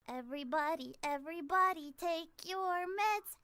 Everybody, take your meds.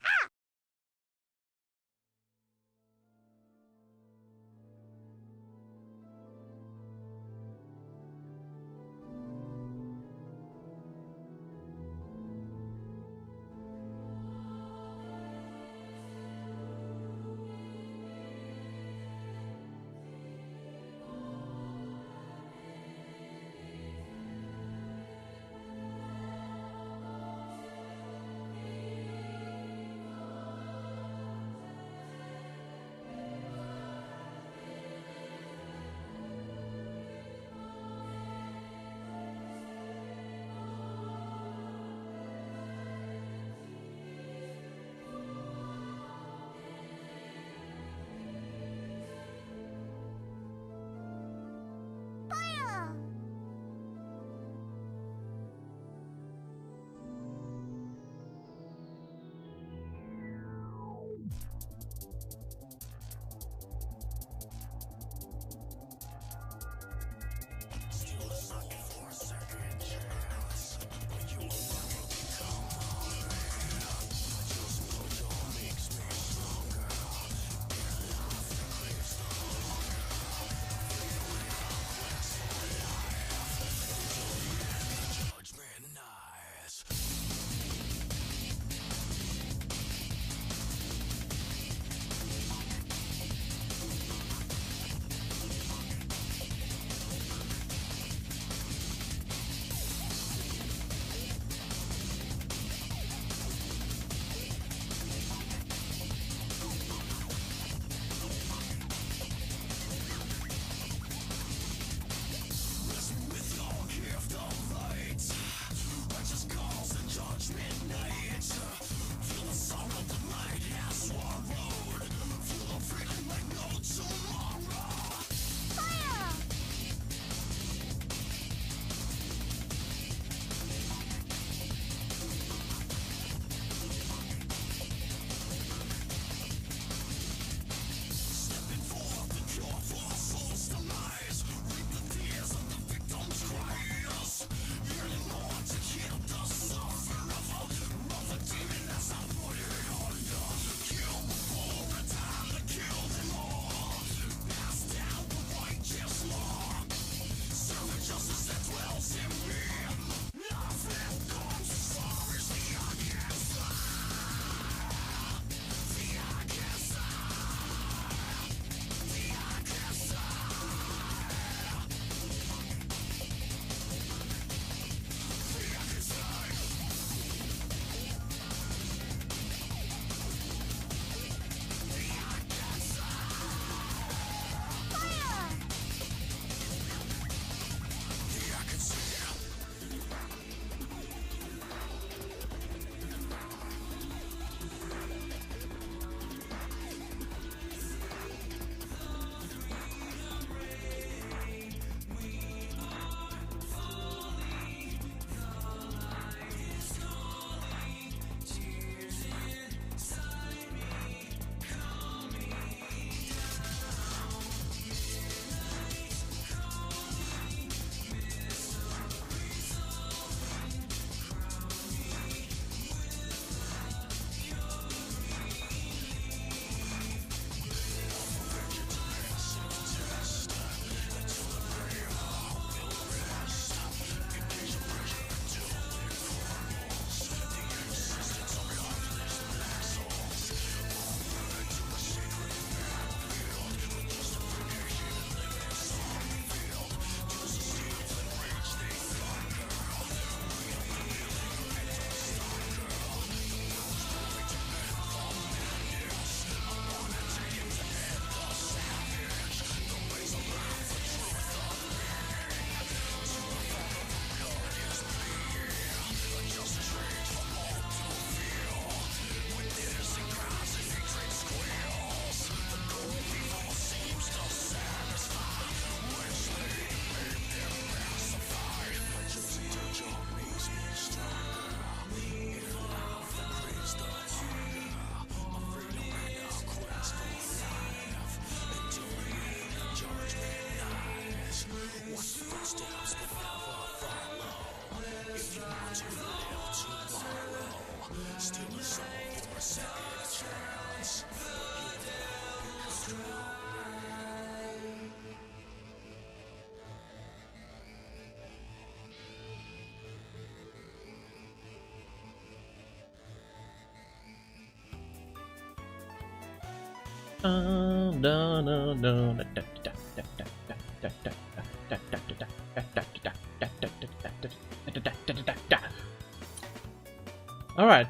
Alright,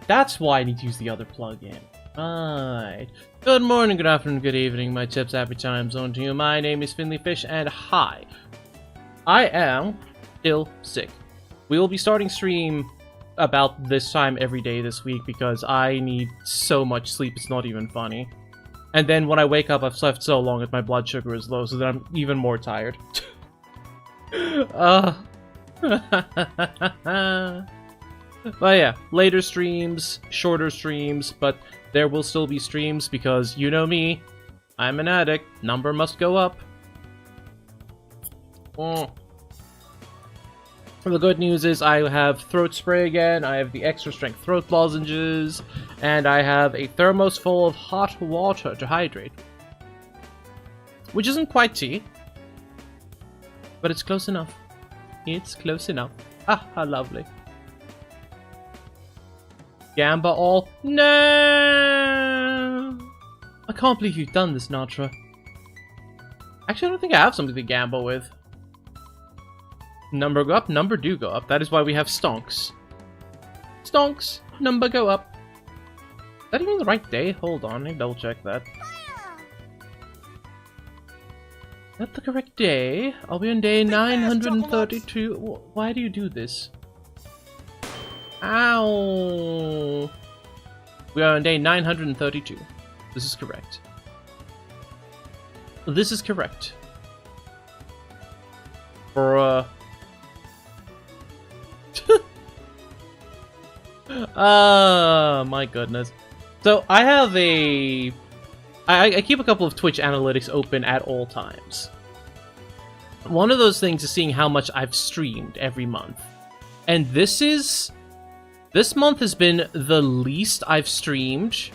that's why I need to use the other plugin. Right. Good morning, good afternoon, good evening, my chips, happy time zone to you. My name is Finley Fish, and hi. I am still sick. We will be starting stream about this time every day this week because I need so much sleep, it's not even funny. And then when I wake up, I've slept so long that my blood sugar is low, so that I'm even more tired. But yeah, later streams, shorter streams, but there will still be streams because, you know me, I'm an addict, number must go up. The good news is I have throat spray again, I have the extra strength throat lozenges, and I have a thermos full of hot water to hydrate. Which isn't quite tea, but it's close enough. It's close enough. Ah, how lovely. Gamba all? No! I can't believe you've done this, Natra. Actually, I don't think I have something to gamble with. Number go up, number do go up. That is why we have stonks. Stonks, number go up. Is that even the right day? Hold on, let me double check that. Is that the correct day? Are we on day 932? Why do you do this? Ow! We are on day 932. This is correct. This is correct. For, my goodness. So, I have a... I keep a couple of Twitch analytics open at all times. One of those things is seeing how much I've streamed every month. And this month has been the least I've streamed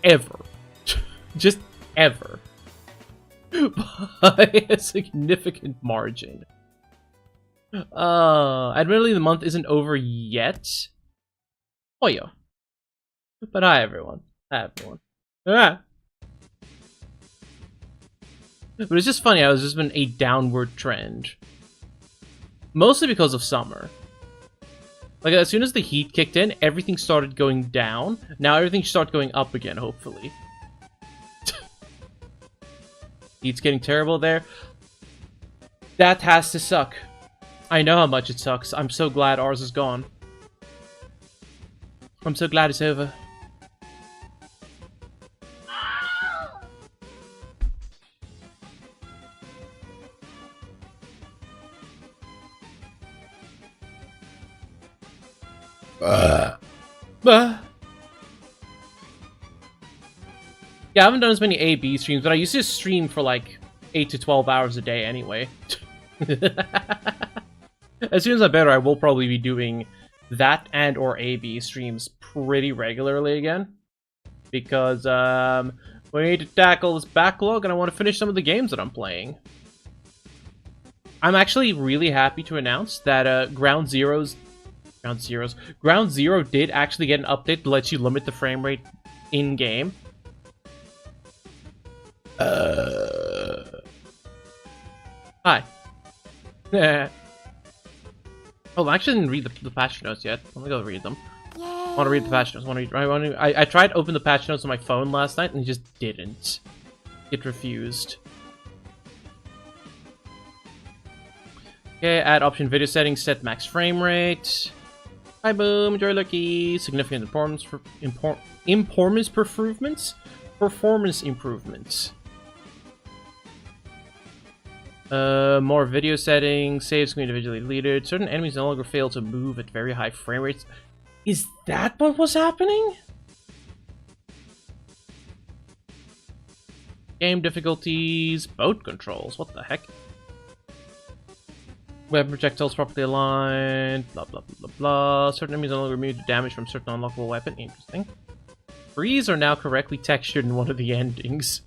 ever. Just ever. By a significant margin. Admittedly, the month isn't over yet. Oh, yeah. But hi, everyone. Hi, everyone. Ah. But it's just funny how it's just been a downward trend. Mostly because of summer. Like, as soon as the heat kicked in, everything started going down. Now everything started going up again, hopefully. Heat's getting terrible there. That has to suck. I know how much it sucks. I'm so glad ours is gone. I'm so glad it's over. Yeah, I haven't done as many A/B streams, but I used to stream for like 8 to 12 hours a day anyway. As soon as I'm better, I will probably be doing that and or A/B streams pretty regularly again. Because we need to tackle this backlog and I want to finish some of the games that I'm playing. I'm actually really happy to announce that Ground Zero did actually get an update to let you limit the frame rate in-game. Hi. Oh, I actually didn't read the patch notes yet. Let me go read them. Yay. I want to read the patch notes. I tried to open the patch notes on my phone last night and it just didn't. It refused. Okay, add option video settings, set max frame rate. Hi boom, enjoy lucky. Significant performance improvements. More video settings, save screen individually deleted. Certain enemies no longer fail to move at very high frame rates. Is that what was happening? Game difficulties, boat controls, what the heck? Weapon projectiles properly aligned, blah blah blah blah blah. Certain enemies no longer immune to damage from certain unlockable weapon. Interesting. Trees are now correctly textured in one of the endings.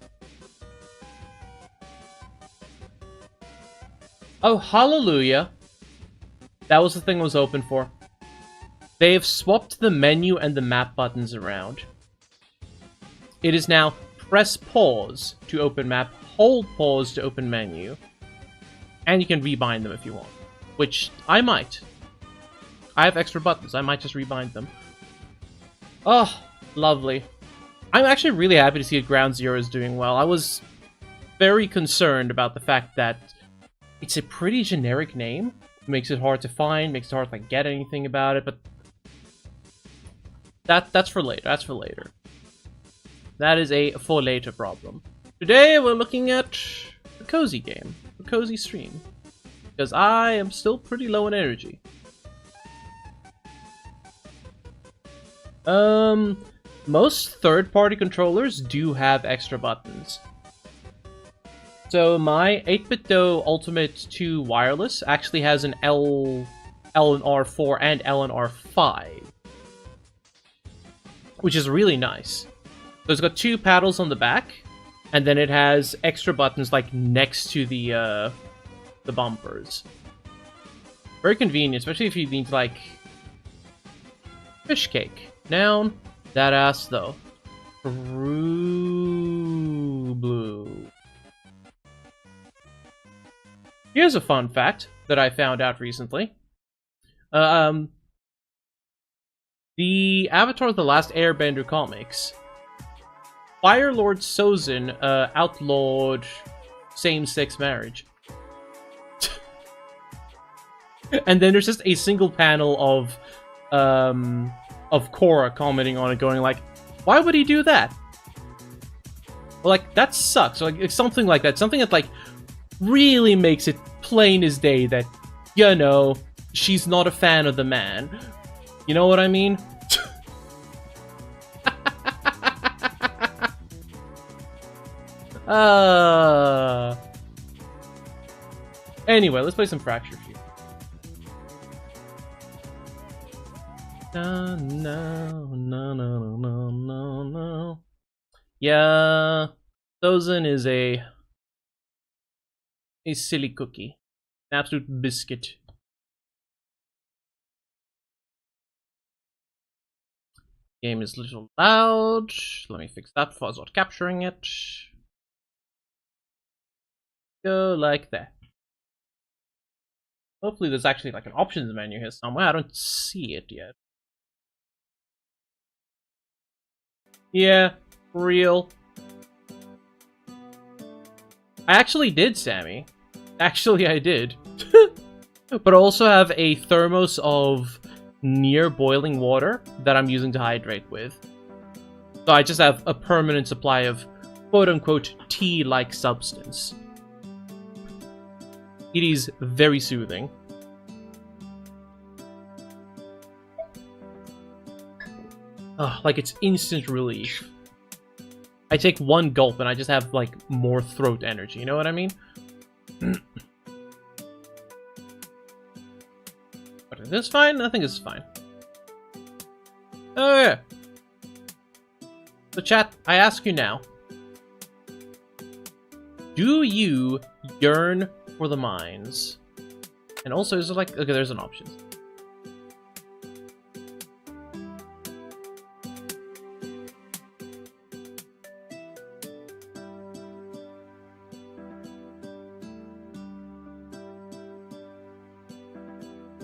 Oh, hallelujah. That was the thing I was hoping for. They have swapped the menu and the map buttons around. It is now press pause to open map, hold pause to open menu, and you can rebind them if you want, which I might. I have extra buttons, I might just rebind them. Oh, lovely. I'm actually really happy to see that Ground Zero is doing well. I was very concerned about the fact that it's a pretty generic name. It makes it hard to find, makes it hard to like, get anything about it, but that's for later. That's for later. That is a for later problem. Today we're looking at a cozy game, a cozy stream, because I am still pretty low on energy. Most third-party controllers do have extra buttons. So my 8BitDo Ultimate 2 wireless actually has an L and R4 and L and R5, which is really nice. So it's got 2 paddles on the back, and then it has extra buttons like next to the bumpers. Very convenient, especially if you need like fish cake. Down, that ass though. True blue. Here's a fun fact that I found out recently. The Avatar: The Last Airbender comics, Fire Lord Sozin outlawed same-sex marriage. And then there's just a single panel of Korra commenting on it, going like, why would he do that? Well, like, that sucks. Like, it's something like that. Something that, like, really makes it plain as day that, you know, she's not a fan of the man. You know what I mean? Anyway, let's play some Fracture Feud. No, no, no, no, no, no, no. Yeah, Sozin is a silly cookie. An absolute biscuit. Game is a little loud. Let me fix that before I start capturing it. Go like that. Hopefully there's actually like an options menu here somewhere. I don't see it yet. Yeah, real. I actually did, Sammy. Actually, I did. But I also have a thermos of near boiling water that I'm using to hydrate with. So I just have a permanent supply of quote-unquote tea-like substance. It is very soothing. Oh, like it's instant relief. I take one gulp and I just have like more throat energy, you know what I mean? But is this fine? I think this is fine. Oh yeah. So chat, I ask you now. Do you yearn for the mines? And also, is it like, okay, there's an option.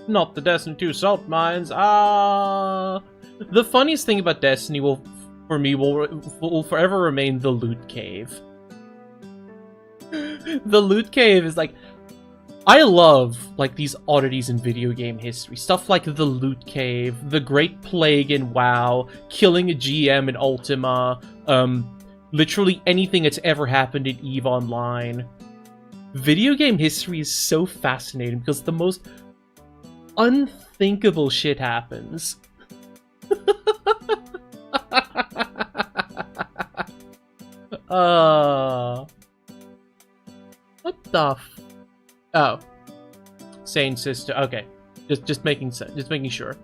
Not the Destiny 2 salt mines. Ah, the funniest thing about Destiny will forever remain the loot cave. The loot cave is like, I love like these oddities in video game history. Stuff like the loot cave, the Great Plague in WoW, killing a GM in Ultima, literally anything that's ever happened in EVE Online. Video game history is so fascinating because the most unthinkable shit happens. What the oh. Sane sister. Okay. Just making sense. Just making sure.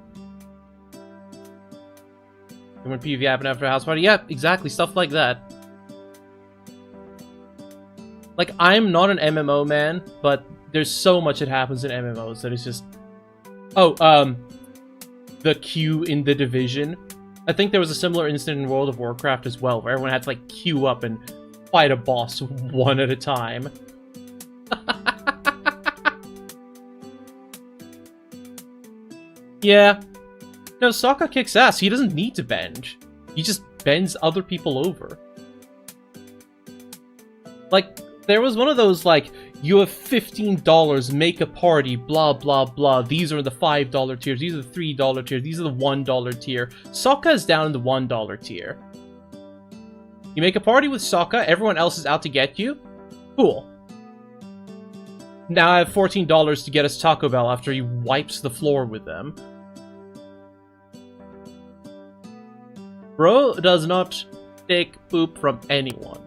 And when PvP happened after a house party? Yeah, exactly. Stuff like that. Like, I'm not an MMO man, but there's so much that happens in MMOs that is just... Oh, the queue in The Division. I think there was a similar incident in World of Warcraft as well, where everyone had to like queue up and fight a boss one at a time. Yeah. No, Sokka kicks ass. He doesn't need to bend. He just bends other people over. Like, there was one of those, like, you have $15, make a party, blah, blah, blah. These are the $5 tiers. These are the $3 tiers. These are the $1 tier. Sokka is down in the $1 tier. You make a party with Sokka, everyone else is out to get you. Cool. Now I have $14 to get us Taco Bell after he wipes the floor with them. Bro does not take poop from anyone.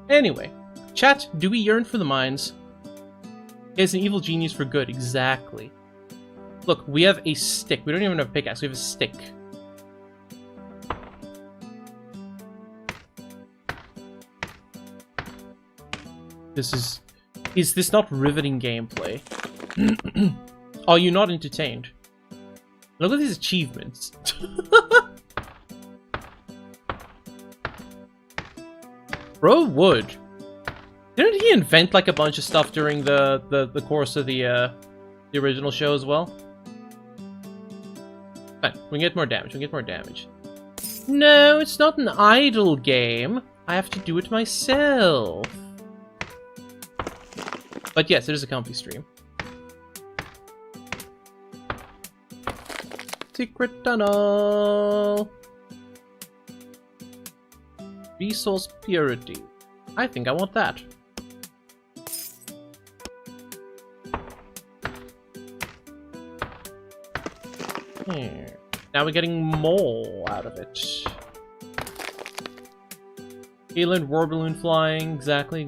Anyway, chat, do we yearn for the mines? It's an evil genius for good, exactly. Look, we have a stick. We don't even have a pickaxe, we have a stick. Is this not riveting gameplay? Are you not entertained? Look at these achievements. Bro would. Didn't he invent like a bunch of stuff during the course of the original show as well? Fine, we can get more damage, we can get more damage. No, it's not an idle game. I have to do it myself. But yes, it is a comfy stream. Secret tunnel! Resource purity. I think I want that. Here. Now we're getting more out of it. Eland war balloon flying. Exactly.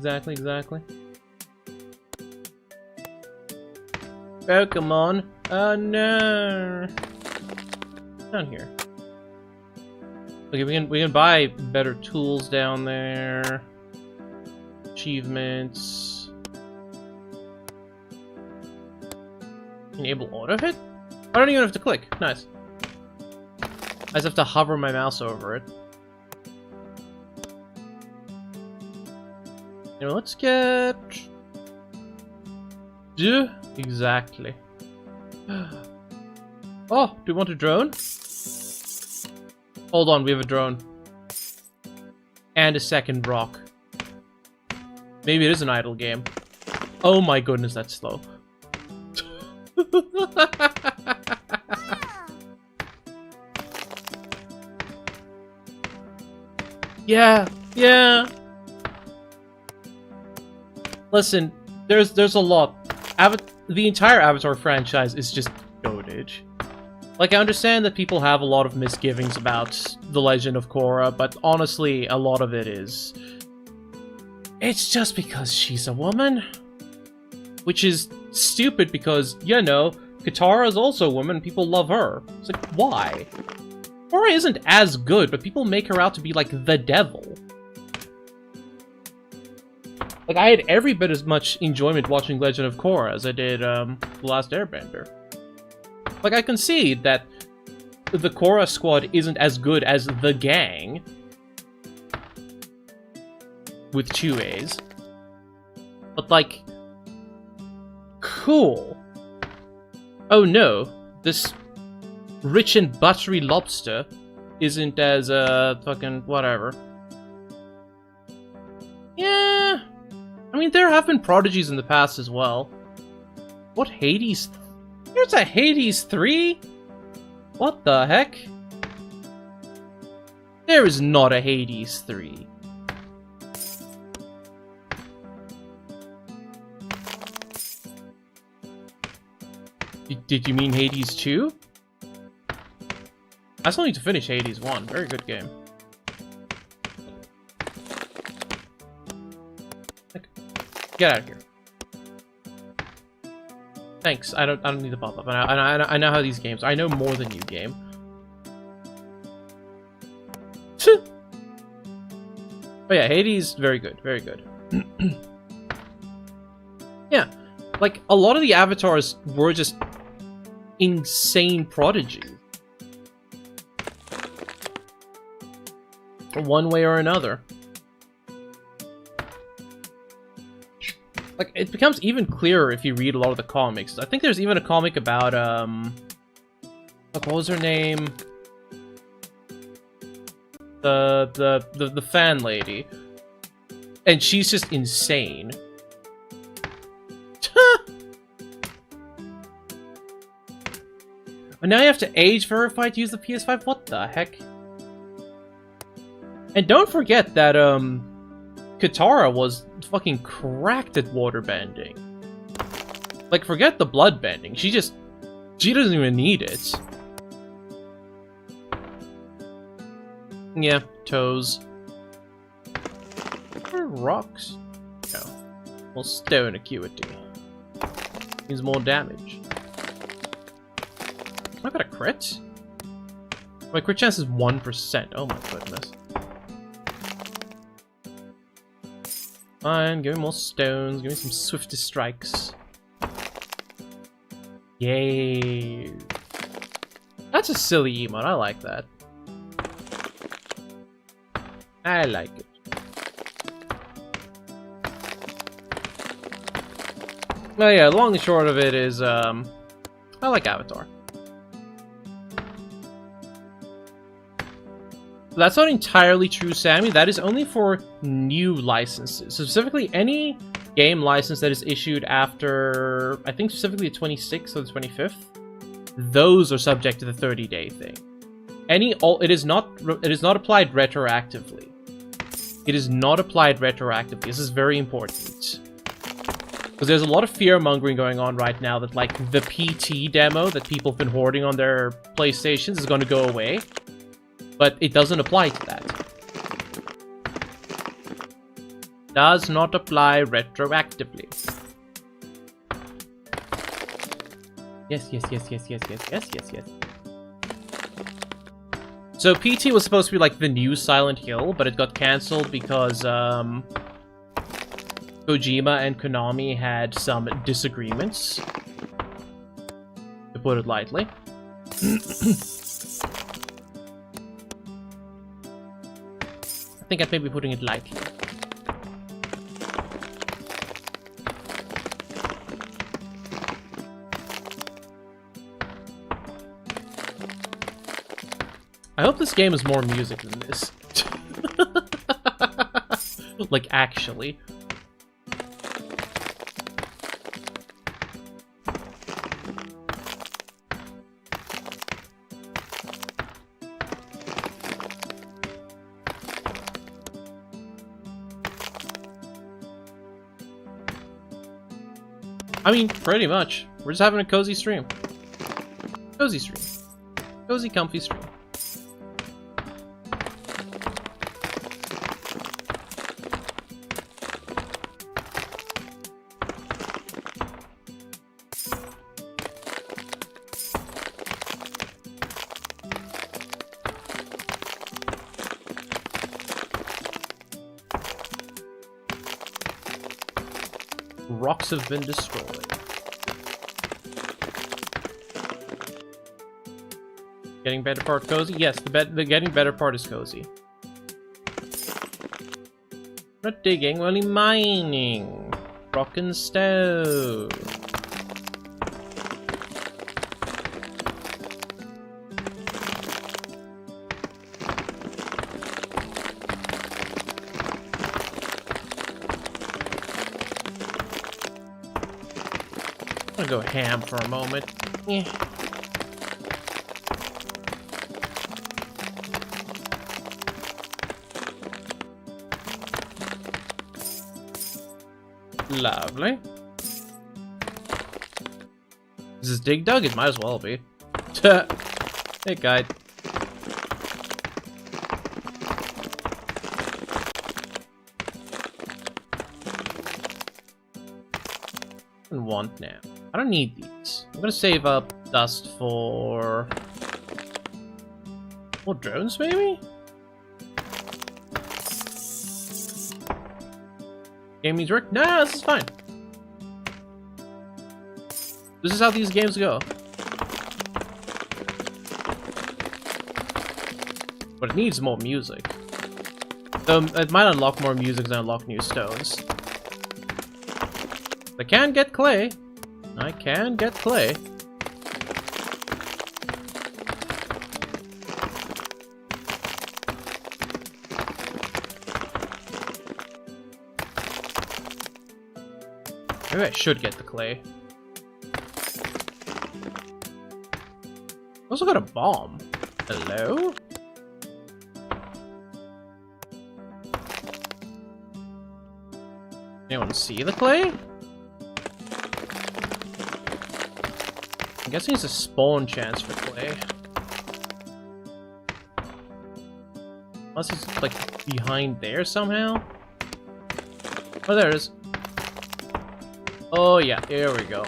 Pokemon. Oh no. Down here. Okay, we can buy better tools down there. Achievements. Enable auto hit? I don't even have to click. Nice. I just have to hover my mouse over it. Now let's get... Yeah, exactly. Oh, do you want a drone? Hold on, we have a drone. And a second rock. Maybe it is an idle game. Oh my goodness, that's slow. Yeah. Listen, there's a lot. The entire Avatar franchise is just goated. Like, I understand that people have a lot of misgivings about The Legend of Korra, but honestly, a lot of it is... It's just because she's a woman. Which is stupid because, you know, Katara is also a woman, people love her. It's like, why? Korra isn't as good, but people make her out to be, like, the devil. Like, I had every bit as much enjoyment watching Legend of Korra as I did, The Last Airbender. Like, I concede that the Korra squad isn't as good as the gang. With 2 A's. But, like... Cool. Oh no, this rich and buttery lobster isn't as, fucking whatever. Yeah... I mean, there have been prodigies in the past as well. What, Hades? There's a Hades 3? What the heck? There is not a Hades 3. Did you mean Hades 2? I still need to finish Hades 1. Very good game. Get out of here. Thanks. I don't need the pop-up. I know how these games. I know more than you, game. But yeah, Hades, very good, very good. Yeah, like a lot of the avatars were just insane prodigies. one way or another. Like, it becomes even clearer if you read a lot of the comics. I think there's even a comic about, like, what was her name? The fan lady. And she's just insane. And now you have to age verify to use the PS5? What the heck? And don't forget that, Katara was fucking cracked at water bending. Like, forget the blood bending. She doesn't even need it. Yeah, toes. Or rocks. No. Well, stone acuity. Means more damage. I got a crit? My crit chance is 1%. Oh my goodness. Fine, give me more stones, give me some swiftest strikes. Yay. That's a silly emote, I like that. I like it. Well, yeah, long and short of it is, I like Avatar. That's not entirely true, Sammy. That is only for new licenses. So specifically, any game license that is issued after, I think specifically the 26th or the 25th, those are subject to the 30-day thing. It is not applied retroactively. It is not applied retroactively. This is very important. Because there's a lot of fear-mongering going on right now that, like, the PT demo that people have been hoarding on their PlayStations is going to go away. But it doesn't apply to that. Does not apply retroactively. Yes. So PT was supposed to be like the new Silent Hill, but it got cancelled because Kojima and Konami had some disagreements, to put it lightly. I think I may be putting it lightly. I hope this game is more music than this. Like, actually. I mean, pretty much. We're just having a cozy stream. Cozy stream. Cozy, comfy stream. Rocks have been destroyed. Getting better part cozy? Yes, the getting better part is cozy. Not digging, we're only mining. Rock and stone. I'm gonna go ham for a moment. Yeah. Lovely. Is this dig dug? It might as well be. Hey, guy. Want now. I don't need these. I'm gonna save up dust for more drones, maybe? Game needs work? No, this is fine. This is how these games go. But it needs more music. It might unlock more music than unlock new stones. I can get clay. I can get clay. Maybe I should get the clay. Also got a bomb. Hello? Anyone see the clay? I'm guessing it's a spawn chance for clay. Unless it's like behind there somehow. Oh, there it is. Oh yeah, here we go.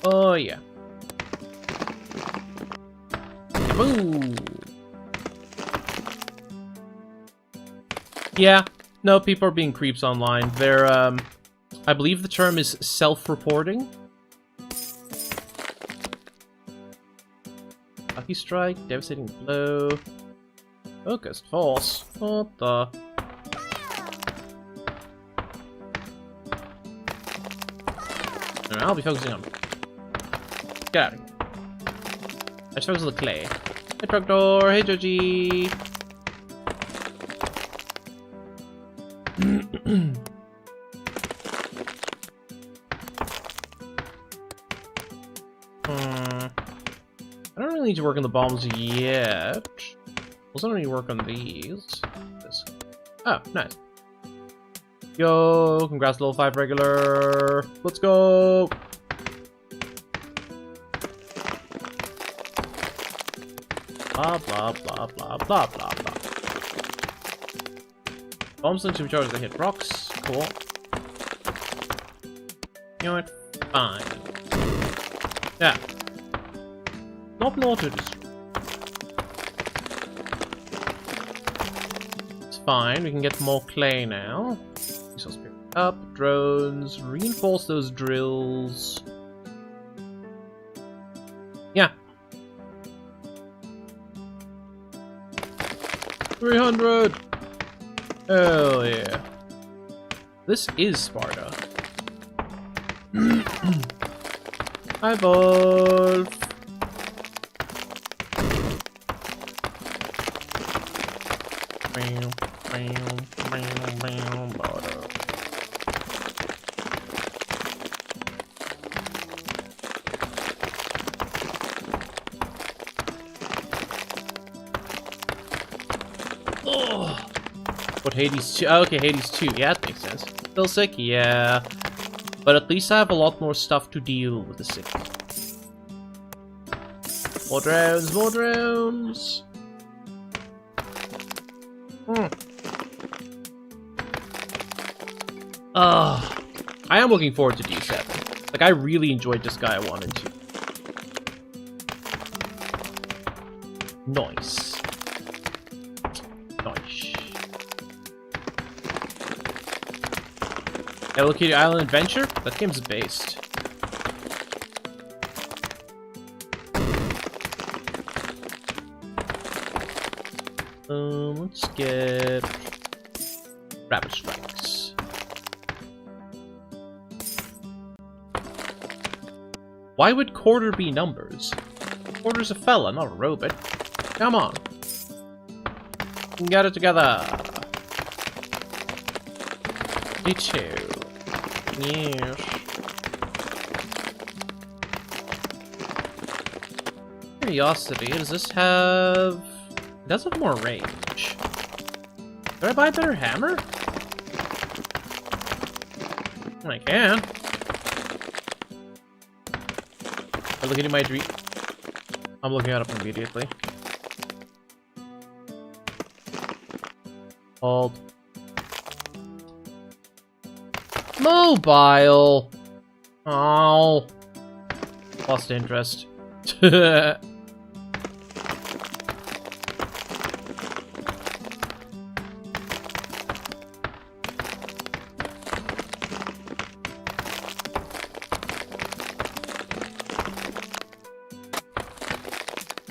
Oh yeah. Boom. Yeah, no, people are being creeps online. They're, I believe the term is self-reporting. Lucky strike, devastating blow. Focused force. What the? No, I'll be focusing on. Get out of here. Let's focus on the clay. Hey, Trogdor. Hey, Joji. I don't really need to work on the bombs yet. Also, don't need to work on these. This. Oh, nice. Yo, congrats, level 5 regular. Let's go. Blah blah blah blah blah blah blah. Bombs into recharge they hit rocks. Cool. You know what? Fine. Yeah. Not an auto destroy. It's fine. We can get more clay now. Resource pick up. Drones. Reinforce those drills. Yeah. 300! Hell yeah. This is Sparta. Hi, Wolf. Oh. What, Hades 2? Oh, okay, Hades 2. Yeah, that makes sense. Still sick? Yeah. But at least I have a lot more stuff to deal with the sick. More drones, more drones! I am looking forward to D7. Like, I really enjoyed this guy 1 and 2. Nice. Nice. Hello Kitty Island Adventure? That game's based. Let's get Rapid Strikes. Why would quarter be numbers? Quarter's a fella, not a robot. Come on. Get it together. D2. Yes. Curiosity, does this have... It does have more range. Did I buy a better hammer? I can. I'm looking at my dream. I'm looking it up immediately. Hold. Mobile! Oh. Lost interest.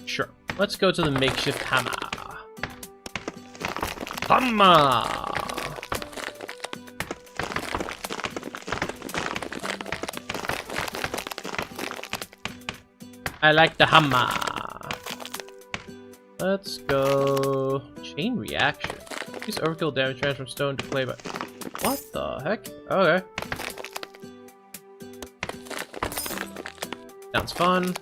Sure. Let's go to the makeshift hammer. Hammer! I like the hammer. Let's go. Chain reaction. Use overkill damage transfer stone to clay, but what the heck? Okay. Sounds fun.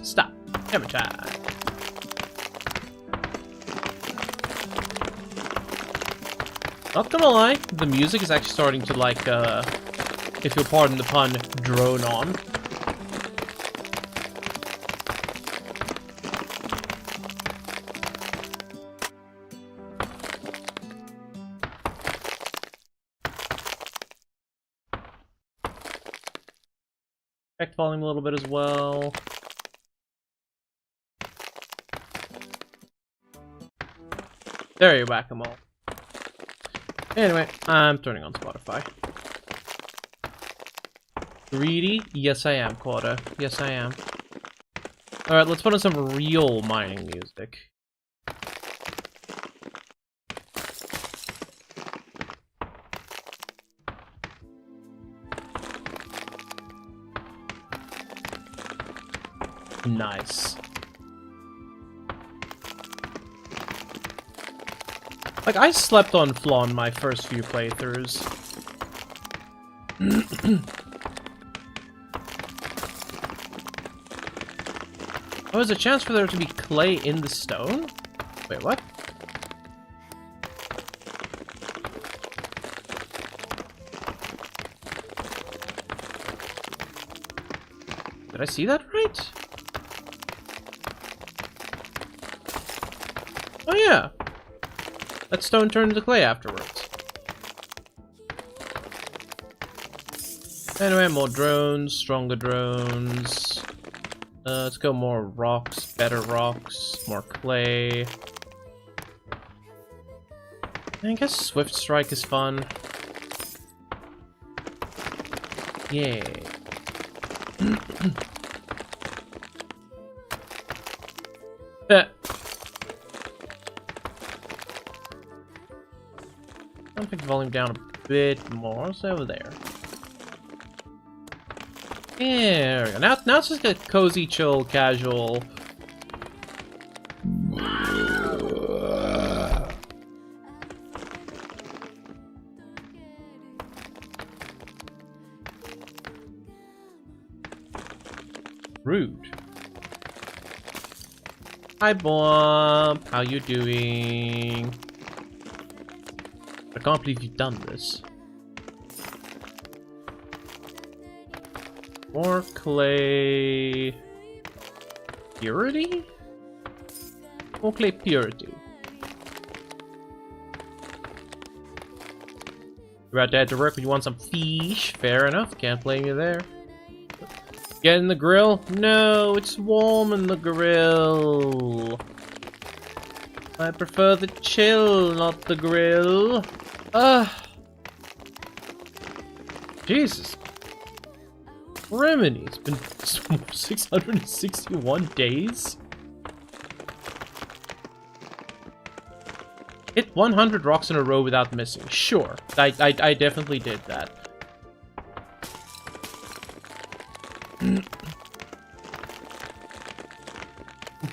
Stop. Hammer time. Not gonna lie, the music is actually starting to, like, if you'll pardon the pun, drone on. Effect volume a little bit as well. There you whack 'em all. Anyway, I'm turning on Spotify. Greedy? Yes, I am, Quota. Yes, I am. Alright, let's put on some real mining music. Nice. Like, I slept on Flawn my first few playthroughs. Oh, there's a chance for there to be clay in the stone? Wait, what? Did I see that right? Oh yeah! That stone turned into clay afterwards. Anyway, more drones, stronger drones. Let's go more rocks, better rocks, more clay. I guess Swift Strike is fun. Yay. I'll pick the volume down a bit more, so over there. There we go. Now it's just a cozy, chill, casual. Rude. Hi, Bomb. How you doing? I can't believe you've done this. More clay... Purity? More clay purity. You're about to head to work, but you want some fish. Fair enough, can't blame you there. Get in the grill? No, it's warm in the grill. I prefer the chill, not the grill. Jesus. Remedy, it's been 661 days? Hit 100 rocks in a row without missing. Sure, I definitely did that.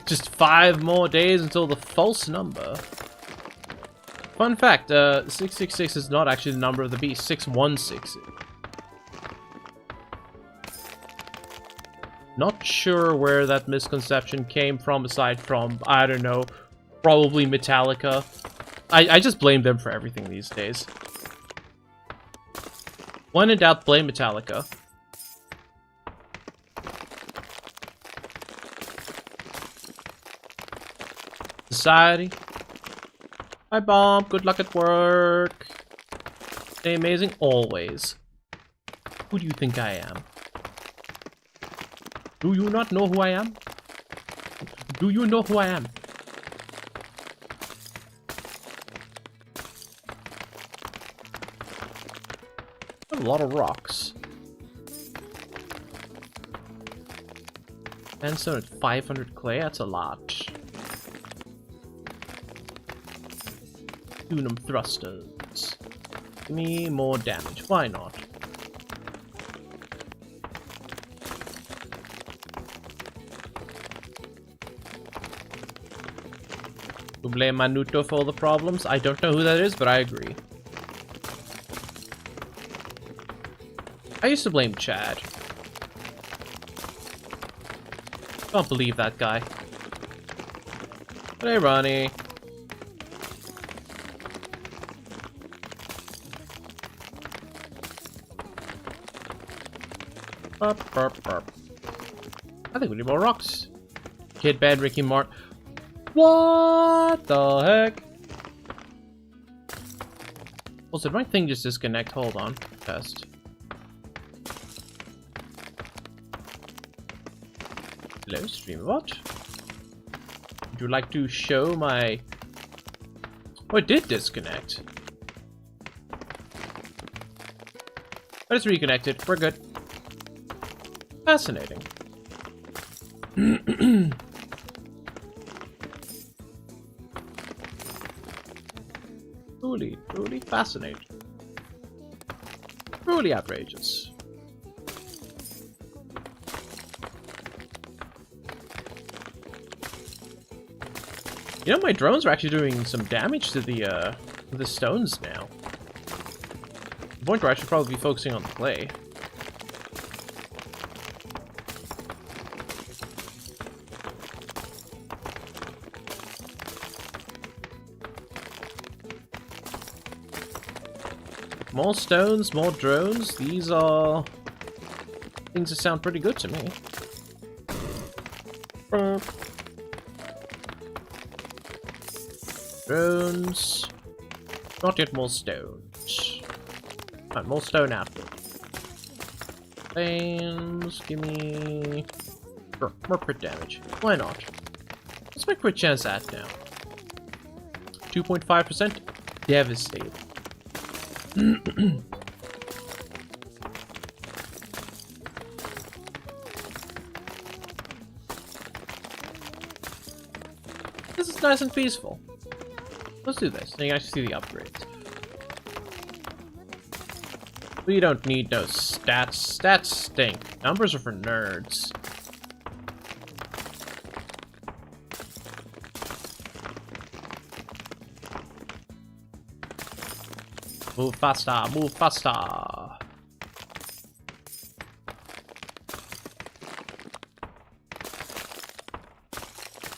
Just 5 more days until the false number. Fun fact, 666 is not actually the number of the beast. 616 is. Not sure where that misconception came from, aside from, I don't know, probably Metallica. I just blame them for everything these days. When in doubt, blame Metallica. Society. Hi, Bomb. Good luck at work. Stay amazing always. Who do you think I am? Do you not know who I am? Do you know who I am? A lot of rocks. Sandstone at 500 clay, that's a lot. Unum thrusters. Give me more damage, why not? You blame Manuto for all the problems? I don't know who that is, but I agree. I used to blame Chad. Can't believe that guy. Hey, Ronnie. Burp, burp, burp. I think we need more rocks. Kid Bad, Ricky Mart. What the heck? Also, did my thing just disconnect? Hold on. Test. Hello, StreamBot. Would you like to show my... Oh, it did disconnect. But it's reconnected. We're good. Fascinating. Truly, truly fascinating. Truly outrageous. You know, my drones are actually doing some damage to the stones now. The point where I should probably be focusing on the clay. More stones, more drones. These are things that sound pretty good to me. Drones. Not yet more stones. Right, more stone after. Planes, give me... more crit damage. Why not? What's my crit chance at now? 2.5%? Devastating. This is nice and peaceful. Let's do this. Now you actually see the upgrades. We don't need no stats. Stats stink. Numbers are for nerds. Move faster, move faster.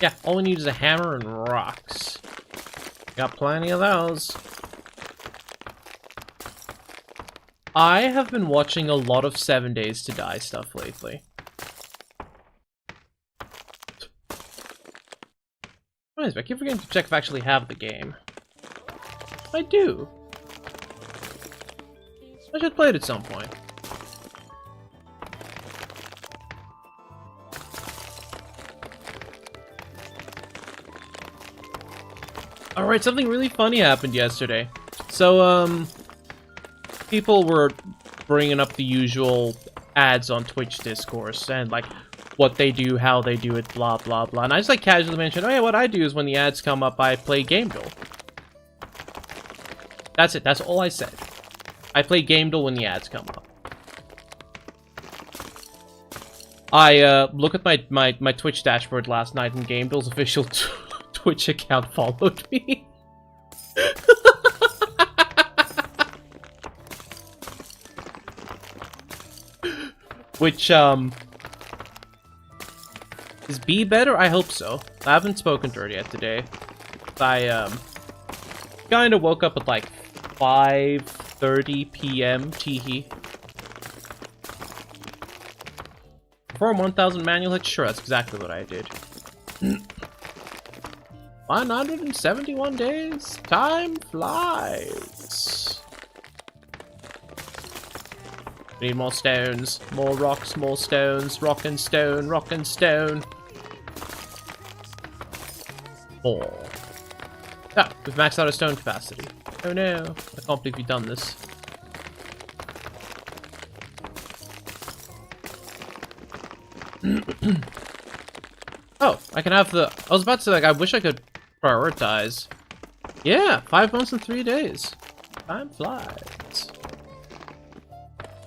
Yeah, all we need is a hammer and rocks. Got plenty of those. I have been watching a lot of 7 Days to Die stuff lately. I keep forgetting to check if I actually have the game. I do. I should play it at some point. Alright, something really funny happened yesterday. So, people were bringing up the usual ads on Twitch discourse and, like, what they do, how they do it, blah, blah, blah. And I just, like, casually mentioned, oh yeah, what I do is when the ads come up, I play Game Duel. That's it. That's all I said. I play Game Duel when the ads come up. I look at my Twitch dashboard last night, and Game Duel's official Twitch account followed me. Which is B better? I hope so. I haven't spoken to her yet today. I kind of woke up at like 5:30 p.m. Teehee. Perform 1,000 manual hits? Sure, that's exactly what I did. 171 days? Time flies. We need more stones, more rocks, more stones, rock and stone, rock and stone. More. Ah, we've maxed out our stone capacity. Oh no, I can't believe we've done this. Oh, I can have the... I was about to say, like, I wish I could prioritize. Yeah, 5 months and 3 days. Time flies.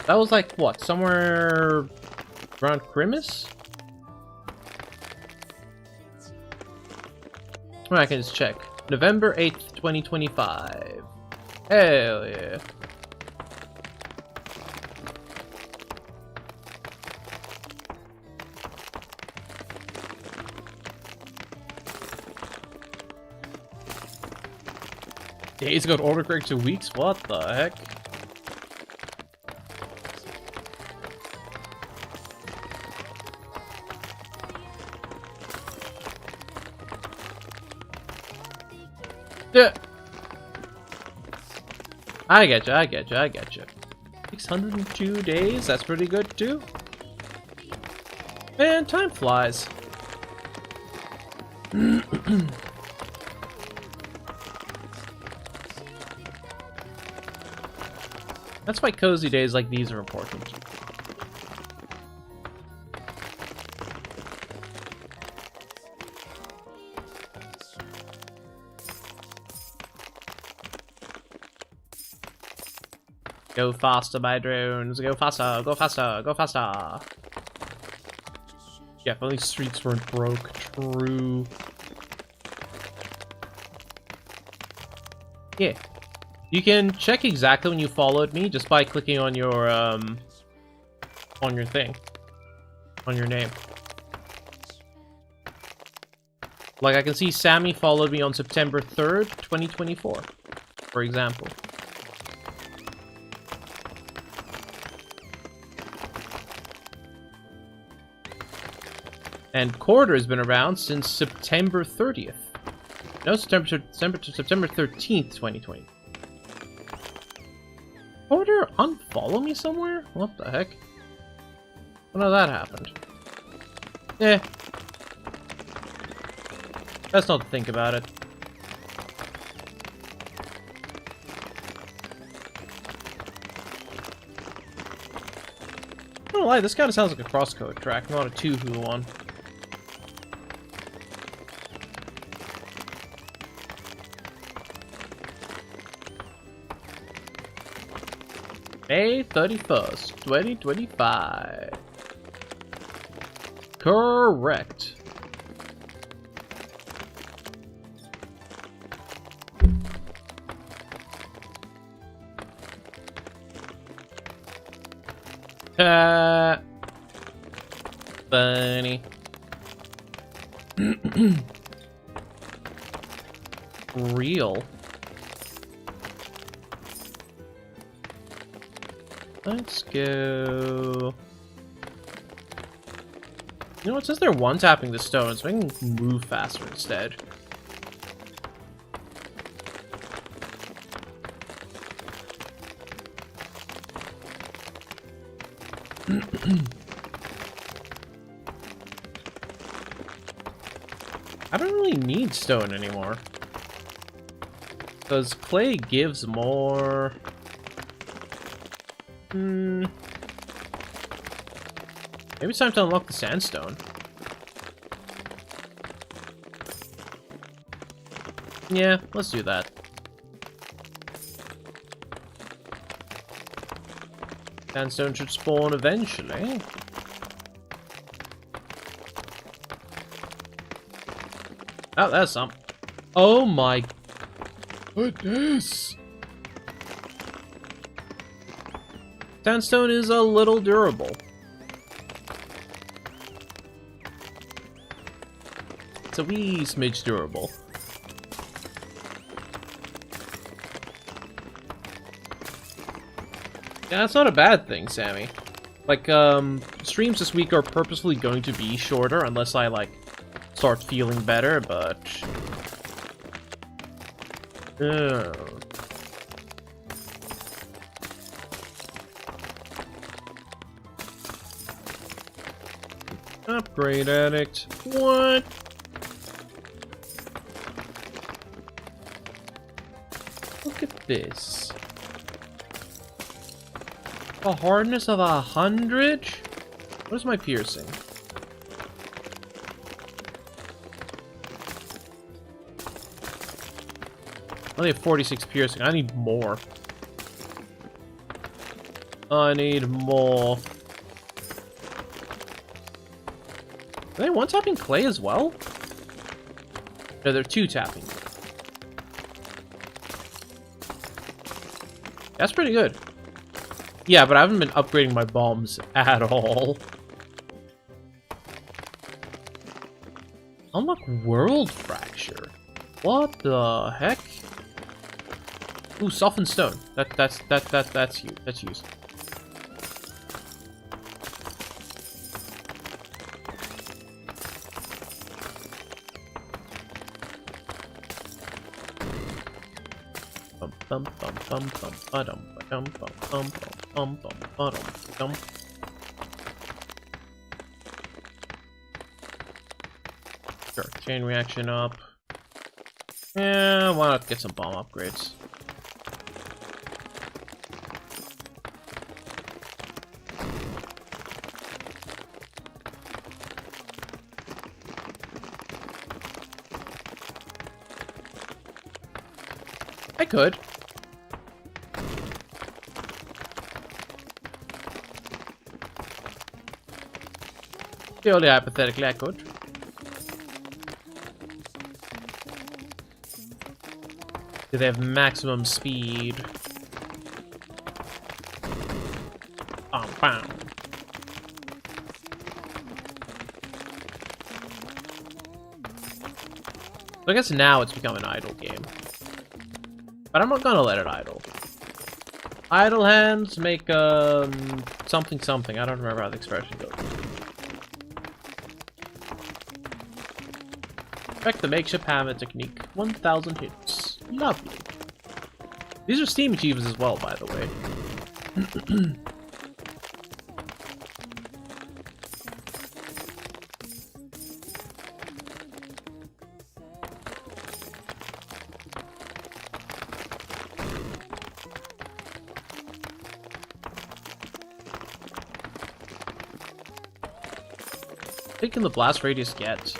That was like, what, somewhere around Christmas? Well, I can just check. November 8th, 2025. Hell yeah. Days got order correct to weeks? What the heck? Yeah. I get you, I get you, I get you. 602 days, that's pretty good too. Man, time flies. That's why cozy days like these are important. Go faster, my drones. Go faster, go faster, go faster. Yeah, if only streaks weren't broke. True. Yeah. You can check exactly when you followed me just by clicking on your thing. On your name. Like, I can see Sammy followed me on September 3rd, 2024, for example. And Quarter has been around since September 30th. No, September 13th, 2020. Quarter unfollow me somewhere? What the heck? When that happened? Eh. Let's not think about it. I'm not gonna lie, this kind of sounds like a crosscode track, not a two-who one. May 31st, 2025. Correct. Funny. Real. Let's go. You know what? Since they're one-tapping the stones, we can move faster instead. I don't really need stone anymore. Because clay gives more... Maybe it's time to unlock the sandstone. Yeah, let's do that. Sandstone should spawn eventually. Oh, that's some. Oh my goodness! Sandstone is a little durable. It's a wee smidge durable. Yeah, that's not a bad thing, Sammy. Like, streams this week are purposefully going to be shorter unless I, like, start feeling better, but... Upgrade addict. What? Look at this. A hardness of 100? What is my piercing? only have 46 piercing. I need more. I need more. Are they one-tapping clay as well? No, they're two-tapping. That's pretty good. Yeah, but I haven't been upgrading my bombs at all. Unlock World Fracture. What the heck? Ooh, softened stone. That's used. That's used. Bum bum bum bum ba-dum ba-dum bum bum bum bum ba-dum bum. Sure, chain reaction up. Yeah, why not get some bomb upgrades? I could. Purely hypothetically, I could. Do they have maximum speed? Bam, bam. So I guess now it's become an idle game. But I'm not gonna let it idle. Idle hands make, something something. I don't remember how the expression goes. Perfect the makeshift hammer technique. 1,000 hits. Lovely. These are Steam achievements as well, by the way. What can the blast radius get?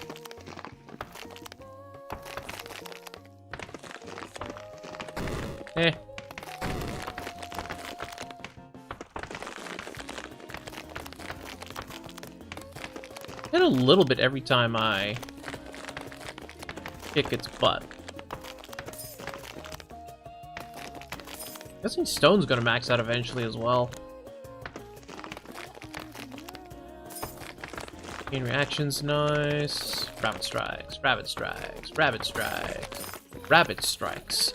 Eh. Hit a little bit every time I kick its butt. Guessing stone's gonna max out eventually as well. Chain reaction's nice. Rabbit strikes, rabbit strikes, rabbit strikes, rabbit strikes.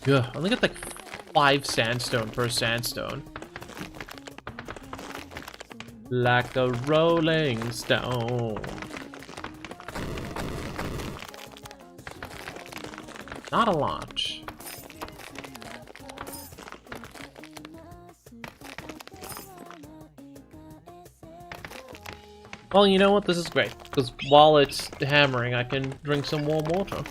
Yeah, I only get like 5 sandstone per sandstone. Like a rolling stone. Not a lot. Well, you know what? This is great. Because while it's hammering, I can drink some warm water.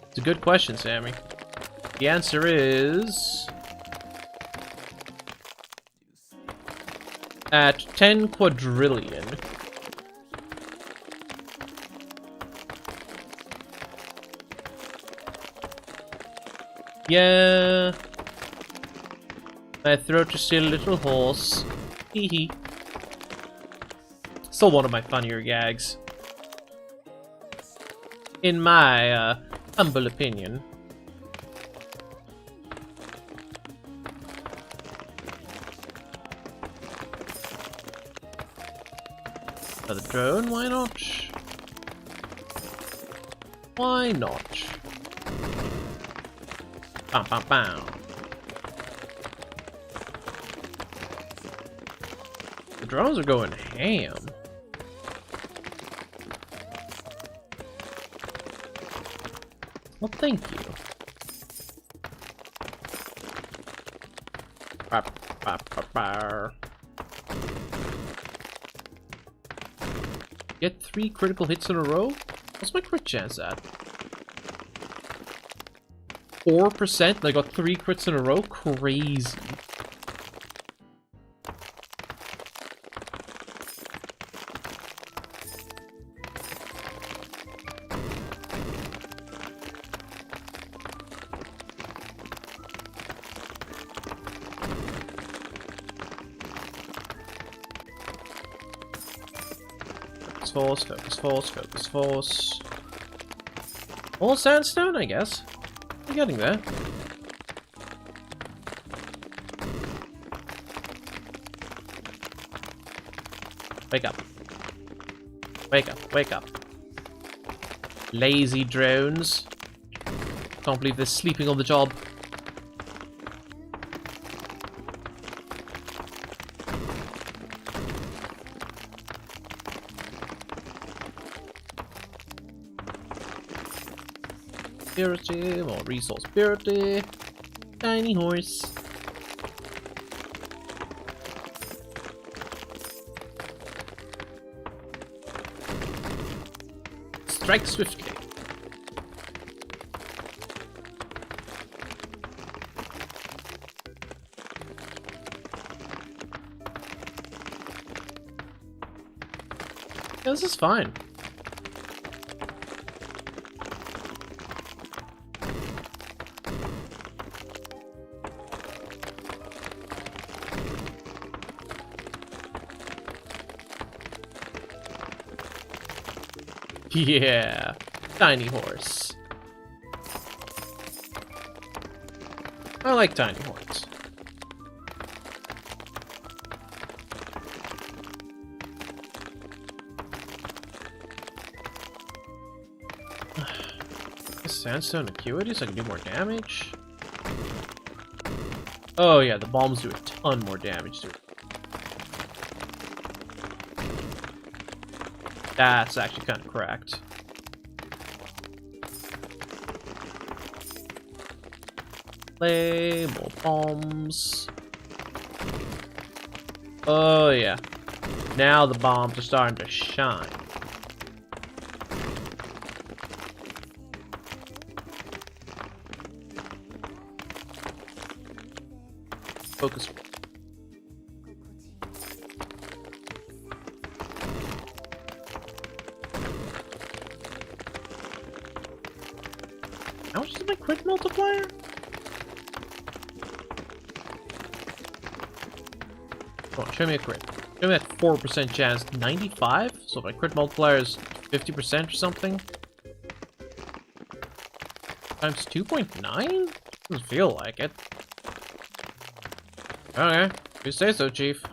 It's a good question, Sammy. The answer is... at 10 quadrillion. Yeah. My throat is still a little hoarse. Hee hee. Still one of my funnier gags. In my, humble opinion. Another drone, why not? Why not? Bam bam bam. The drones are going ham. Well, thank you. Get 3 critical hits in a row? What's my crit chance at? 4%? And I got 3 crits in a row? Crazy. Force, focus, force, focus, force. All sandstone, I guess. We're getting there. Wake up. Wake up, wake up. Lazy drones. Can't believe they're sleeping on the job. Purity, more resource purity. Tiny horse. Strike swiftly. Yeah, this is fine. Yeah, tiny horse. I like tiny horse. Sandstone acuity so I can do more damage. Oh yeah, the bombs do a ton more damage to it. That's actually kind of cracked. Play more bombs. Oh yeah. Now the bombs are starting to shine. Focus. How much is my crit multiplier? Come on, show me a crit. Show me that 4% chance. 95? So my crit multiplier is 50% or something? Times 2.9? Doesn't feel like it. Okay, you say so, Chief.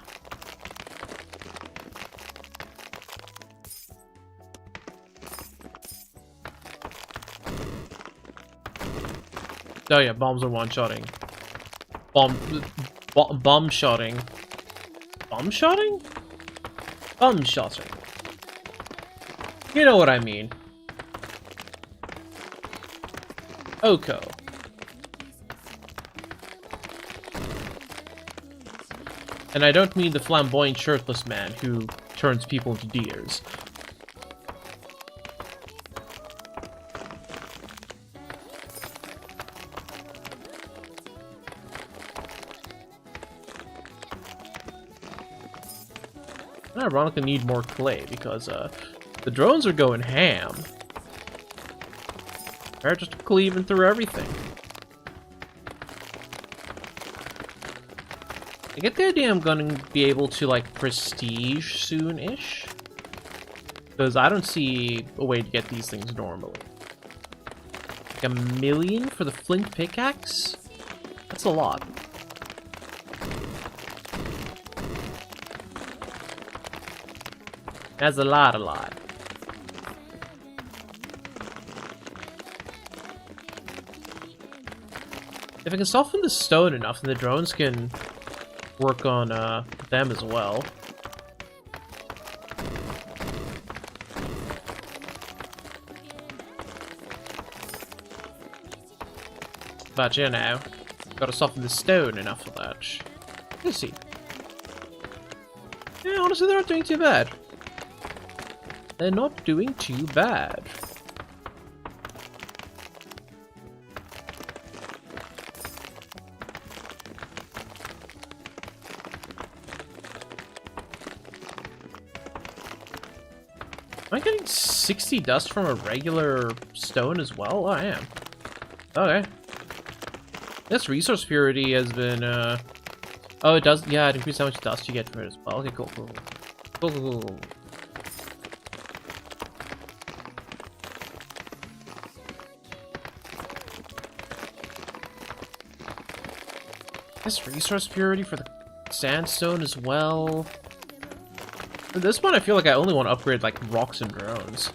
Oh yeah, bombs are one-shotting. Bomb-shotting. Bomb-shotting? Bum-shotting. You know what I mean. Oko. And I don't mean the flamboyant shirtless man who turns people into deers. I ironically need more clay because the drones are going ham. They're just cleaving through everything. I get the idea I'm gonna be able to like prestige soon-ish. Because I don't see a way to get these things normally. Like 1 million for the flint pickaxe? That's a lot. That's a lot. If I can soften the stone enough, then the drones can work on them as well. But you know, gotta soften the stone enough for that. Let's see. Yeah, honestly, they're not doing too bad. They're not doing too bad. Am I getting 60 dust from a regular stone as well? Oh, I am. Okay. This resource purity has been, Oh, it does? Yeah, it increases how much dust you get from it as well. Okay, cool, cool. Cool, cool, cool. This resource purity for the sandstone as well. At this point, I feel like I only want to upgrade, like, rocks and drones.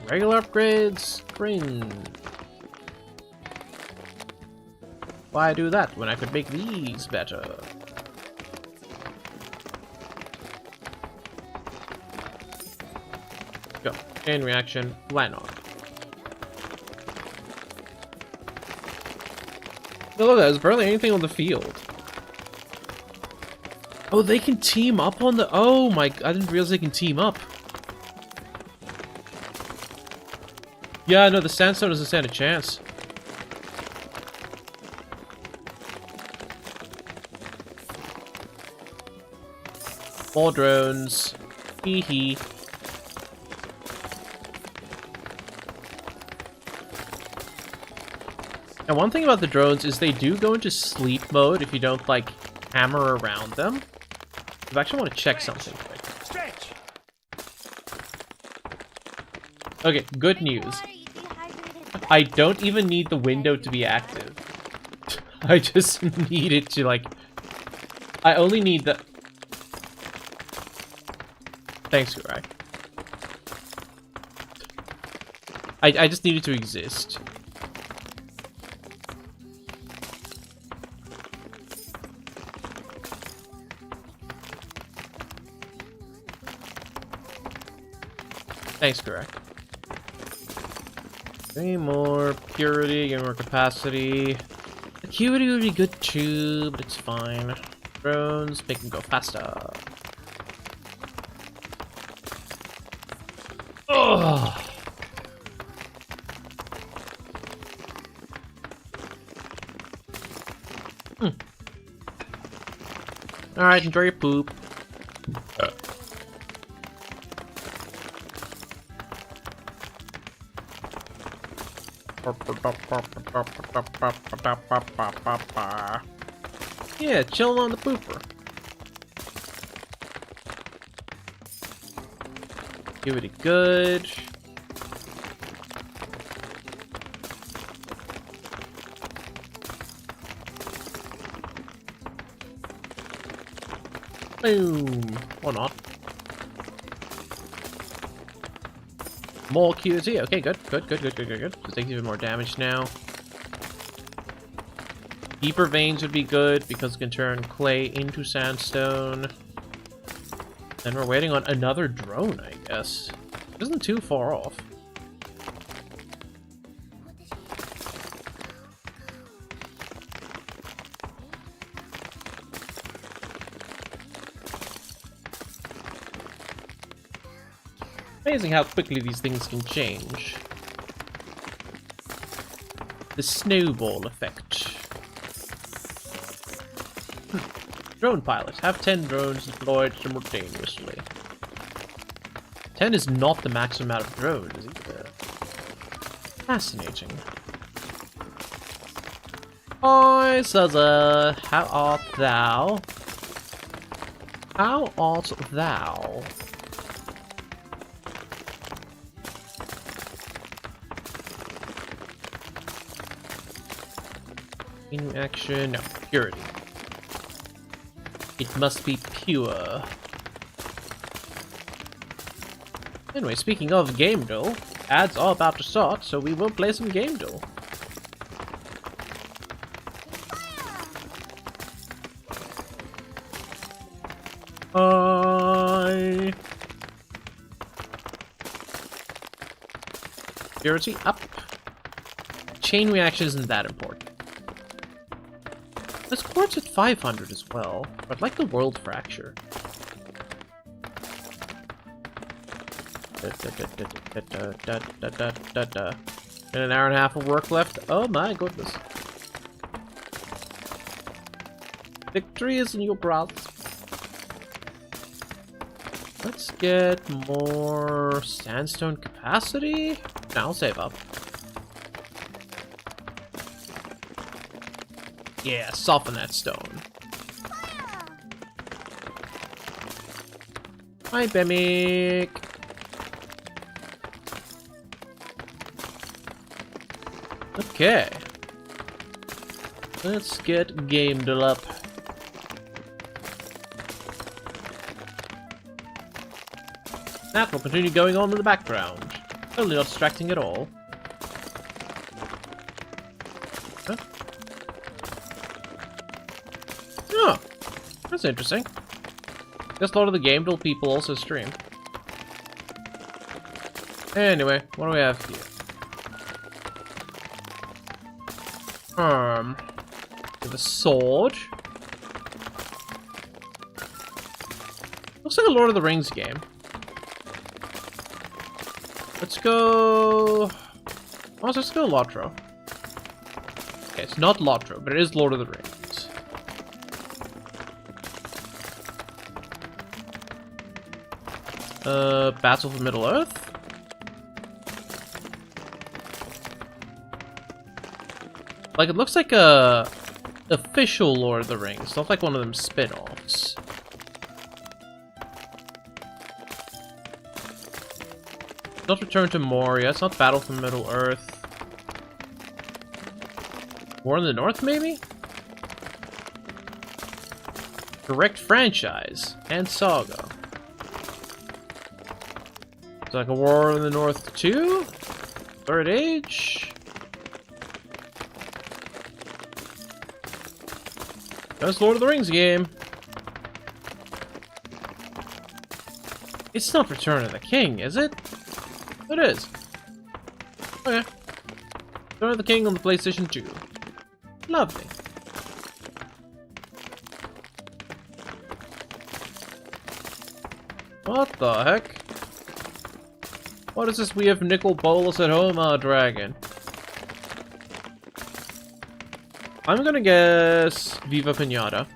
Regular upgrades? Green. Why do that when I could make these better? Go. Chain reaction. Why not? No, look, there's barely anything on the field. Oh, they can team up on the... Oh my... I didn't realize they can team up. Yeah, no, the sandstone doesn't stand a chance. More drones. Hee hee. And one thing about the drones is they do go into sleep mode if you don't, like, hammer around them. I actually want to check something quick. Stretch. Okay, good news. I don't even need the window to be active. I just need it to, like... I only need the... Thanks, Gurai. I just need it to exist. Thanks, Gurai. Any more purity, get more capacity. Acuity would be good too, but it's fine. Drones make them go faster. Ugh. Alright, enjoy your poop. Yeah, chilling on the pooper. Give it a good. Boom. Or not. More QT. Okay, good. Good. This takes even more damage now. Deeper veins would be good because it can turn clay into sandstone. Then we're waiting on another drone, I guess. It isn't too far off. Amazing how quickly these things can change. The snowball effect. Drone pilot. Have 10 drones deployed simultaneously. 10 is not the maximum amount of drones either. Fascinating. Oi, Suza, how art thou? How art thou? In action, no, purity. It must be pure. Anyway, speaking of Game Duel, ads are about to start, so we will play some Game Duel. Purity up. Chain reaction isn't that important. This quartz at 500 as well. I'd like the world fracture. And an hour and a half of work left. Oh my goodness. Victory is in your grasp. Let's get more sandstone capacity. Now I'll save up. Yeah, soften that stone. Hi, Bemic. Okay. Let's get gamed up. That will continue going on in the background. Totally not distracting at all. Huh? Oh, that's interesting. Guess a lot of the game will people also stream. Anyway, what do we have here? We have a sword. Looks like a Lord of the Rings game. Let's go... Oh, let's go Lotro. Okay, it's not Lotro, but it is Lord of the Rings. Battle for Middle-earth? Like, it looks like a official Lord of the Rings, not like one of them spin-offs. Not Return to Moria, it's not Battle for Middle-earth. War in the North, maybe? Direct franchise and saga. It's like a War in the North 2? Third Age? That's Lord of the Rings game. It's not Return of the King, is it? It is. Okay. Return of the King on the PlayStation 2. Lovely. What the heck? What is this? We have Nicol Bolas at home, our dragon. I'm gonna guess Viva Pinata.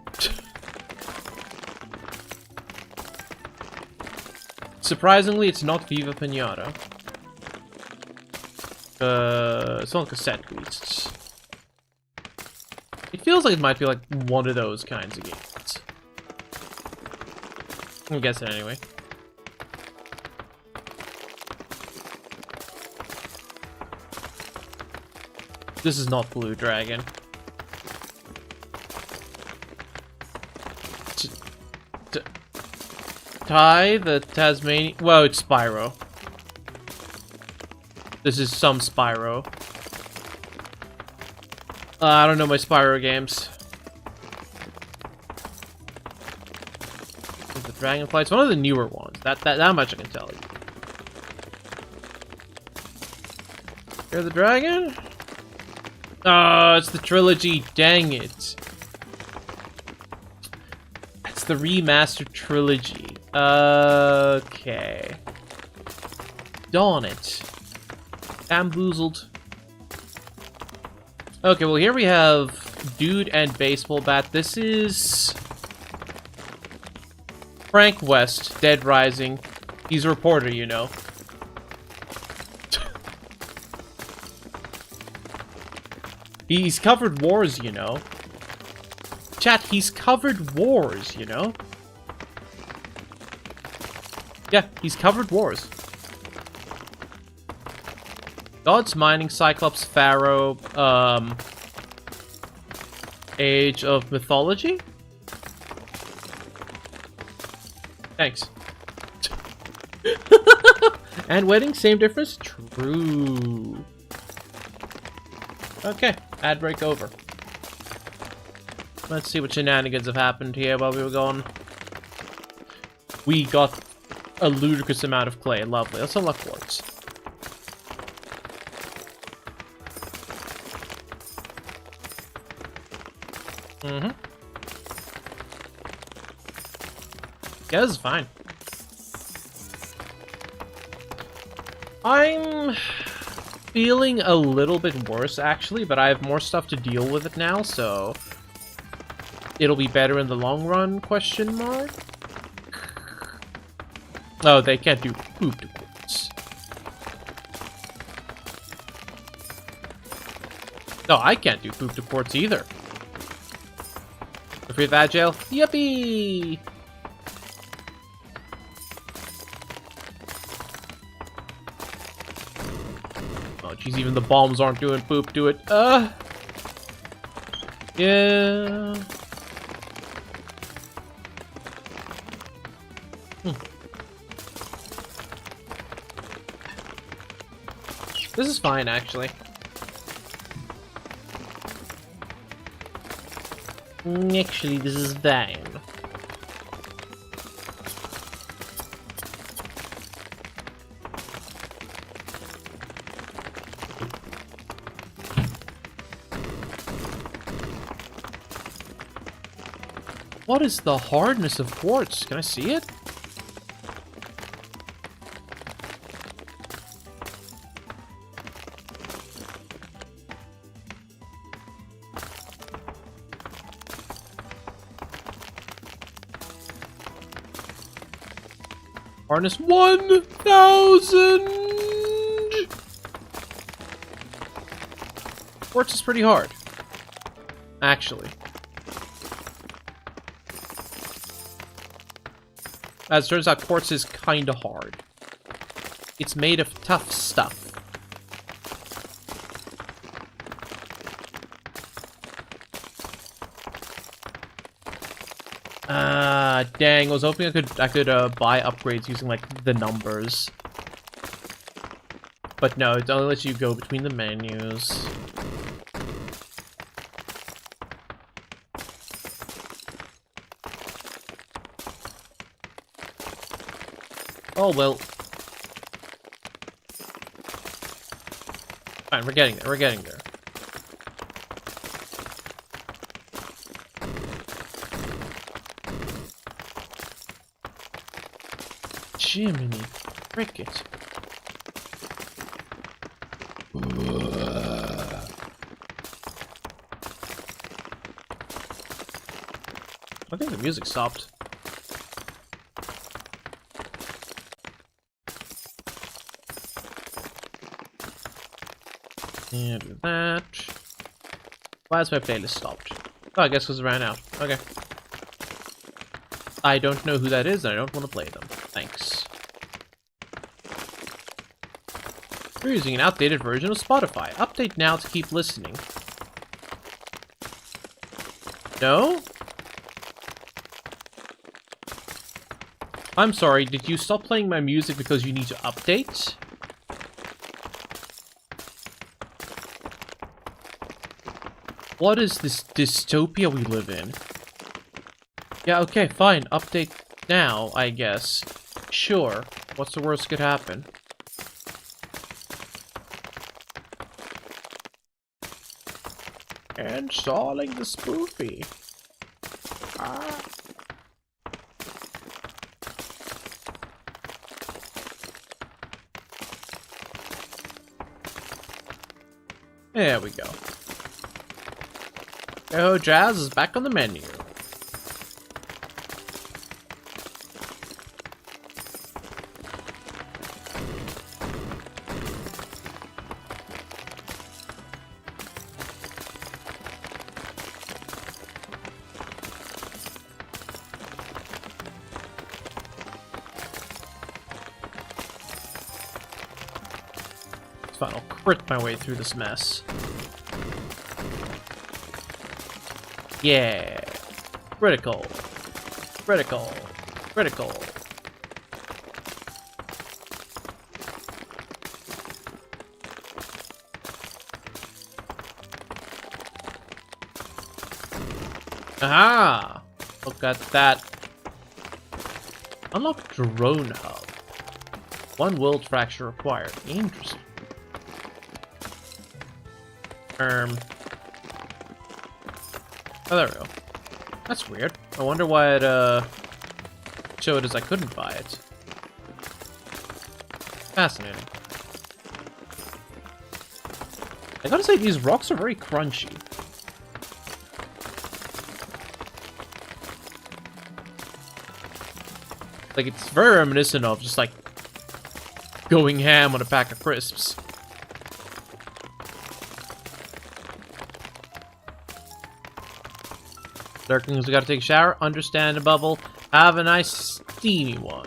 Surprisingly, it's not Viva Pinata. It's not cassette beasts. It feels like it might be like one of those kinds of games. I'm guessing anyway. This is not Blue Dragon. Ty, the Tasmanian... Well, it's Spyro. This is some Spyro. I don't know my Spyro games. The Dragonfly. It's one of the newer ones. That much I can tell you. You're the dragon? Oh, it's the trilogy. Dang it. It's the remastered trilogy. Okay. Darn it. Bamboozled. Okay, well here we have Dude and Baseball Bat. This is Frank West, Dead Rising. He's a reporter, you know. He's covered wars, you know. Chat, he's covered wars, you know. Yeah, he's covered wars. Gods, Mining, Cyclops, Pharaoh, Age of Mythology? Thanks. And Wedding, same difference? True. Okay, ad break over. Let's see what shenanigans have happened here while we were gone. We got a ludicrous amount of clay. Lovely. Let's unlock quartz. Mm-hmm. Yeah, this is fine. I'm feeling a little bit worse, actually, but I have more stuff to deal with it now, so it'll be better in the long run, question mark? Oh, they can't do poop to quartz. No, I can't do poop to quartz either. Free of agile? Yippee! Oh, jeez, even the bombs aren't doing poop to it. Yeah. This is fine, actually. Actually, this is fine. What is the hardness of quartz? Can I see it? Hardness 1,000! Quartz is pretty hard. Actually. As it turns out, quartz is kinda hard. It's made of tough stuff. Dang, I was hoping I could buy upgrades using like the numbers. But no, it only lets you go between the menus. Oh well. Fine, we're getting there, we're getting there. Jiminy cricket. I think the music stopped. And do that. Why has my playlist stopped? Oh, I guess because it ran out. Okay. I don't know who that is, and I don't want to play them. Thanks. You're using an outdated version of Spotify. Update now to keep listening. No? I'm sorry, did you stop playing my music because you need to update? What is this dystopia we live in? Yeah, okay, fine. Update now, I guess. Sure. What's the worst could happen? Installing the spoofy. Ah. There we go. Oh, Jazz is back on the menu. It's fine, I'll crit my way through this mess. Yeah. Critical. Critical. Critical. Aha! Look at that. Unlock drone hub. 1 world fracture required. Interesting. Oh, there we go. That's weird. I wonder why it, showed as I couldn't buy it. Fascinating. I gotta say, these rocks are very crunchy. Like, it's very reminiscent of just, like, going ham on a pack of crisps. Lurkings, we gotta take a shower. Understand the bubble. Have a nice steamy one.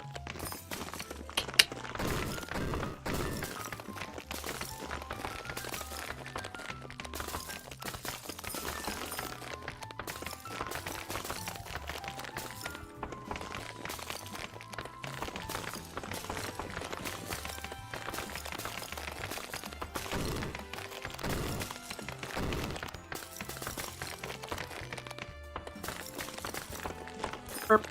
Burp.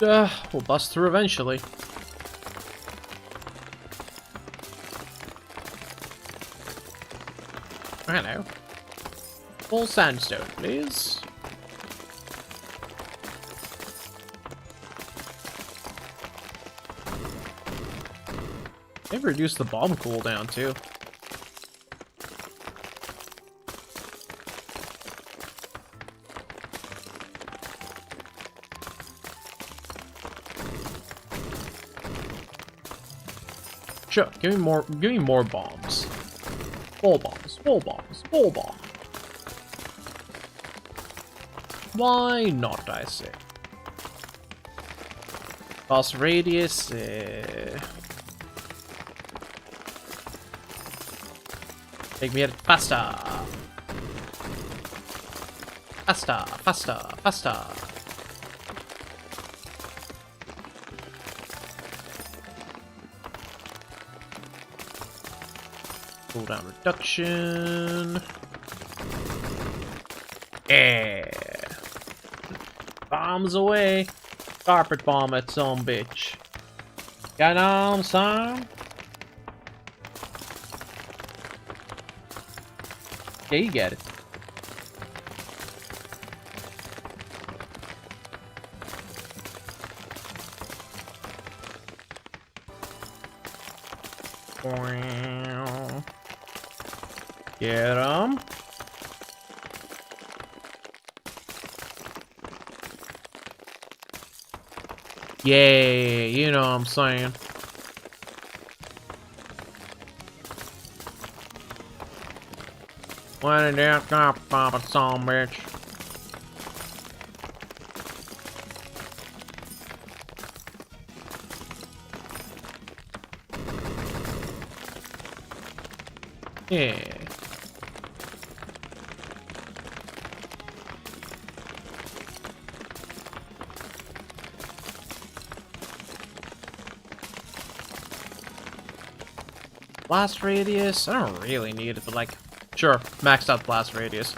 We'll bust through eventually. Hello. Full sandstone, please. Maybe reduce the bomb cooldown too. Sure, give me more bombs. Full bombs, full bombs, full bomb. Why not, I say? Boss radius, Take me at it faster. Faster, faster, faster. Cooldown reduction. Yeah. Bombs away. Carpet bomb at some bitch. Got on, son? Yeah, you get it. Get 'em. Yeah, you know what I'm saying. When it ain't got pop at some bitch. Yeah. Blast radius? I don't really need it, but like, sure, maxed out blast radius.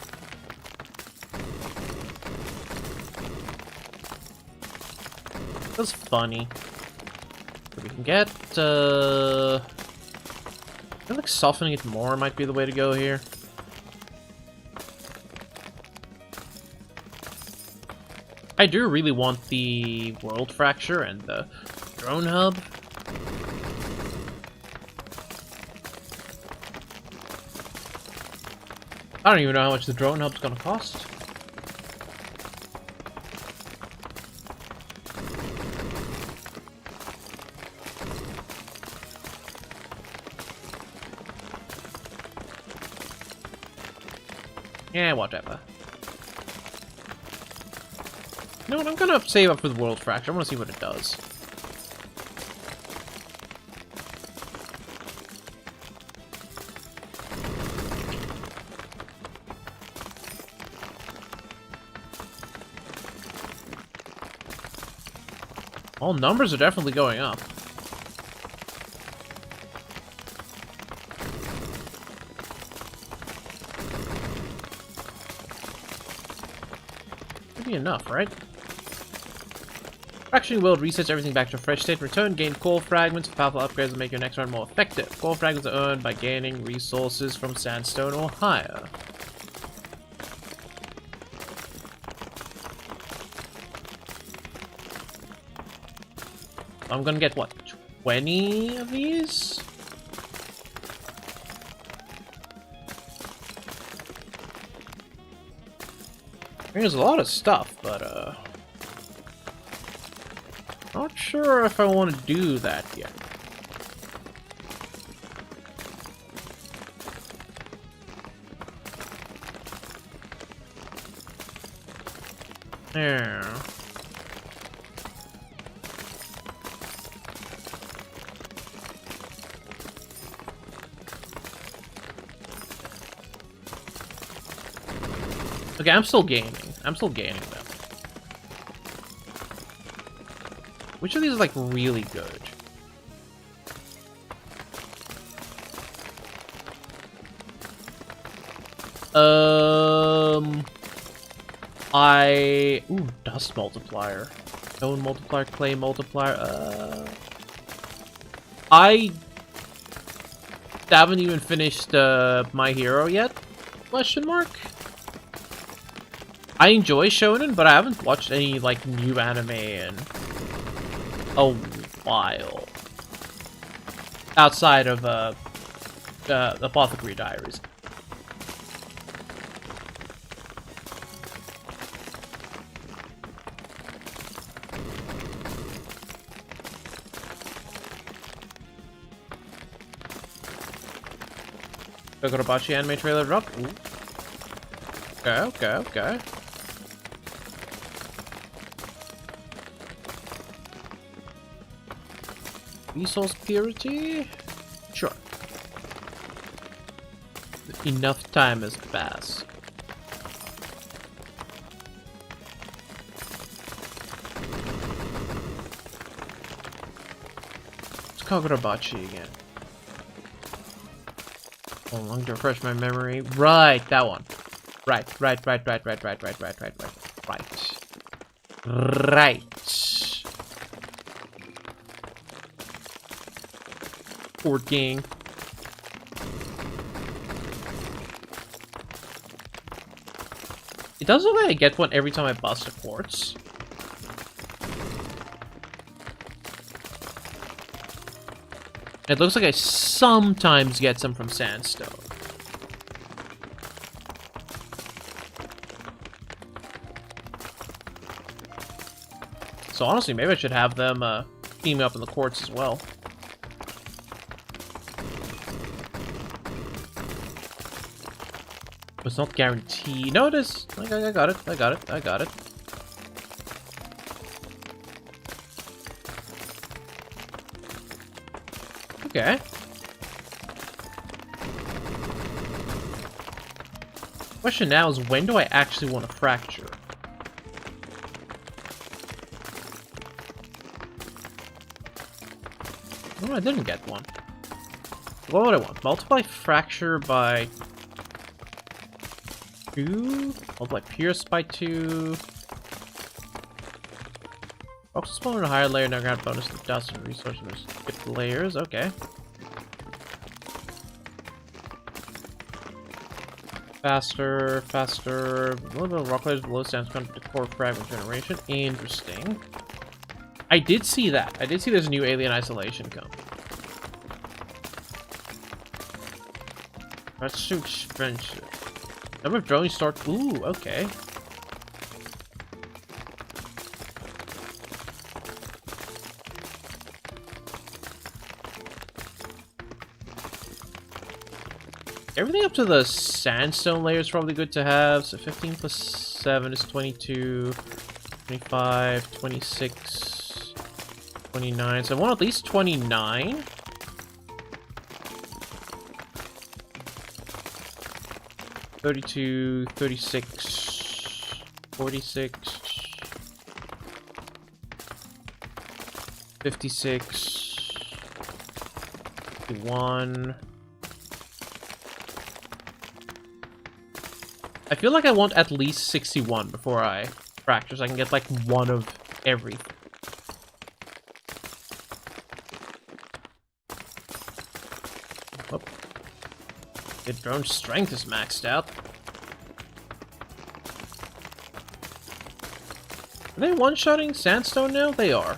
That's funny. We can get, I feel like softening it more might be the way to go here. I do really want the world fracture and the drone hub. I don't even know how much the drone hub's gonna cost. Yeah, whatever. You know what, I'm gonna save up for the world fracture. I wanna see what it does. All numbers are definitely going up. Should be enough, right? Fracturing World resets everything back to a fresh state. Return, gain core fragments. Powerful upgrades will make your next run more effective. Core fragments are earned by gaining resources from sandstone or higher. I'm gonna get, what, 20 of these? There's a lot of stuff, but, not sure if I want to do that yet. There. Okay, I'm still gaining. I'm still gaining them. Which of these is, like, really good? Ooh, dust multiplier. Stone multiplier, clay multiplier, I haven't even finished, My Hero yet? Question mark? I enjoy shonen, but I haven't watched any, like, new anime in a while. Outside of, the Apothecary Diaries. Kokorobachi anime trailer drop. Ooh. Okay. Resource purity? Sure. Enough time has passed. It's Kokorobachi again. Oh, long to refresh my memory. Right, that one. Right. Working. It does look like I get one every time I bust a quartz. It looks like I sometimes get some from sandstone. So honestly, maybe I should have them team up in the quartz as well. It's not guaranteed. No, it is. I got it. I got it. Okay. Question now is, when do I actually want to fracture? Oh, I didn't get one. What would I want? Multiply fracture by 2? Multiply pierce by 2. Rocks spawn in a higher layer, now grab bonus to dust and resources. Skip layers, okay. Faster. A little bit of rock layers below sandstone to core fragment generation. Interesting. I did see that. I did see there's a new alien isolation come. That's so expensive. Number of drones start. Ooh, okay. Everything up to the sandstone layer is probably good to have. So 15 plus 7 is 22, 25, 26, 29. So I want at least 29. $32, $36, $46, $56, $51. I feel like I want at least 61 before I fracture, so I can get like one of everything. Oh. The drone's strength is maxed out. Are they one-shotting sandstone now? They are.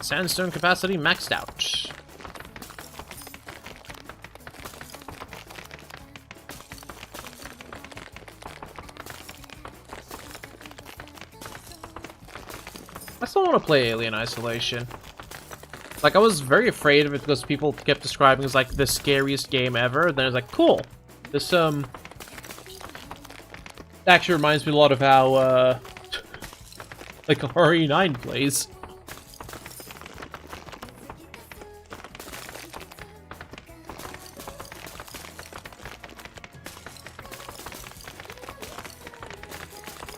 Sandstone capacity maxed out. I still want to play Alien Isolation. Like, I was very afraid of it because people kept describing it as like the scariest game ever. And then I was like, cool. This actually reminds me a lot of how like RE9 plays.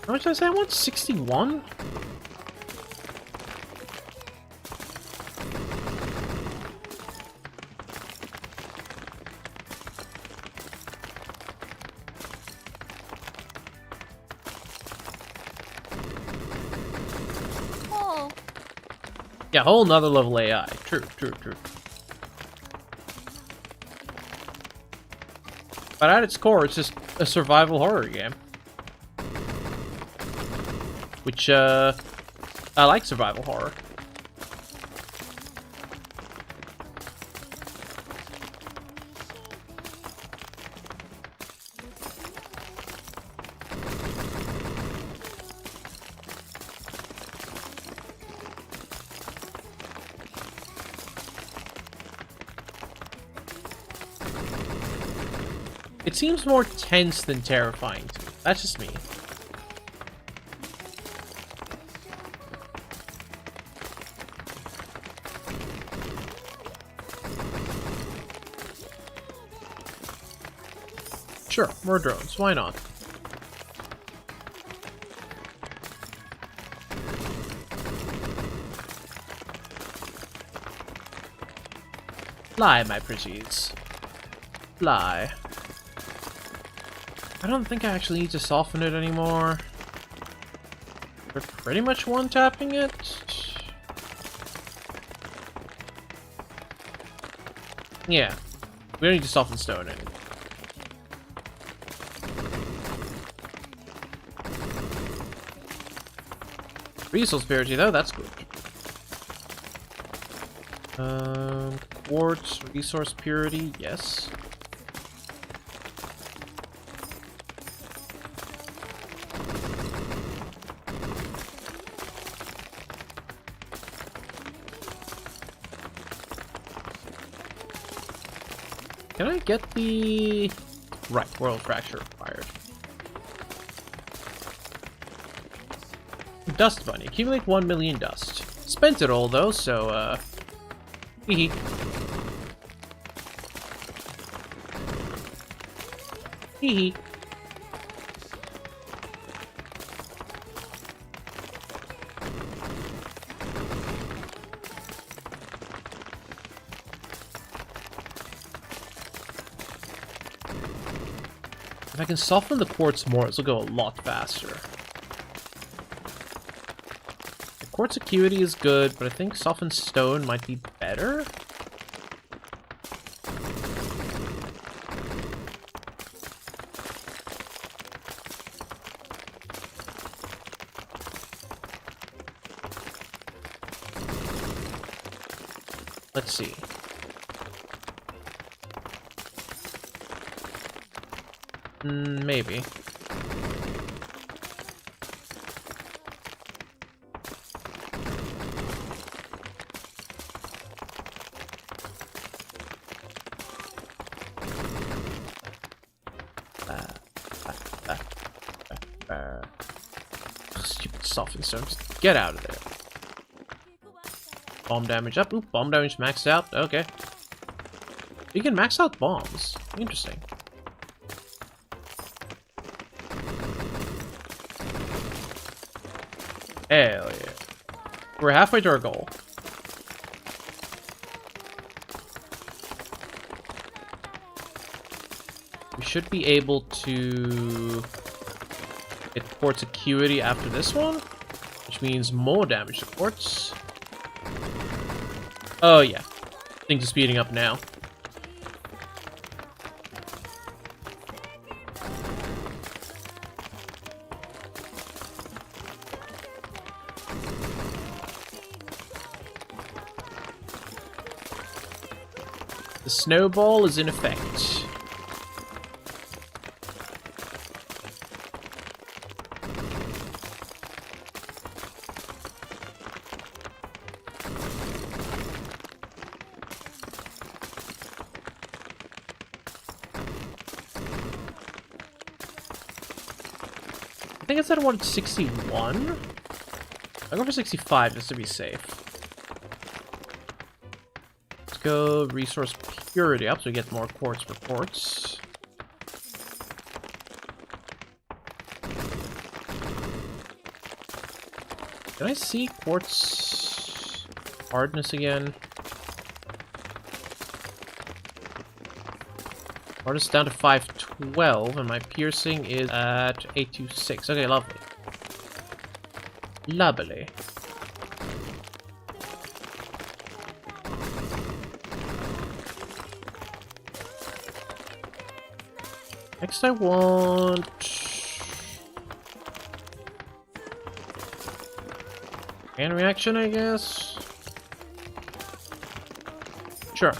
How much did I say? I want 61? Oh. Yeah, whole nother level AI. True. But at its core, it's just a survival horror game. Which, I like survival horror. It seems more tense than terrifying to me. That's just me. Sure, more drones. Why not? Fly, my pretties. Fly. I don't think I actually need to soften it anymore. We're pretty much one-tapping it. Yeah. We don't need to soften stone anymore. Resource purity, though, that's good. Quartz, resource purity, yes. Can I get the... Right, world fracture required. Dust bunny. Accumulate 1 million dust. Spent it all, though, so, hee hee. Hee hee. If I can soften the quartz more, this will go a lot faster. The quartz acuity is good, but I think softened stone might be better. Let's see. Maybe. Stupid softened stone. Just get out of there. Bomb damage up. Ooh, bomb damage maxed out. Okay. You can max out bombs. Interesting. Hell yeah. We're halfway to our goal. We should be able to get quartz acuity after this one, which means more damage to quartz. Oh yeah, things are speeding up now. The snowball is in effect. I think I said I wanted 61. I'll go for 65 just to be safe. Let's go resource purity up so we get more quartz for quartz. Can I see quartz hardness again? Hardness down to 512, and my piercing is at 826. Okay, lovely. Lovely. Next I want... Chain reaction, I guess? Sure.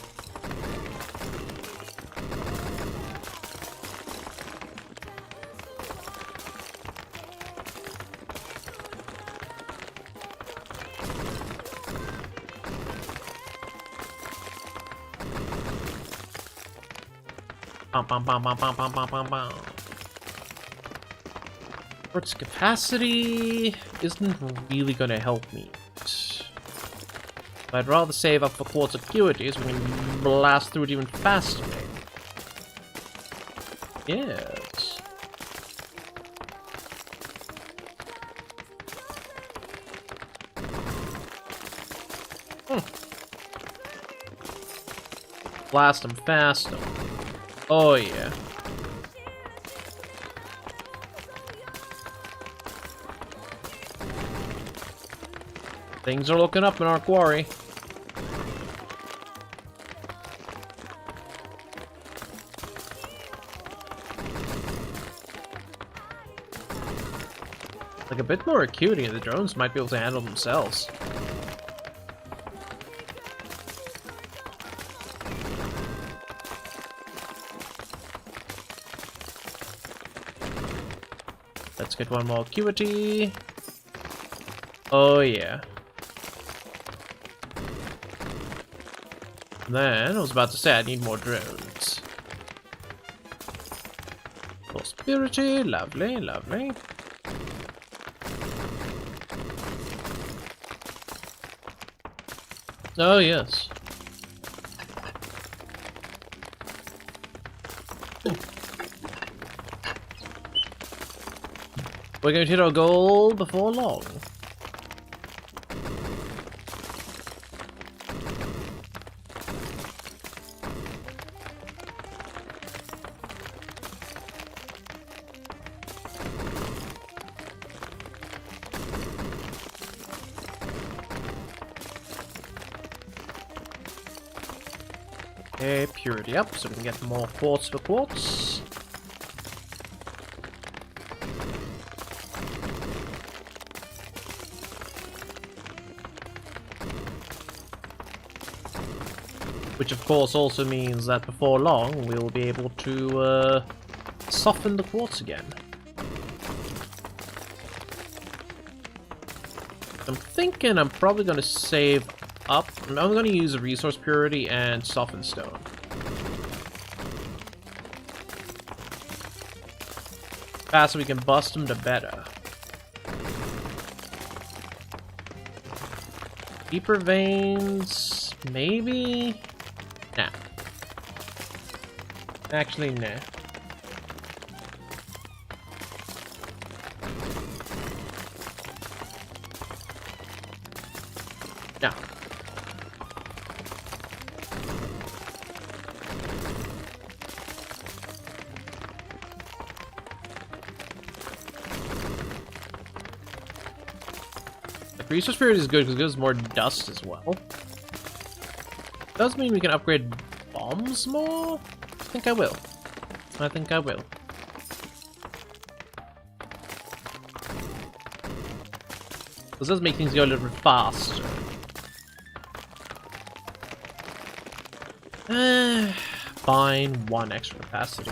Bum, bum, bum, bum, bum, bum, bum, bum, bum. Quartz capacity isn't really gonna help me. I'd rather save up for quartz acuity so we can blast through it even faster. Yes. Blast them faster. Oh yeah. Things are looking up in our quarry. Like a bit more acuity, the drones might be able to handle themselves. Let's get one more acuity. Oh yeah. Then, I was about to say I need more drones. Prosperity, lovely, lovely. Oh yes. We're going to hit our goal before long. Okay, purity up so we can get more quartz for quartz. Which of course also means that before long we'll be able to soften the quartz again. I'm thinking I'm probably going to save up. I'm going to use a resource purity and soften stone. Faster we can bust them, the better. Deeper veins, maybe? Nah. Actually, nah. Resource period is good because it gives more dust as well. Does mean we can upgrade bombs more? I think I will. I think I will. This does make things go a little bit faster. Fine, 1 extra capacity.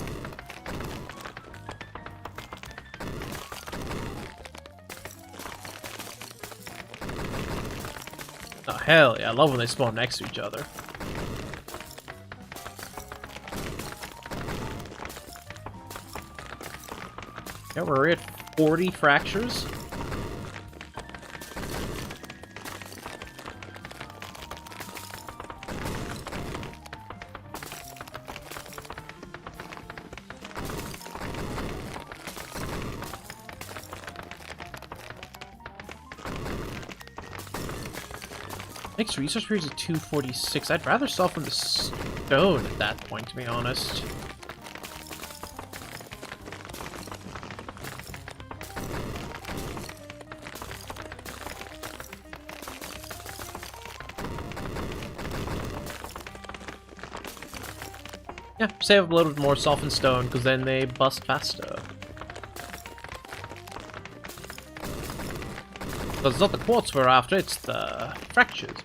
Oh, hell yeah, I love when they spawn next to each other. Yeah, we're at 40 fractures. Next resource period is 246. I'd rather soften the stone at that point, to be honest. Yeah, save up a little bit more softened stone, because then they bust faster. Because it's not the quartz we're after, it's the fractures.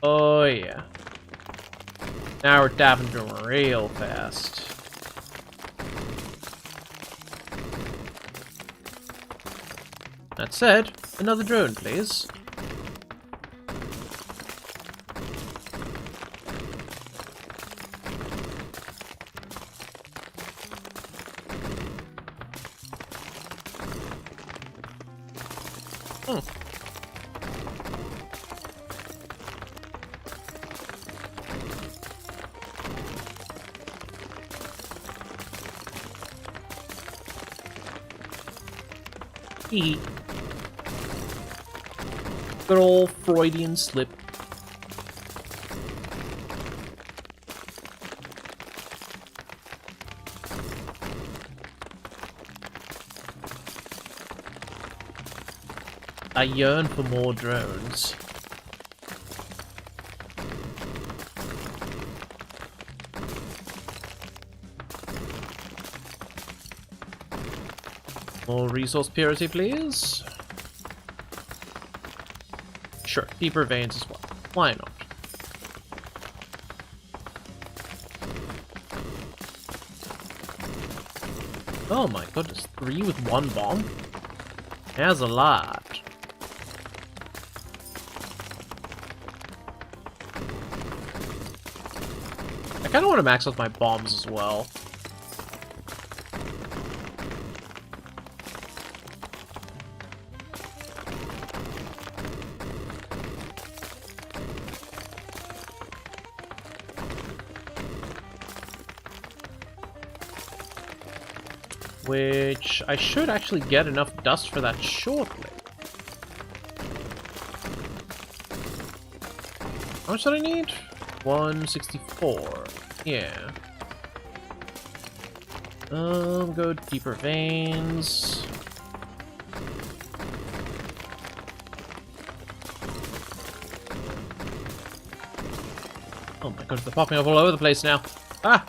Oh yeah. Now we're tapping through them real fast. That said, another drone, please. Good old Freudian slip. I yearn for more drones. More resource purity, please. Sure, deeper veins as well. Why not? Oh my goodness, 3 with 1 bomb? That's a lot. I kinda want to max out my bombs as well. Which I should actually get enough dust for that shortly. How much did I need? 164. Yeah. Go deeper veins. Oh my god, they're popping up all over the place now. Ah!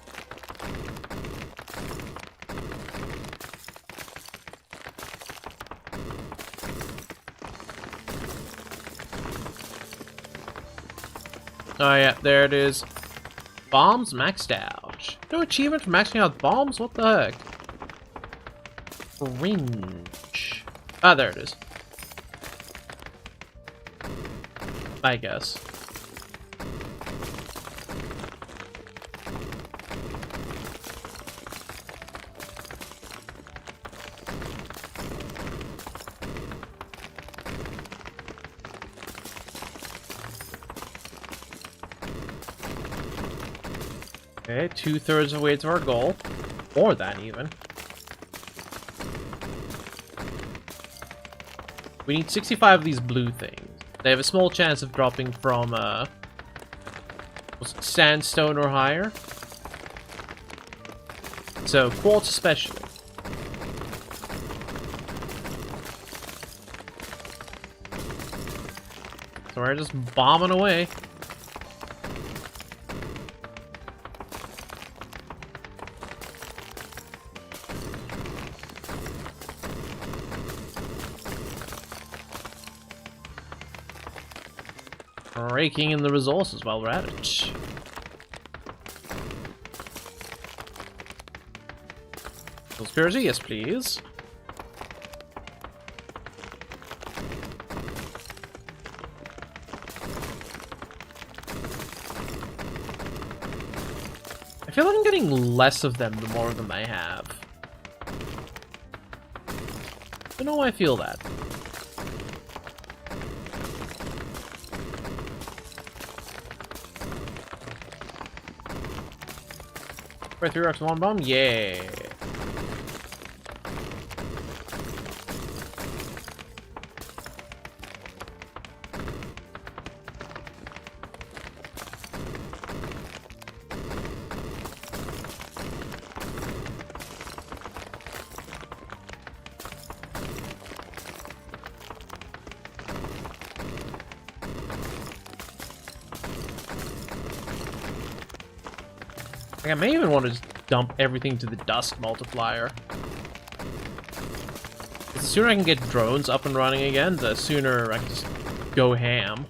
Oh yeah, there it is. Bombs maxed out. No achievement for maxing out bombs? What the heck? Fringe. Ah, there it is. I guess. Okay, 2/3 of the way to our goal. More than even. We need 65 of these blue things. They have a small chance of dropping from sandstone or higher. So, quartz especially. So we're just bombing away. Raking in the resources while we're at it. Conspiracy, yes please. I feel like I'm getting less of them the more of them I have. I don't know why I feel that. Right, 3 rocks, 1 bomb? Yeah. Like, I may even want to just dump everything to the dust multiplier. The sooner I can get drones up and running again, the sooner I can just go ham.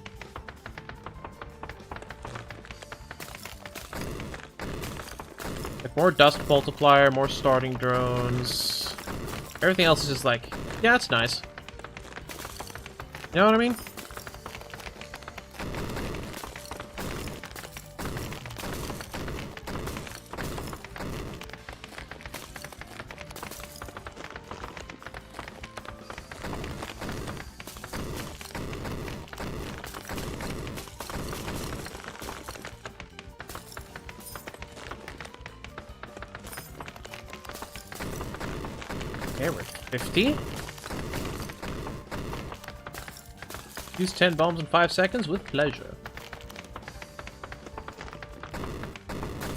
Like, more dust multiplier, more starting drones. Everything else is just like, yeah, that's nice. You know what I mean? Okay, we're 50. Use 10 bombs in 5 seconds with pleasure.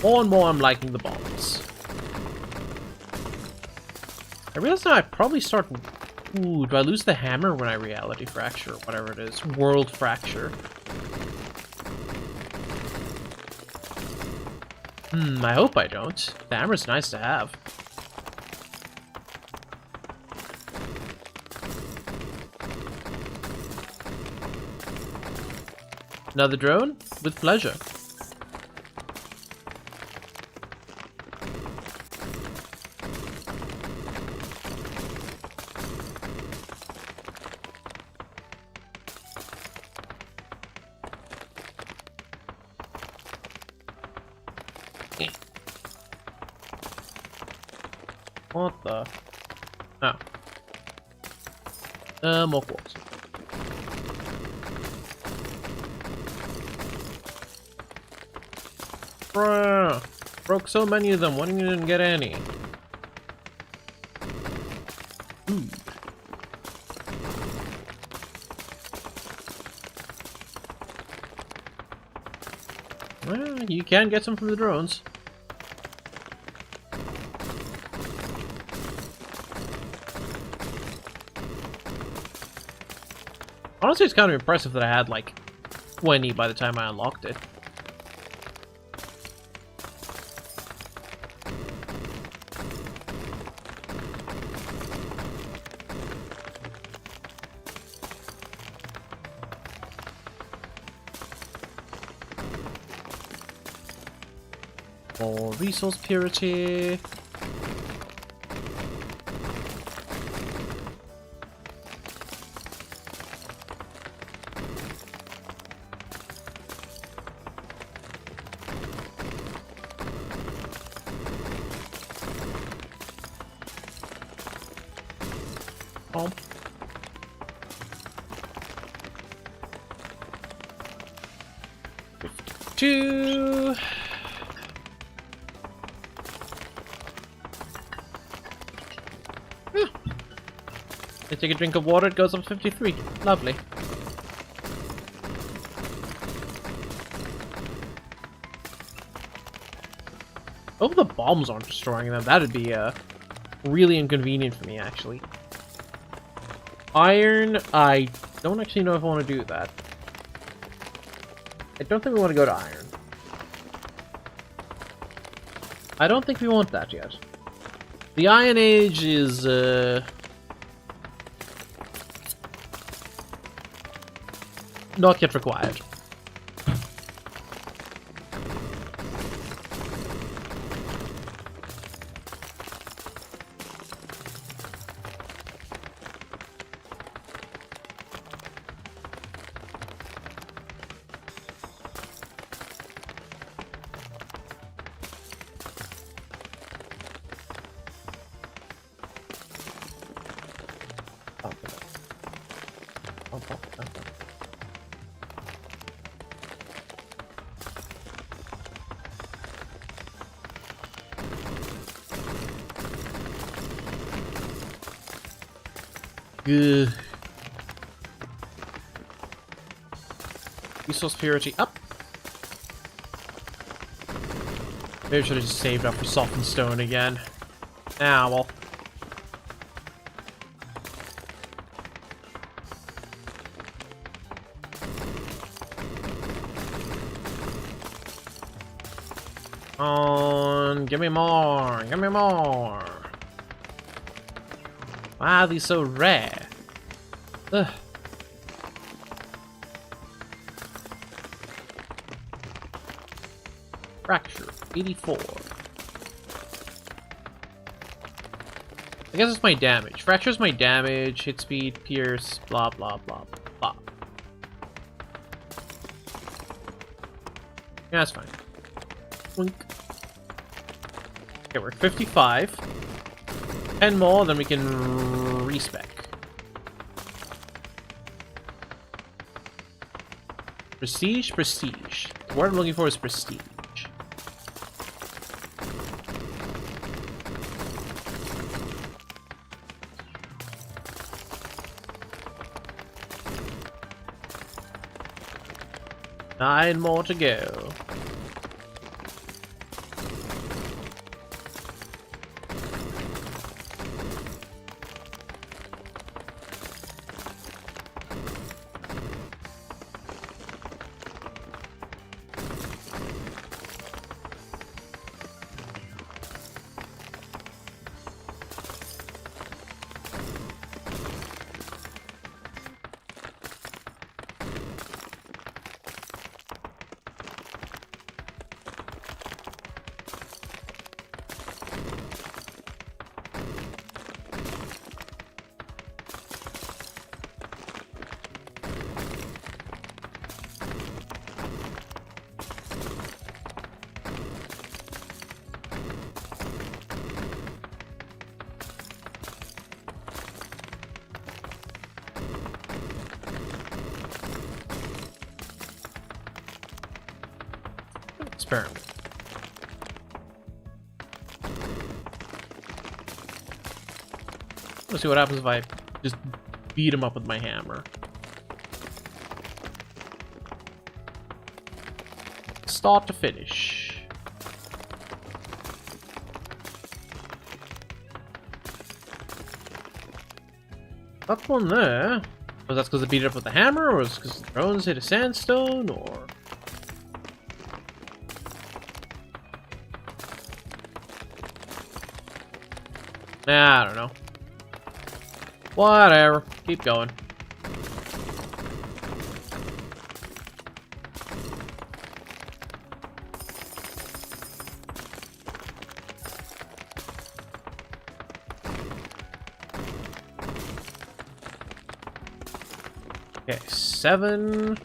More and more I'm liking the bombs. I realize now I probably start... Ooh, do I lose the hammer when I reality fracture or whatever it is? World fracture. I hope I don't. The hammer's nice to have. Another drone? With pleasure. What the? Oh. More quartz. Bruh. Broke so many of them, why didn't you even get any? Ooh. Well, you can get some from the drones. Honestly, it's kind of impressive that I had like 20 by the time I unlocked it. More resource purity. Oh. Two. I take a drink of water, it goes up 53. Lovely. Oh, the bombs aren't destroying them. That'd be really inconvenient for me, actually. Iron, I don't actually know if I want to do that. I don't think we want to go to iron. I don't think we want that yet. The Iron Age is, not yet required. Good. Resource purity up. Maybe I should have just saved up for softened stone again. Ah, well. On, give me more, give me more. Why are these so rare? Ugh. Fracture, 84. I guess it's my damage. Fracture's my damage, hit speed, pierce, blah blah blah blah. Yeah, that's fine. Wink. Okay, we're 55. 10 more, then we can respec. Prestige, prestige. The word I'm looking for is prestige. Nine more to go. Experiment. Let's see what happens if I just beat him up with my hammer. Start to finish. That one there. Was that because I beat it up with the hammer, or was it because the drones hit a sandstone, or? Nah, I don't know. Whatever. Keep going. Okay, 7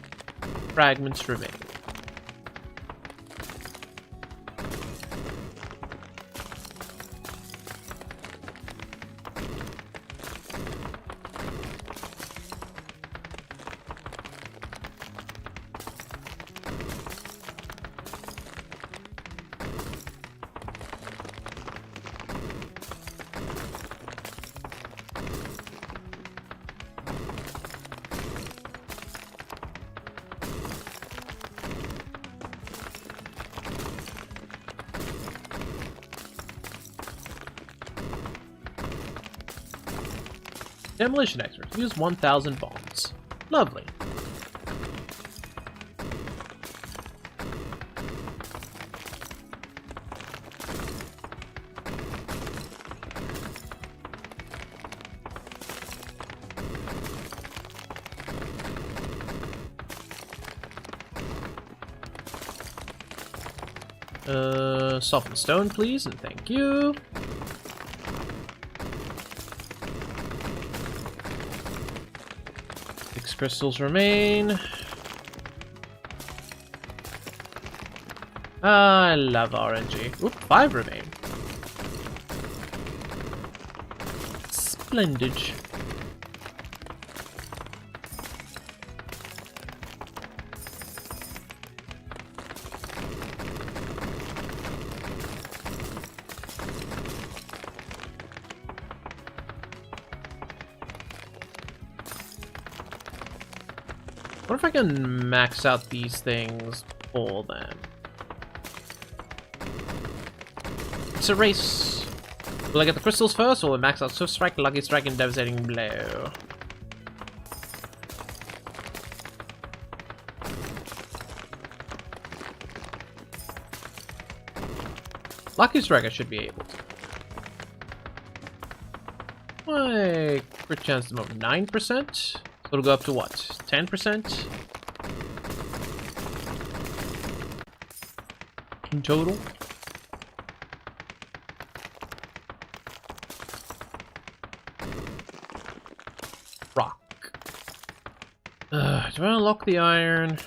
fragments remain. Demolition expert. Use 1,000 bombs. Lovely. Soften stone, please, and thank you. 6 crystals remain. I love RNG. Oop, 5 remain. Splendid. What if I can max out these things for them? It's a race. Will I get the crystals first, or will I max out Swift Strike, Lucky Strike, and Devastating Blow? Lucky Strike I should be able to. My crit chance to move 9%. So it'll go up to what? 10%? In total? Rock. Do I unlock the iron?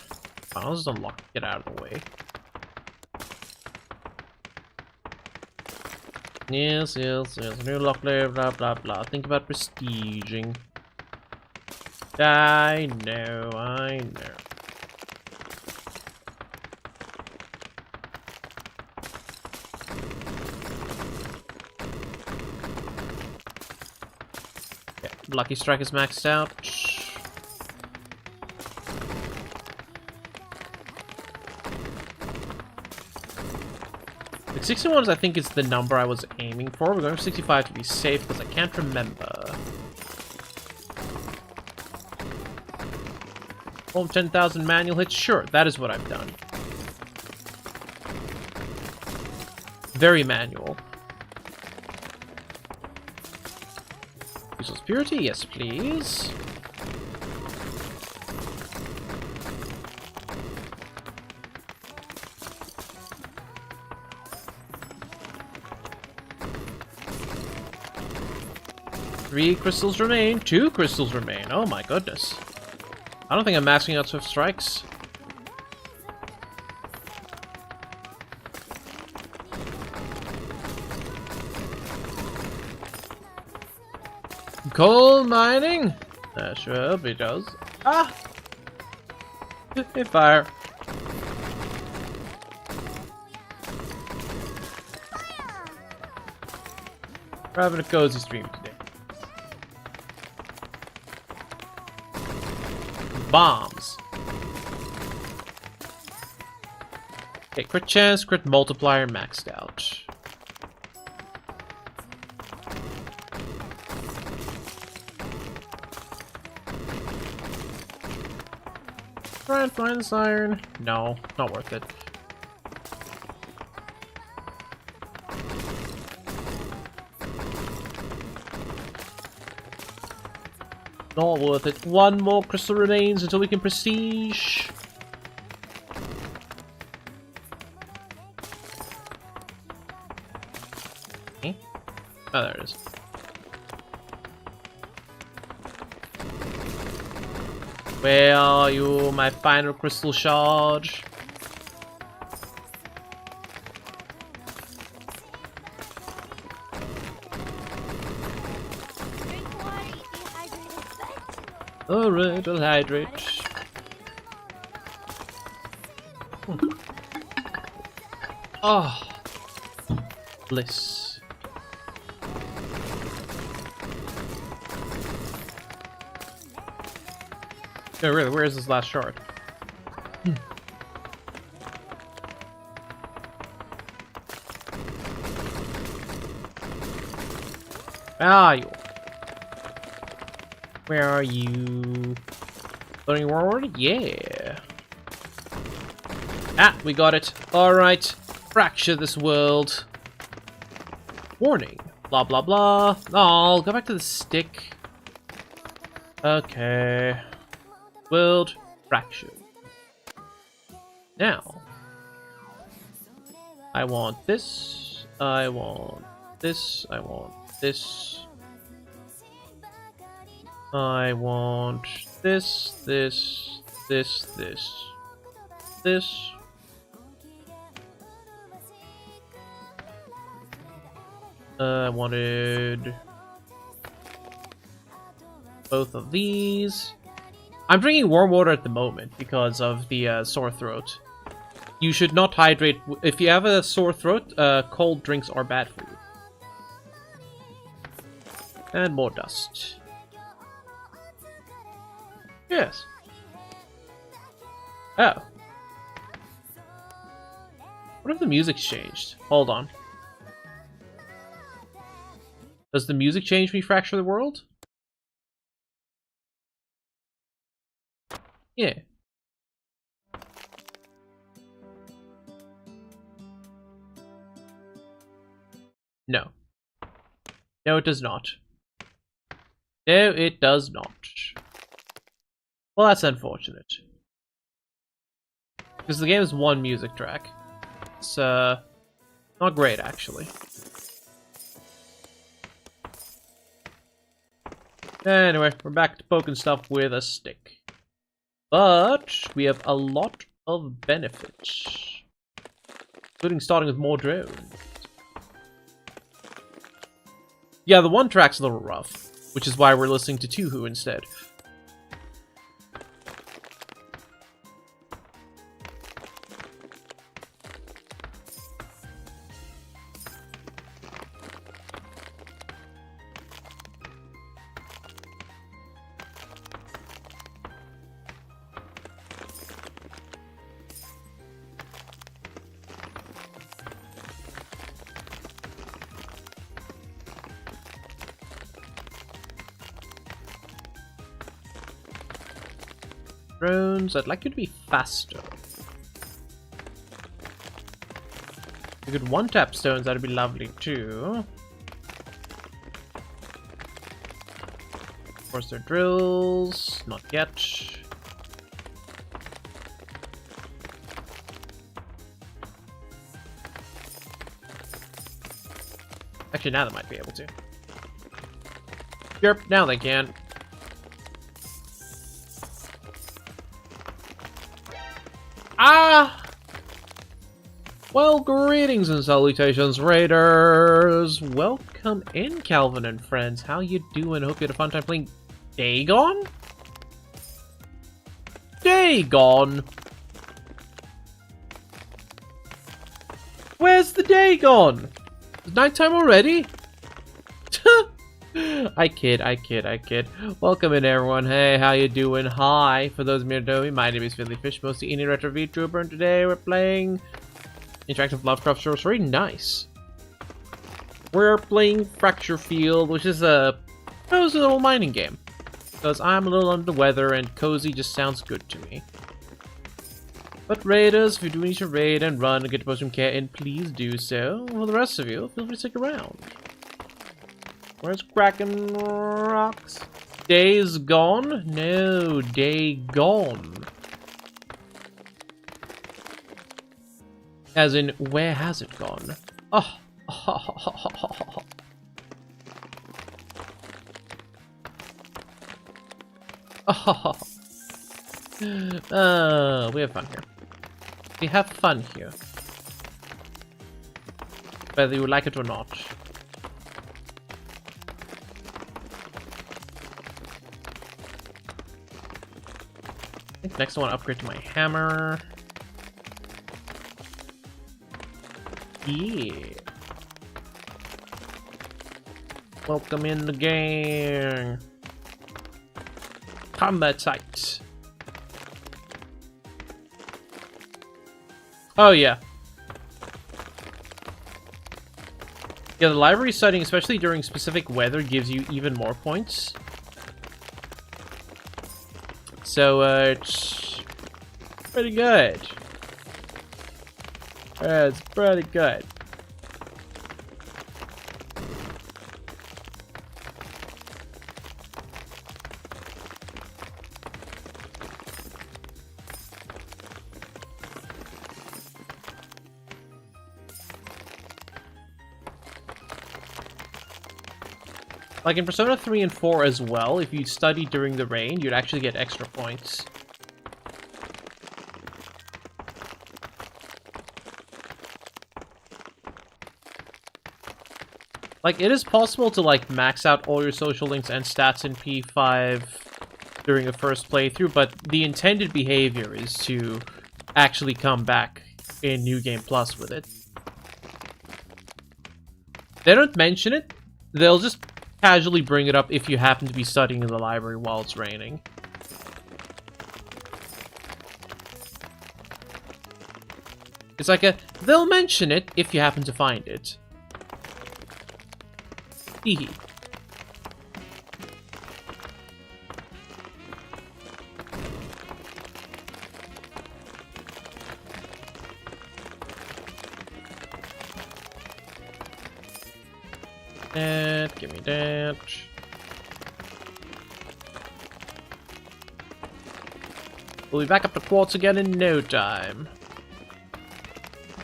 I'll just unlock it, get out of the way. Yes, yes, yes. New lock layer, blah, blah, blah. Think about prestiging. I know, I know. Okay, Lucky Strike is maxed out. Like 61 I think is the number I was aiming for. We're going for 65 to be safe because I can't remember. Home 10,000 manual hits? Sure, that is what I've done. Very manual. Resource purity? Yes, please. Three crystals remain. 2 crystals remain. Oh my goodness. I don't think I'm maxing out Swift Strikes. Coal mining? Sure, it does. Ah! Hey, fire. We're having a cozy stream today. Bombs. Okay, crit chance, crit multiplier maxed out. Try and find this iron. No, not worth it. Not worth it. 1 more crystal remains until we can prestige. Okay. Oh, there it is. Where are you, my final crystal shard? Alright, I'll hydrate. Oh, bliss. No, really, where is this last shard? Ah, you. Where are you? Loading forward? Yeah. Ah, we got it. Alright. Fracture this world. Warning. Blah, blah, blah. Oh, go back to the stick. Okay. World fracture. Now. I want this. I want this. I want this. I want this, this, this. I wanted both of these. I'm drinking warm water at the moment because of the sore throat. You should not hydrate. If you have a sore throat, cold drinks are bad for you. And more dust. Yes. Oh. What if the music's changed? Hold on. Does the music change when you fracture the world? Yeah. No. No, it does not. No, it does not. Well, that's unfortunate. Because the game is one music track. It's, not great, actually. Anyway, we're back to poking stuff with a stick. But we have a lot of benefits. Including starting with more drones. Yeah, the one track's a little rough, which is why we're listening to Tuhu instead. Drones, I'd like you to be faster. You could one-tap stones, that'd be lovely too. Of course, they're drills. Not yet. Actually, now they might be able to. Yep, now they can. Ah! Well, greetings and salutations, raiders! Welcome in, Calvin and friends. How you doing? Hope you had a fun time playing Dagon? Dagon! Where's the Dagon? Is nighttime already? I kid. Welcome in, everyone. Hey, how you doing? Hi. For those of you who know me, my name is Philly Fish, mostly Indie Retro VTuber, and today we're playing interactive Lovecraft Shores. Very nice. We're playing Fracture Field, which is a cozy little mining game. Because I'm a little under the weather, and cozy just sounds good to me. But raiders, if you do need to raid and run and get your post-room care in, please do so. Well, the rest of you, feel free to stick around. Where's Kraken Rocks? Days gone? No, day gone. As in, where has it gone? Oh. We have fun here. We have fun here. Whether you like it or not. I think next I want to upgrade to my hammer. Yeah. Welcome in the gang. Combat site. Oh yeah. Yeah, the library setting, especially during specific weather, gives you even more points. so it's pretty good. It's pretty good. Like in Persona 3 and 4 as well, if you study during the rain, you'd actually get extra points. Like, it is possible to, like, max out all your social links and stats in P5 during a first playthrough, but the intended behavior is to actually come back in New Game Plus with it. They don't mention it, they'll just casually bring it up if you happen to be studying in the library while it's raining. It's like they'll mention it if you happen to find it. Hehe. That, give me that. We'll be back up to quartz again in no time.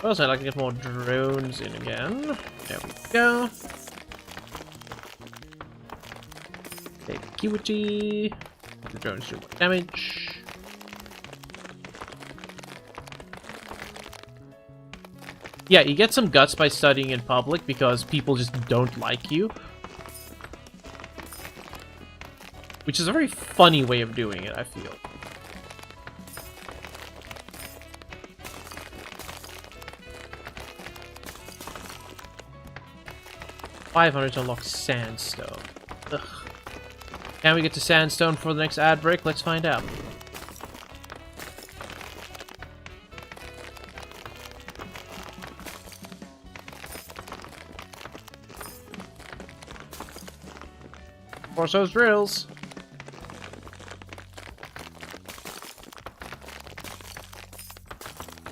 Also, I'd like to get more drones in again. There we go. Acuity. The drones do more damage. Yeah, you get some guts by studying in public because people just don't like you. Which is a very funny way of doing it, I feel. $500 to unlock sandstone. Ugh. Can we get to sandstone for the next ad break? Let's find out. Force those drills.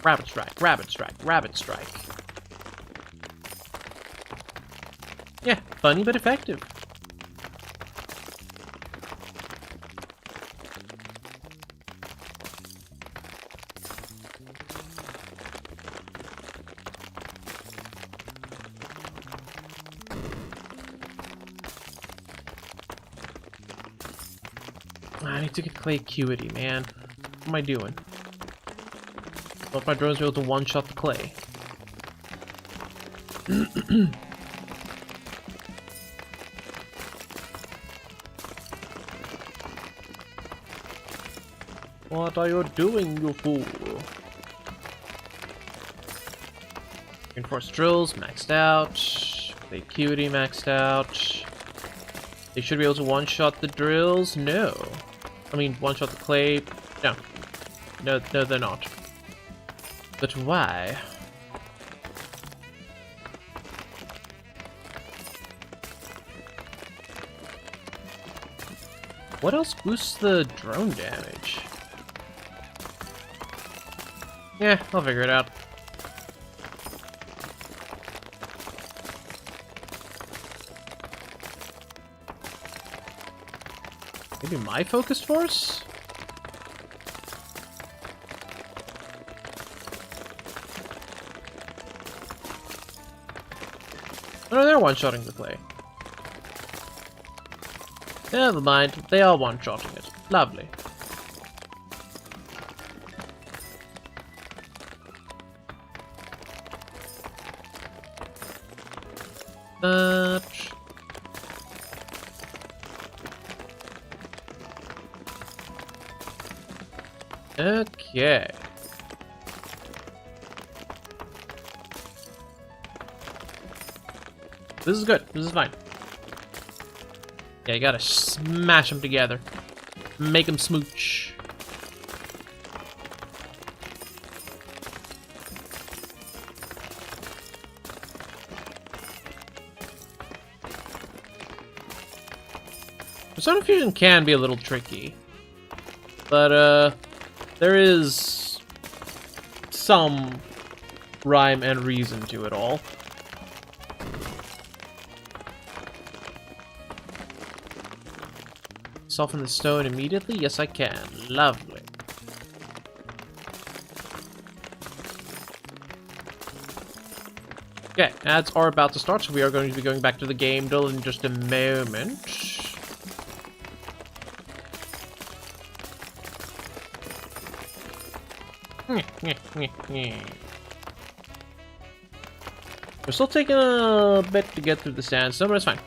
Rabbit strike, rabbit strike, rabbit strike. Yeah, funny but effective. I need to get clay acuity, man. What am I doing? Well, if my drones are able to one-shot the clay. What are you doing, you fool? Reinforced drills maxed out. Clay acuity maxed out. They should be able to one-shot the drills? No. I mean, one-shot the clay. No. No, they're not. But why? What else boosts the drone damage? Yeah, I'll figure it out. Maybe my focused force? Oh no, they're one-shotting the clay. Never mind, they are one-shotting it. Lovely. Okay. This is good. This is fine. Yeah, you gotta smash them together. Make them smooch. Persona Fusion can be a little tricky. But, there is some rhyme and reason to it all. Soften the stone immediately? Yes, I can. Lovely. Okay, ads are about to start, so we are going to be going back to the game though in just a moment. We're still taking a bit to get through the sandstone, but it's fine.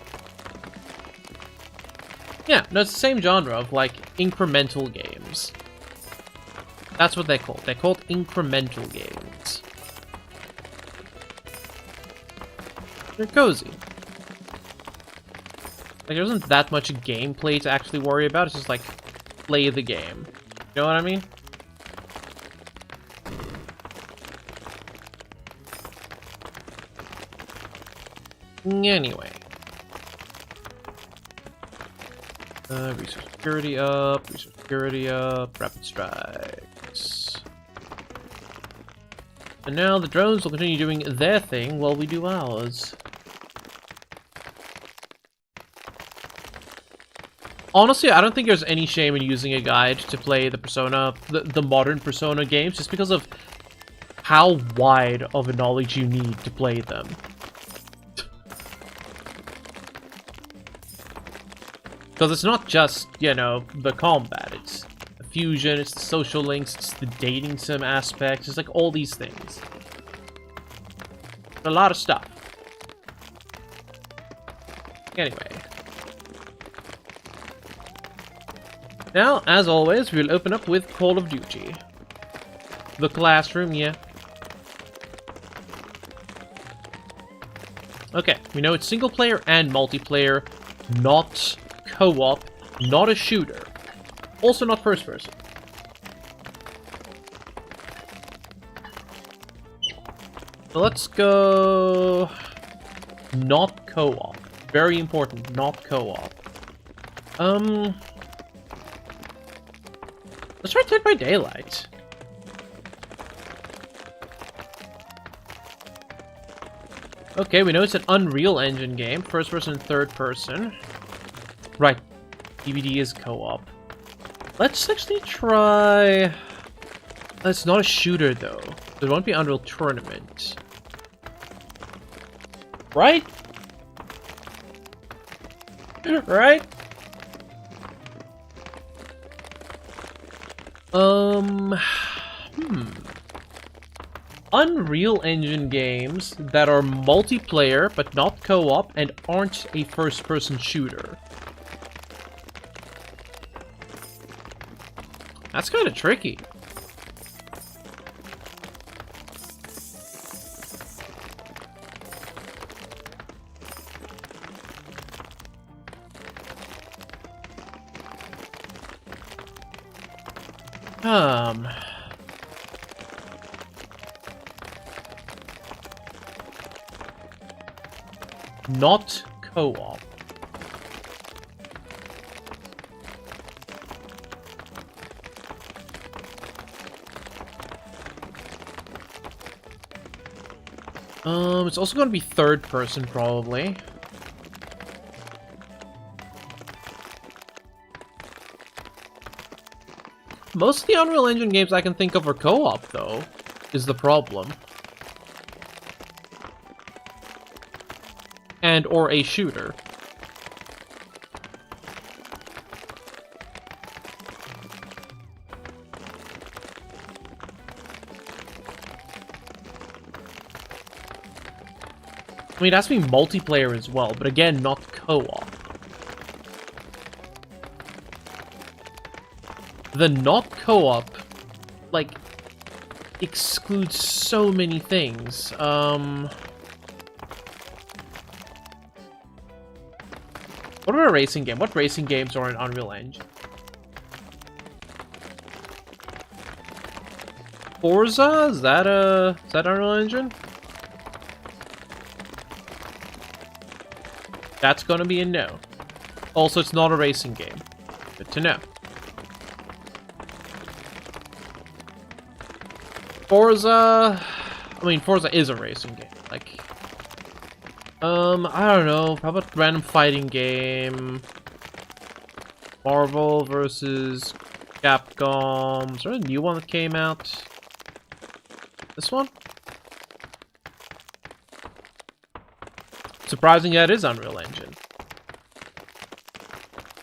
Yeah, no, it's the same genre of, like, incremental games. That's what they're called. They're called incremental games. They're cozy. Like, there isn't that much gameplay to actually worry about. It's just, like, play the game. You know what I mean? Anyway. Resource security up, rapid strikes. And now the drones will continue doing their thing while we do ours. Honestly, I don't think there's any shame in using a guide to play the Persona, the modern Persona games, just because of how wide of a knowledge you need to play them. Because it's not just, you know, the combat, it's the fusion, it's the social links, it's the dating sim aspects, it's like all these things. A lot of stuff. Anyway. Now, as always, we'll open up with Call of Duty. The classroom, yeah. Okay, we know it's single player and multiplayer, not co-op, not a shooter. Also not first person. So let's go... not co-op. Very important, not co-op. Let's try Dead by Daylight. Okay, we know it's an Unreal Engine game. First person and third person. Right. DVD is co-op. Let's actually try... It's not a shooter, though. It won't be Unreal Tournament. Right? Right? Unreal Engine games that are multiplayer but not co-op and aren't a first-person shooter. That's kind of tricky. Not co-op. It's also going to be third person, probably. Most of the Unreal Engine games I can think of are co-op, though, is the problem. And or a shooter. I mean, it has to be multiplayer as well, but again, not co-op. The not co-op, like, excludes so many things. What about a racing game? What racing games are in Unreal Engine? Forza? Is that Unreal Engine? That's gonna be a no. Also, it's not a racing game. Good to know. Forza. I mean, Forza is a racing game. Like, I don't know. How about random fighting game? Marvel versus Capcom. Is there a new one that came out? This one? Surprising that it is Unreal Engine.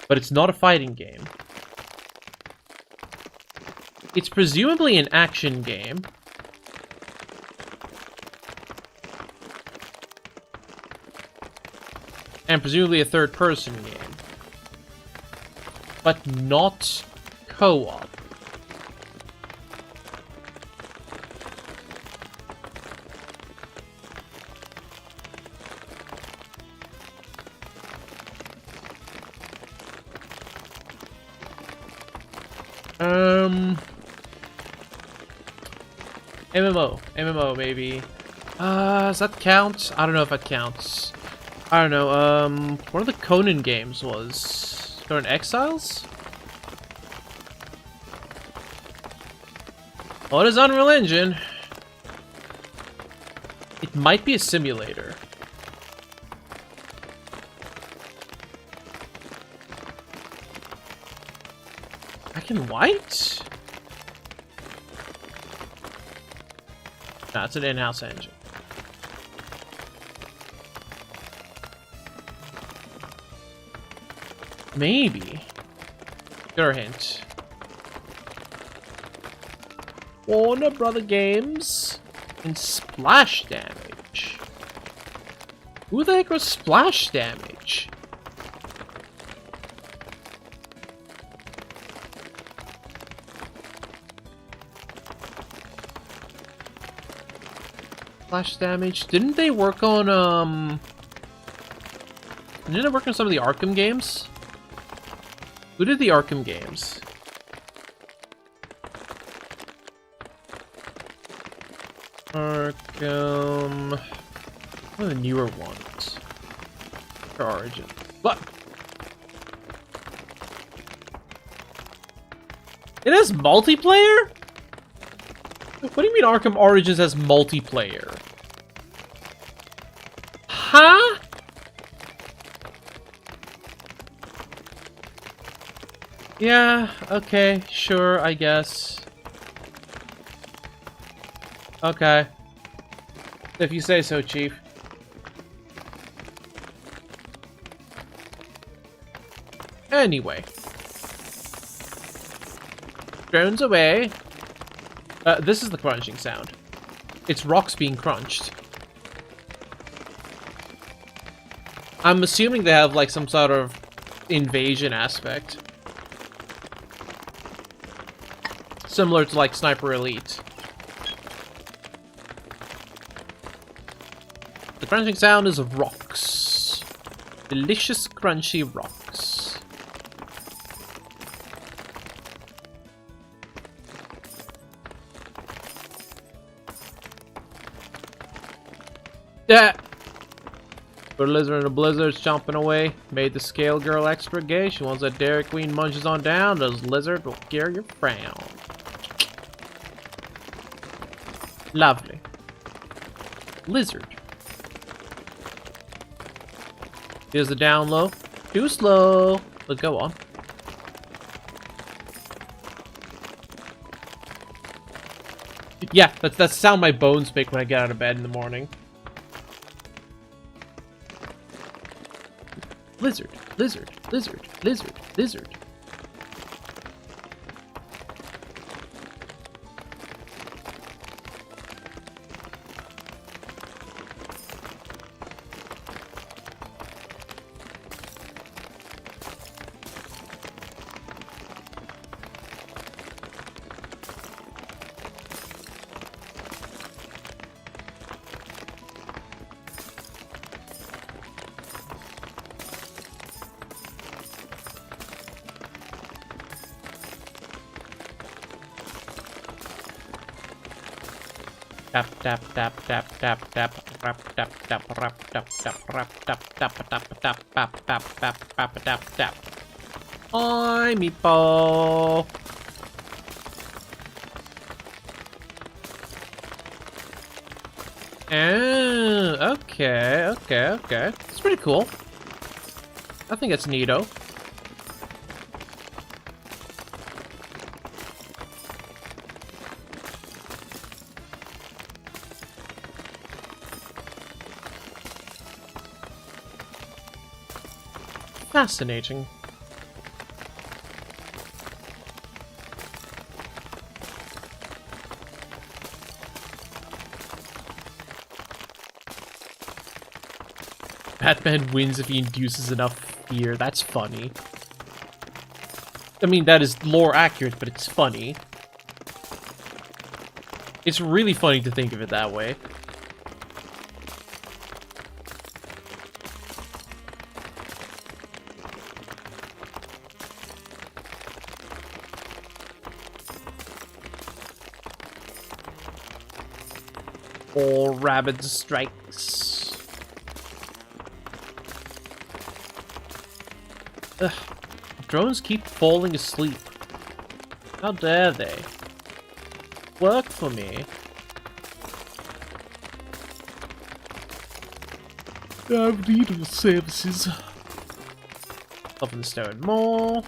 But it's not a fighting game. It's presumably an action game. And presumably a third-person game. But not co-op. MMO maybe. Does that count? I don't know if that counts. I don't know, one of the Conan games was Conan Exiles? Well, it is Unreal Engine. It might be a simulator. Black and white? No, it's an in-house engine. Maybe. Your hint. Warner Brother Games and Splash Damage. Who the heck was Splash Damage? Splash Damage. Didn't they work on Didn't they work on some of the Arkham games? Who did the Arkham games? Arkham. One of the newer ones. For Origin. What? It has multiplayer? What do you mean Arkham Origins has multiplayer? Huh? Yeah, okay, sure, I guess. Okay. If you say so, Chief. Anyway. Drones away. This is the crunching sound. It's rocks being crunched. I'm assuming they have, like, some sort of invasion aspect. Similar to, like, Sniper Elite. The crunching sound is of rocks. Delicious, crunchy rocks. Yeah. Put a lizard in a blizzard, chomping away. Made the scale girl extra gay. She wants that Dairy Queen munches on down. Those lizard will carry your frown. Lovely. Lizard. Here's the down low. Too slow. But go on. Yeah, that's the sound my bones make when I get out of bed in the morning. Lizard, lizard, lizard, lizard, lizard. Tap tap tap tap tap tap rap tap tap rap tap tap rap tap tap tap tap tap tap tap tap tap tap. Oi, meatball. Oh, okay. It's pretty cool. I think it's neato. Fascinating. Batman wins if he induces enough fear. That's funny. I mean, that is lore accurate, but it's funny. It's really funny to think of it that way. All rabid strikes. Ugh. Drones keep falling asleep. How dare they? Work for me. I've needed services. Up in the stone mall.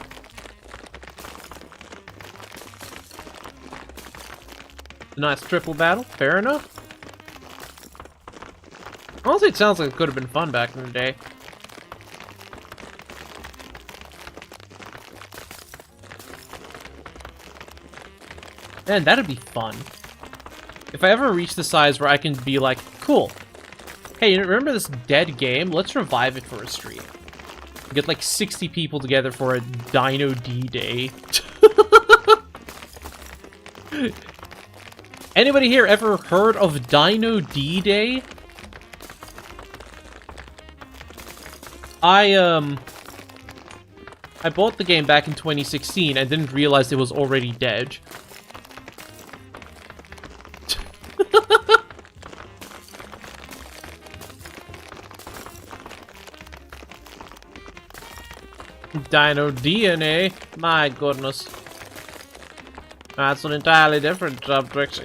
Nice triple battle. Fair enough. Honestly, it sounds like it could have been fun back in the day. Man, that'd be fun. If I ever reach the size where I can be like, cool. Hey, you remember this dead game? Let's revive it for a stream. Get like 60 people together for a Dino D-Day. Anybody here ever heard of Dino D-Day? I bought the game back in 2016 and didn't realize it was already dead. Dino DNA? My goodness. That's an entirely different subject.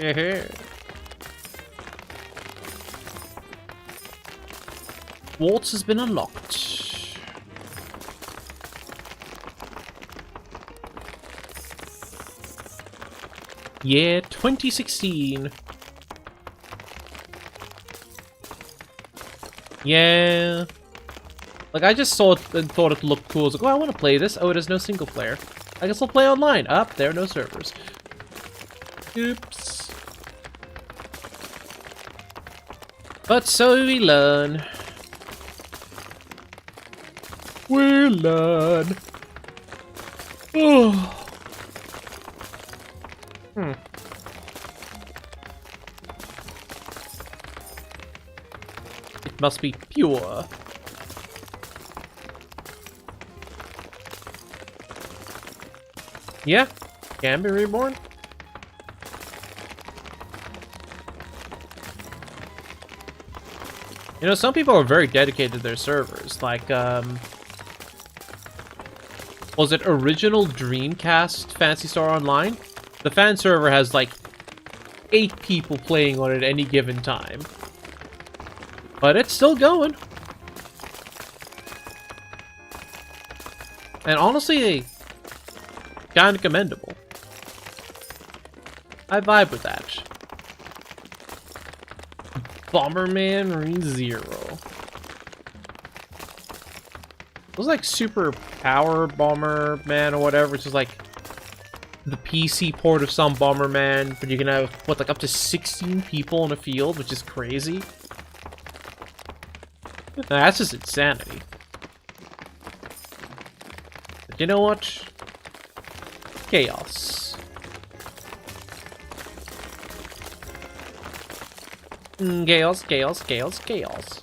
Waltz has been unlocked. Yeah, 2016. Yeah. Like, I just saw it and thought it looked cool. I was like, oh, I want to play this. Oh, it has no single player. I guess I'll play online. Up there are no servers. Oops. But so we learn. We learn. Oh. It must be pure. Yeah, can be reborn. You know, some people are very dedicated to their servers. Like, was it original Dreamcast Phantasy Star Online? The fan server has like 8 people playing on it at any given time. But it's still going. And honestly, kind of commendable. I vibe with that. Bomberman ReZero. It was like Super Power Bomberman or whatever, which is like the PC port of some Bomberman, but you can have, what, like up to 16 people in a field, which is crazy. Nah, that's just insanity. But you know what? Chaos. Chaos, chaos, chaos, chaos.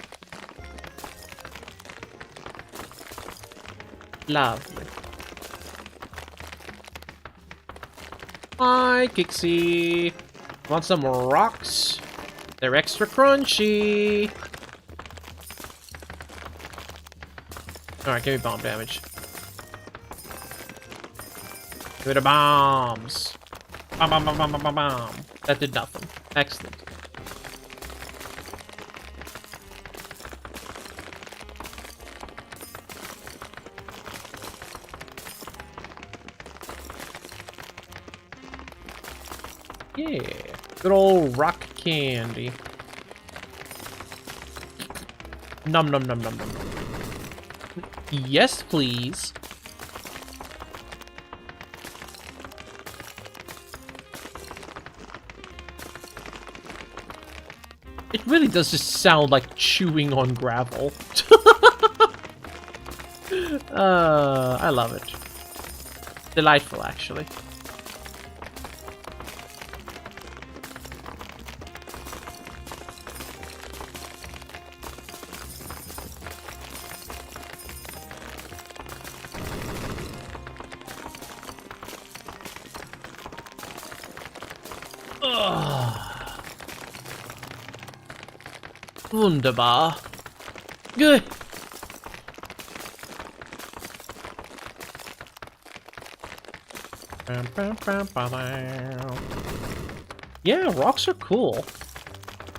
Lovely. Hi, Kixie. Want some rocks? They're extra crunchy. Alright, give me bomb damage. Give me the bombs. Bomb, bomb, bomb, bomb, bomb, bomb, bomb. That did nothing. Excellent. Yeah, good old rock candy. Nom nom nom nom nom. Yes, please. It really does just sound like chewing on gravel. I love it. Delightful, actually. Wunderbar. Good. Yeah, rocks are cool.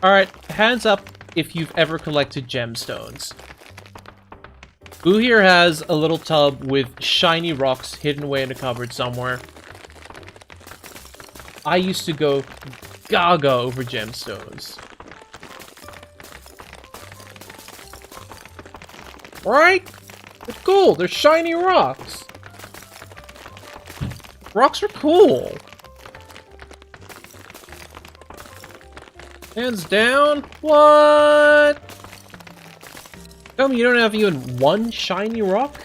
Alright, hands up if you've ever collected gemstones. Who here has a little tub with shiny rocks hidden away in a cupboard somewhere? I used to go gaga over gemstones. Right? It's cool. They're shiny rocks. Rocks are cool. Hands down. What? Tell me you don't have even one shiny rock?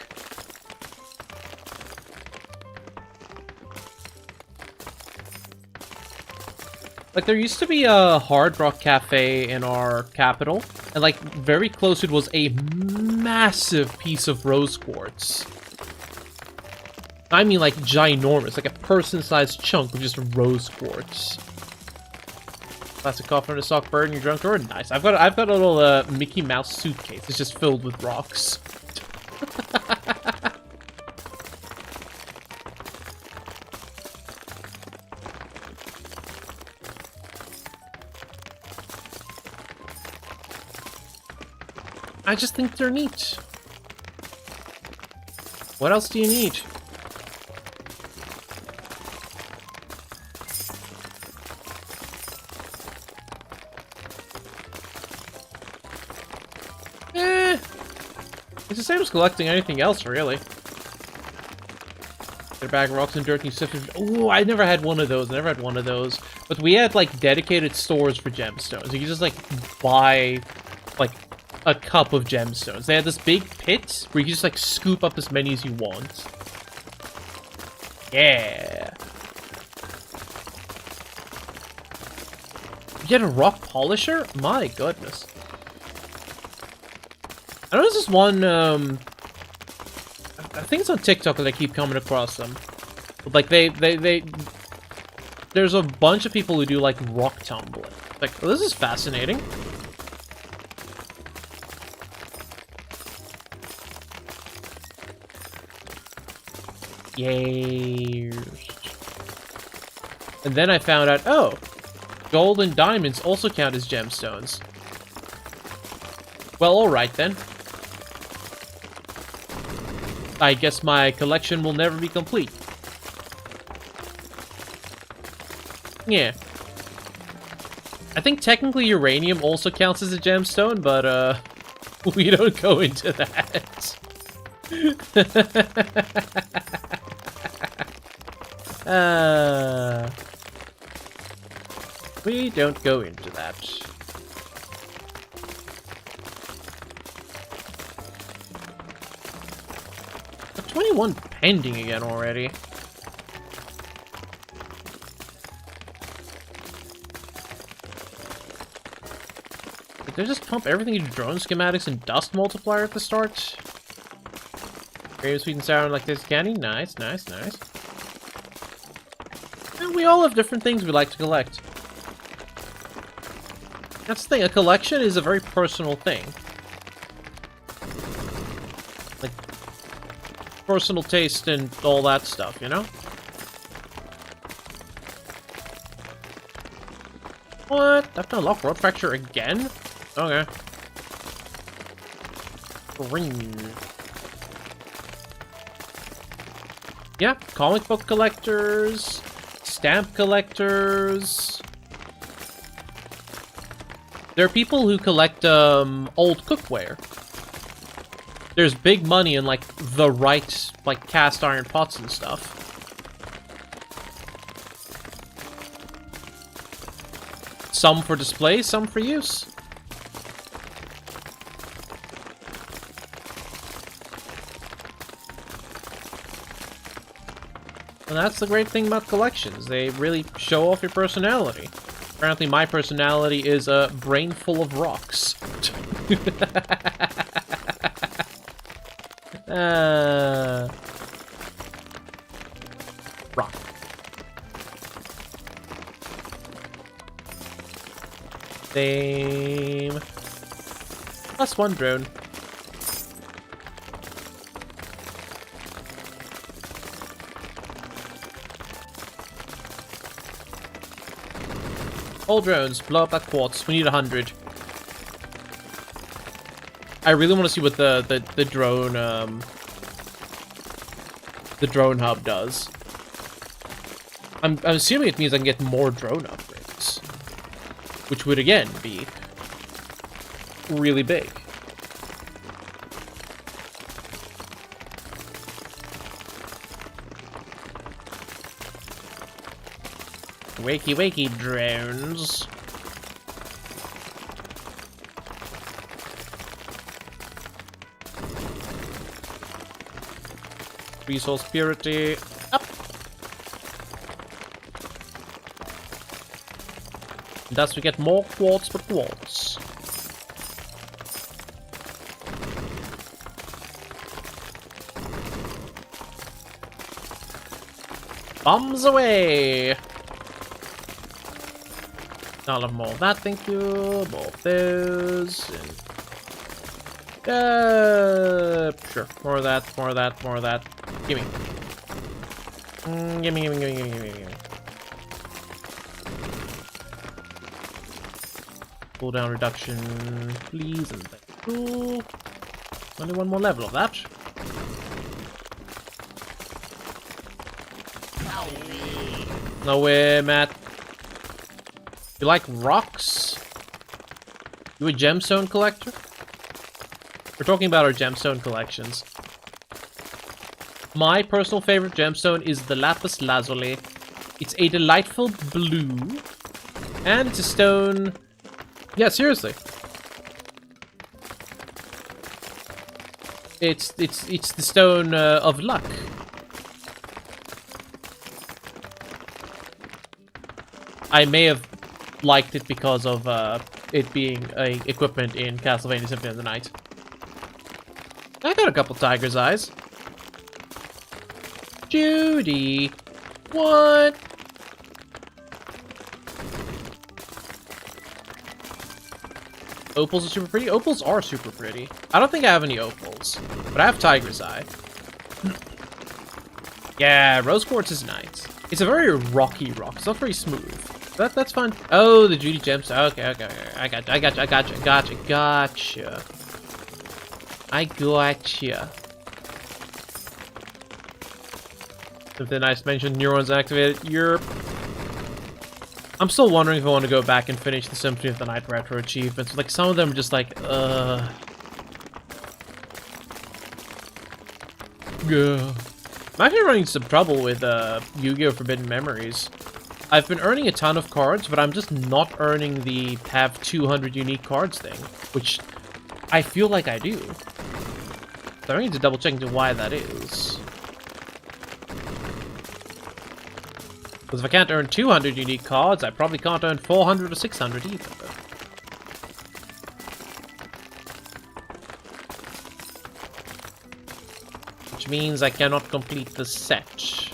Like, there used to be a Hard Rock Cafe in our capital, and, like, very close to it was a massive piece of rose quartz. I mean, like, ginormous, like a person-sized chunk of just rose quartz. Plastic coffin and a sock bird in your junk drawer? Nice. I've got a little Mickey Mouse suitcase. It's just filled with rocks. I just think they're neat. What else do you need? It's the same as collecting anything else, really. Get a bag of rocks and dirt and you sift it. Ooh, I never had one of those. But we had, like, dedicated stores for gemstones. You could just, like, buy, like, a cup of gemstones. They had this big pit where you could just, like, scoop up as many as you want. Yeah. You get a rock polisher? My goodness. I know there's this one, I think it's on TikTok that I keep coming across them. But, like, there's a bunch of people who do, like, rock tumbling. Like, oh, this is fascinating. Yes. And then I found out, oh, gold and diamonds also count as gemstones. Well, alright then. I guess my collection will never be complete. Yeah. I think technically uranium also counts as a gemstone, but, we don't go into that. We don't go into that. 21 pending again already. Did they just pump everything into drone schematics and dust multiplier at the start? Very sweet and sour like this candy? Nice, nice, nice. And we all have different things we like to collect. That's the thing, a collection is a very personal thing. Like, personal taste and all that stuff, you know? What? I've done a lock road fracture again? Okay. Green. Yeah, comic book collectors, stamp collectors. There are people who collect old cookware. There's big money in like the right like cast iron pots and stuff. Some for display, some for use. And that's the great thing about collections. They really show off your personality. Apparently my personality is a brain full of rocks. Rock. Same. Plus one drone. All drones, blow up that quartz. We need 100. I really want to see what the drone hub does. I'm assuming it means I can get more drone upgrades, which would again be really big. Wakey wakey drones. Resource purity up. And thus we get more quartz per quartz. Bombs away! I'll have more of that, thank you. More of those. And sure. More of that, more of that, more of that. Gimme. Gimme, gimme, gimme, gimme, gimme, gimme. Cooldown reduction, please, and thank you. Only one more level of that. No way, Matt. You like rocks? You a gemstone collector? We're talking about our gemstone collections. My personal favorite gemstone is the lapis lazuli. It's a delightful blue, and it's a stone. Yeah, seriously. It's the stone of luck. I may have liked it because of it being a equipment in Castlevania Symphony of the Night. I got a couple tiger's eyes. Judy, what? Opals are super pretty. Opals are super pretty. I don't think I have any opals, but I have tiger's eye. Yeah, rose quartz is nice. It's a very rocky rock. It's not very smooth. That's fine. Oh, the Judy gems. Okay. I gotcha. I gotcha. Something nice mentioned. Neurons activated. Yerp. I'm still wondering if I want to go back and finish the Symphony of the Night retro achievements. Like some of them, are just like, Yeah. I'm actually running some trouble with Yu-Gi-Oh! Forbidden Memories. I've been earning a ton of cards, but I'm just not earning the have 200 unique cards thing, which I feel like I do. So I need to double check into why that is. Because if I can't earn 200 unique cards, I probably can't earn 400 or 600 either. Which means I cannot complete the set.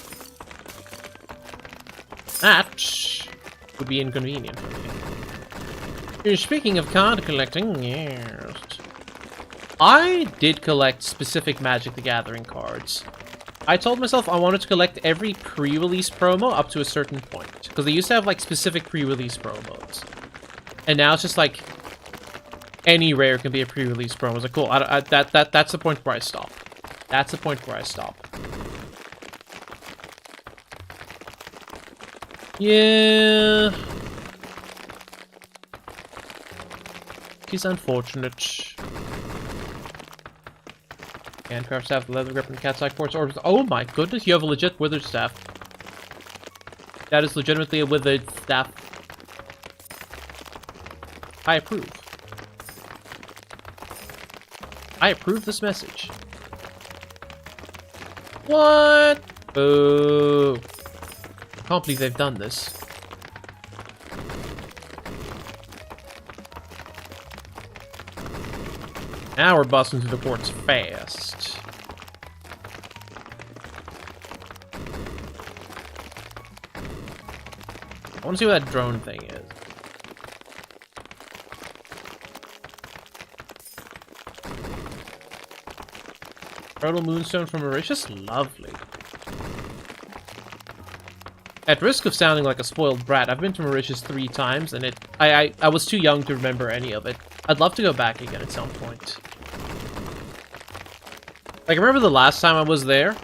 That would be inconvenient for me. Speaking of card collecting, yes. I did collect specific Magic the Gathering cards. I told myself I wanted to collect every pre-release promo up to a certain point. Because they used to have like specific pre-release promos. And now it's just like any rare can be a pre-release promo. It's like, cool, that's the point where I stop. That's the point where I stop. Yeah. He's unfortunate. Handcraft staff, leather grip, and cat's eye quartz orbs. Oh my goodness, you have a legit withered staff. That is legitimately a withered staff. I approve. I approve this message. What? Boo. I can't believe they've done this. Now we're busting through the ports fast. I want to see what that drone thing is. Fertile moonstone from Mauritius? Lovely. At risk of sounding like a spoiled brat, I've been to Mauritius 3 times, and I was too young to remember any of it. I'd love to go back again at some point. Like, I remember the last time I was there,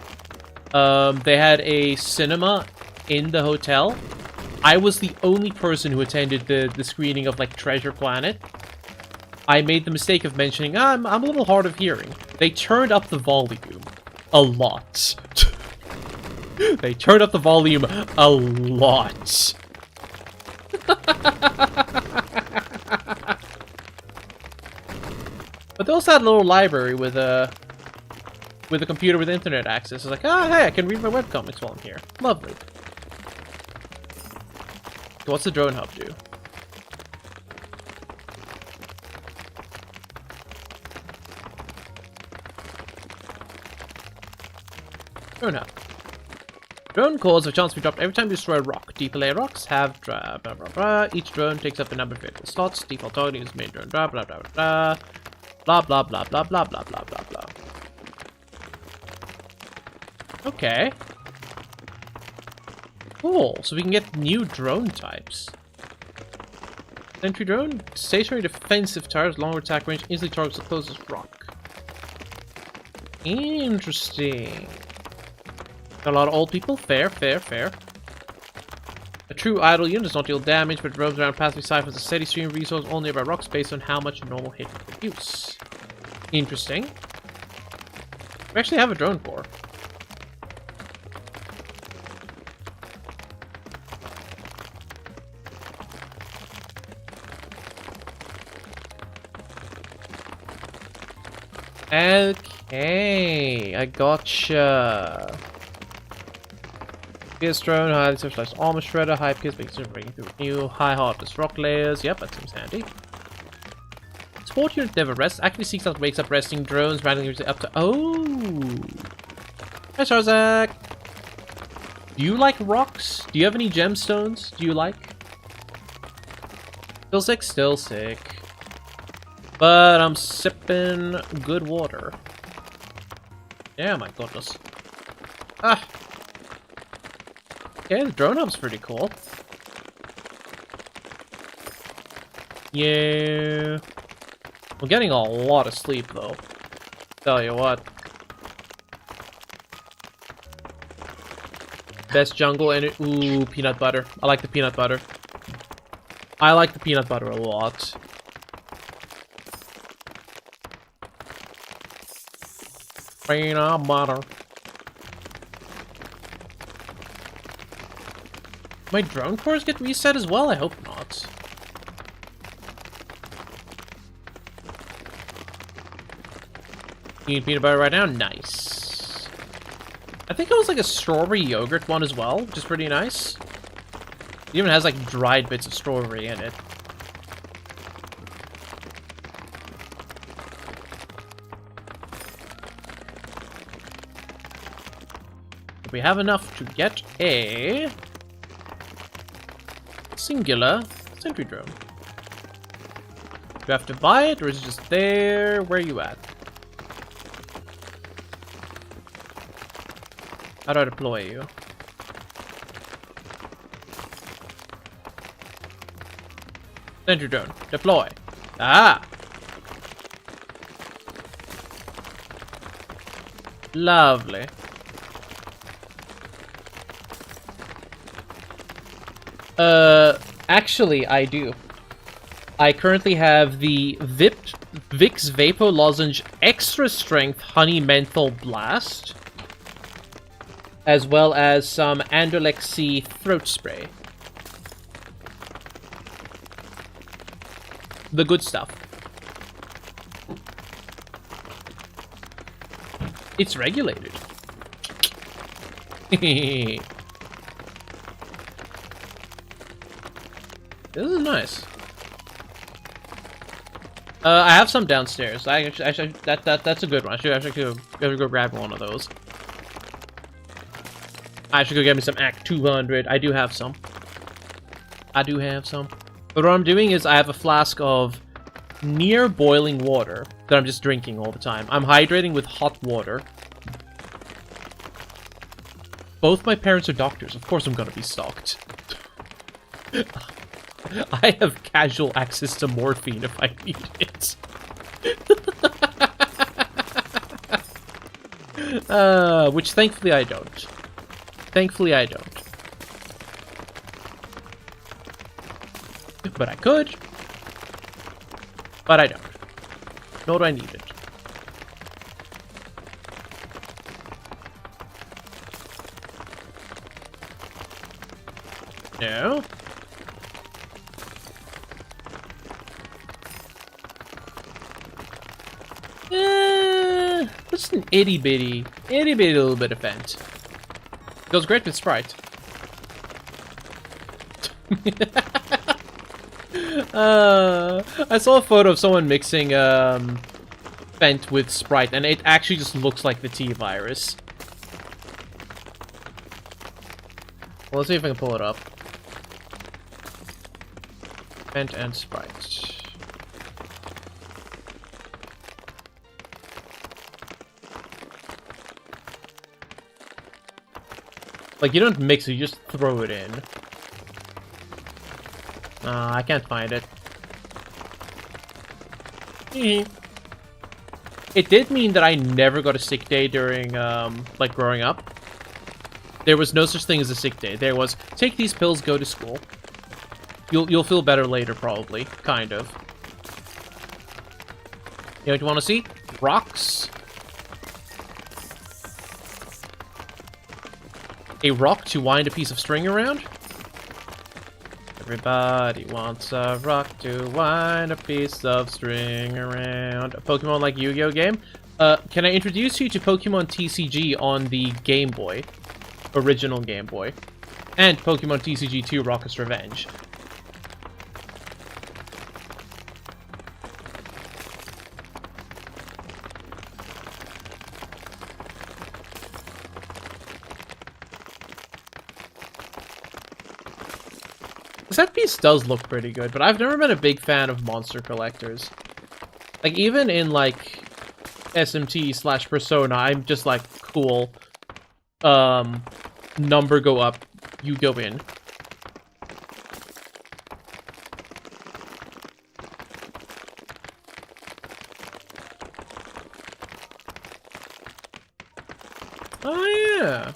they had a cinema in the hotel. I was the only person who attended the screening of, like, Treasure Planet. I made the mistake of mentioning, I'm a little hard of hearing. They turned up the volume a lot. They turned up the volume a lot. But they also had a little library with a computer with internet access. It's like, oh, hey, I can read my webcomics while I'm here. Lovely. So what's the drone hub do? Drone hub. Drone cores have a chance to be dropped every time you destroy a rock. Deeper layer rocks have blah blah blah. Each drone takes up a number of vehicle slots. Default targeting is main drone blah blah blah blah blah blah blah blah blah blah blah blah blah. Okay. Cool. So we can get new drone types. Sentry drone, stationary defensive tires, longer attack range, easily targets the closest rock. Interesting. Got a lot of old people. Fair, fair, fair. A true idle unit does not deal damage, but roams around passively siphons a steady stream of resources only nearby rocks based on how much a normal hit can produce. Interesting. We actually have a drone core. Okay, I gotcha. Pierce drone, highly specialized armor shredder, high pierce makes it breaking through new high hardness rock layers. Yep, that seems handy. Support unit never rests. Actively seeks out, wakes up resting drones, randomly up to. Oh, hi Sharzak. Do you like rocks? Do you have any gemstones? Do you like? Still sick, still sick. But I'm sipping good water. Yeah, my goodness. Ah. Okay, the drone hub's pretty cool. Yeah. I'm getting a lot of sleep, though. Tell you what. Best jungle and it. Ooh, peanut butter. I like the peanut butter. I like the peanut butter a lot. Peanut butter. My drone cores get reset as well? I hope not. You need peanut butter right now? Nice. I think it was like a strawberry yogurt one as well, which is pretty nice. It even has like dried bits of strawberry in it. We have enough to get a singular sentry drone. Do you have to buy it, or is it just there? Where are you at? How do I deploy you? Sentry drone, deploy. Ah! Lovely. Actually, I do. I currently have the Vicks Vapo Lozenge Extra Strength Honey Menthol Blast, as well as some Androlexy Throat Spray. The good stuff. It's regulated. This is nice. I have some downstairs. That's a good one. I should go grab one of those. I should go get me some Act 200. I do have some. But what I'm doing is I have a flask of near boiling water that I'm just drinking all the time. I'm hydrating with hot water. Both my parents are doctors. Of course I'm gonna be stocked. I have casual access to morphine if I need it. Which thankfully I don't. But I could. But I don't. Nor do I need it. No. Just an itty bitty little bit of vent. Goes great with Sprite. I saw a photo of someone mixing vent with Sprite, and it actually just looks like the T-virus. Well, let's see if I can pull it up. Vent and Sprite. Like, you don't mix it, you just throw it in. I can't find it. It did mean that I never got a sick day during, like, growing up. There was no such thing as a sick day. There was, take these pills, go to school. You'll feel better later, probably. Kind of. You know what you want to see? Rocks. A rock to wind a piece of string around? Everybody wants a rock to wind a piece of string around. A Pokemon like Yu-Gi-Oh game? Can I introduce you to Pokemon TCG on the Game Boy? Original Game Boy. And Pokemon TCG 2 Rocket's Revenge. That piece does look pretty good, but I've never been a big fan of monster collectors. Like, even in, like, SMT/Persona, I'm just like, cool. Number go up, you go in. Oh, yeah.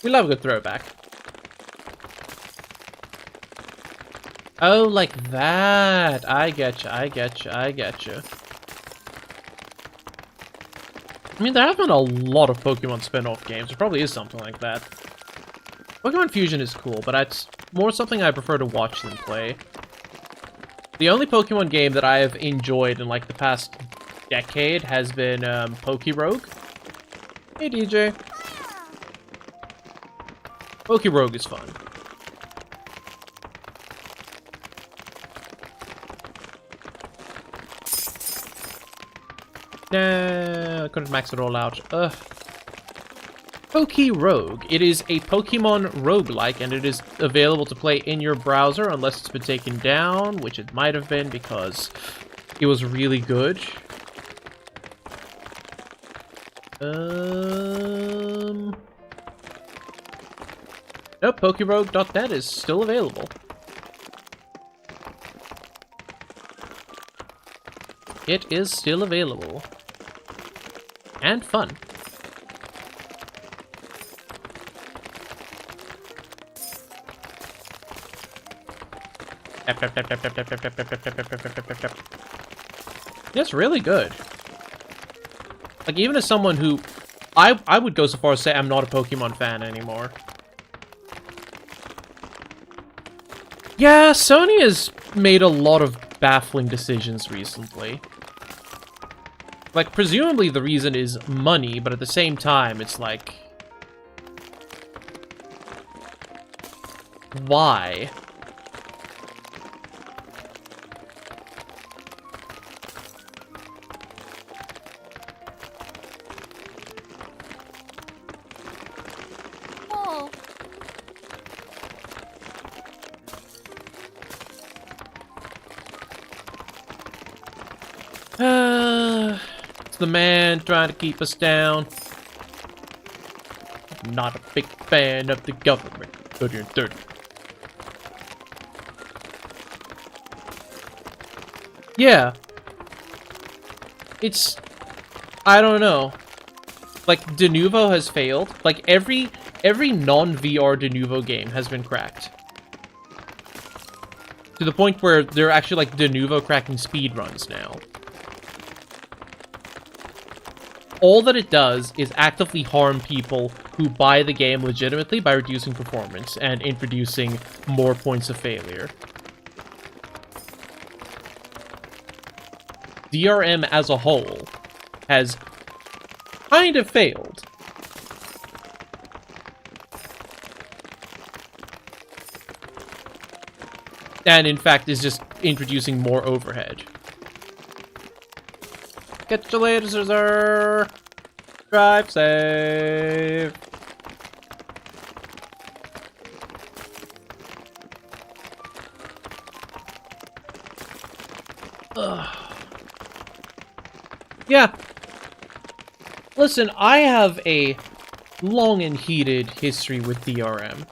We love a good throwback. Oh, like that. I getcha. I mean, there have been a lot of Pokemon spin-off games. There probably is something like that. Pokemon Fusion is cool, but it's more something I prefer to watch than play. The only Pokemon game that I have enjoyed in, like, the past decade has been, Pokerogue. Hey, DJ. Pokerogue is fun. Nah, I couldn't max it all out. Ugh. Pokerogue. It is a Pokemon roguelike, and it is available to play in your browser unless it's been taken down, which it might have been because it was really good. Nope, Pokerogue.net is still available. It is still available. And fun. It's really good. Like, even as someone who... I would go so far as to say I'm not a Pokemon fan anymore. Yeah, Sony has made a lot of baffling decisions recently. Like, presumably the reason is money, but at the same time, it's like... Why? Oh, It's the man trying to keep us down. Not a big fan of the government. 30 and 30. Yeah. It's... I don't know. Like, Denuvo has failed. Like, every non-VR Denuvo game has been cracked. To the point where they're actually, like, Denuvo cracking speedruns now. All that it does is actively harm people who buy the game legitimately by reducing performance and introducing more points of failure. DRM as a whole has kind of failed. And in fact is just introducing more overhead. Catch you later, sir. Drive safe. Ugh. Yeah. Listen, I have a long and heated history with DRM.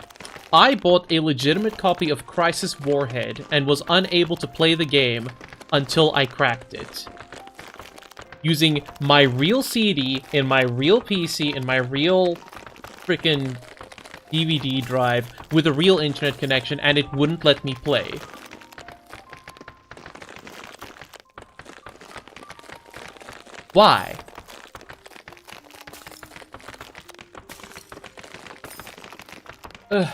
I bought a legitimate copy of Crisis Warhead and was unable to play the game until I cracked it. Using my real CD in my real PC in my real frickin' DVD drive with a real internet connection, and it wouldn't let me play. Why? Ugh.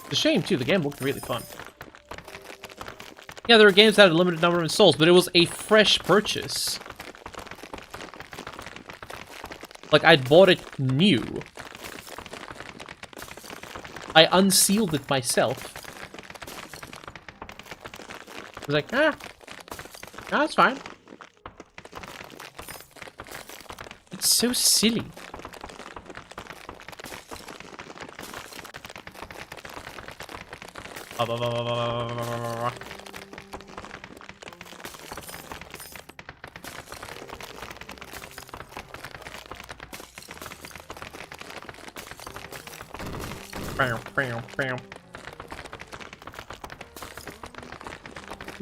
It's a shame, too. The game looked really fun. Yeah, there were games that had a limited number of installs, but it was a fresh purchase. Like, I'd bought it new. I unsealed it myself. I was like, no, that's fine. It's so silly.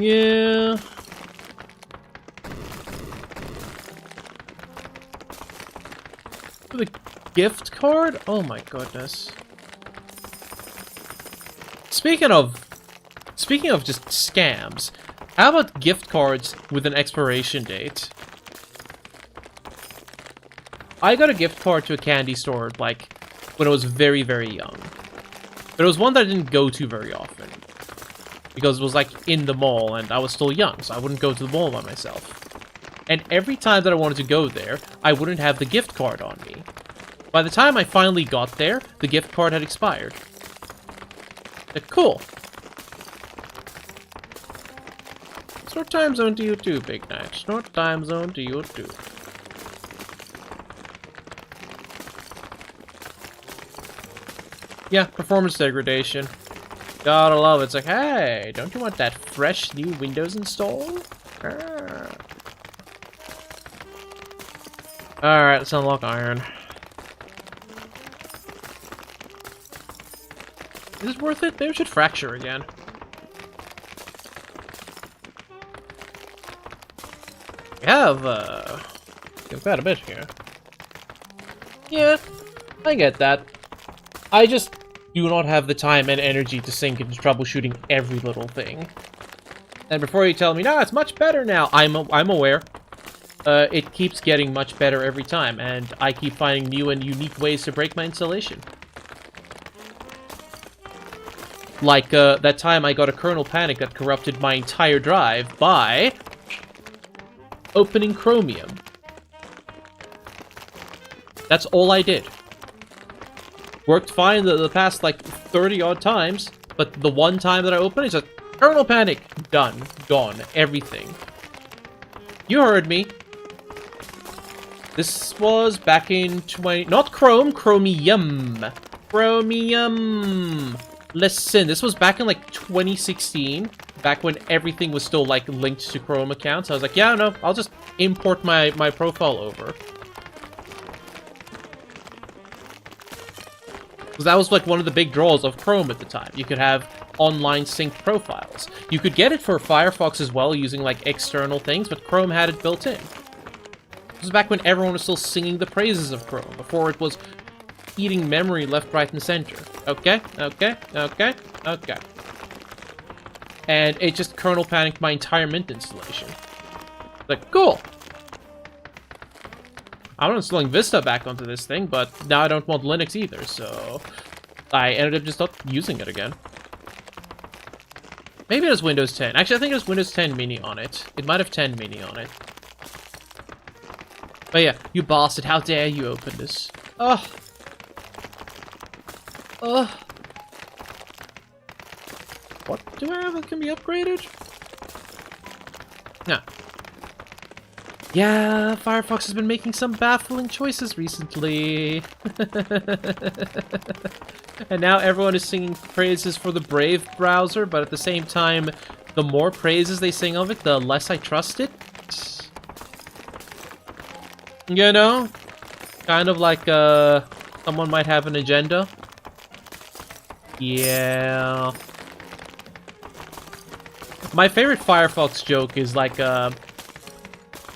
Yeah. The gift card? Oh my goodness. Speaking of just scams, how about gift cards with an expiration date? I got a gift card to a candy store, like, when I was very, very young. But it was one that I didn't go to very often. Because it was, like, in the mall, and I was still young, so I wouldn't go to the mall by myself. And every time that I wanted to go there, I wouldn't have the gift card on me. By the time I finally got there, the gift card had expired. Cool. What time zone do you do, Big Knight? What time zone do you do? Yeah, performance degradation. Gotta love it. It's like, hey, don't you want that fresh new Windows install? Ah. Alright, let's unlock iron. Is this worth it? Maybe we should fracture again. We have quite a bit here. Yeah, I get that. do not have the time and energy to sink into troubleshooting every little thing. And before you tell me, no, it's much better now, I'm aware. It keeps getting much better every time, and I keep finding new and unique ways to break my installation. Like, that time I got a kernel panic that corrupted my entire drive by opening Chromium. That's all I did. Worked fine the past, like, 30-odd times, but the one time that I opened it, it's a kernel panic. Done. Gone. Everything. You heard me. This was back in not Chrome, Chromium. Chromium. Listen, this was back in, like, 2016, back when everything was still, like, linked to Chrome accounts. I was like, yeah, no, I'll just import my profile over. Because that was, like, one of the big draws of Chrome at the time. You could have online synced profiles. You could get it for Firefox as well, using, like, external things, but Chrome had it built in. This was back when everyone was still singing the praises of Chrome, before it was eating memory left, right, and center. Okay, okay, okay, okay. And it just kernel panicked my entire Mint installation. Like, cool! I'm not installing Vista back onto this thing, but now I don't want Linux either, so I ended up just not using it again. Maybe it was Windows 10. Actually, I think it was Windows 10 Mini on it. It might have 10 Mini on it. But yeah, you bastard, how dare you open this? Ugh. Ugh. What do I have that can be upgraded? No. Yeah, Firefox has been making some baffling choices recently. And now everyone is singing praises for the Brave browser, but at the same time, the more praises they sing of it, the less I trust it. You know? Kind of like, someone might have an agenda. Yeah. My favorite Firefox joke is like,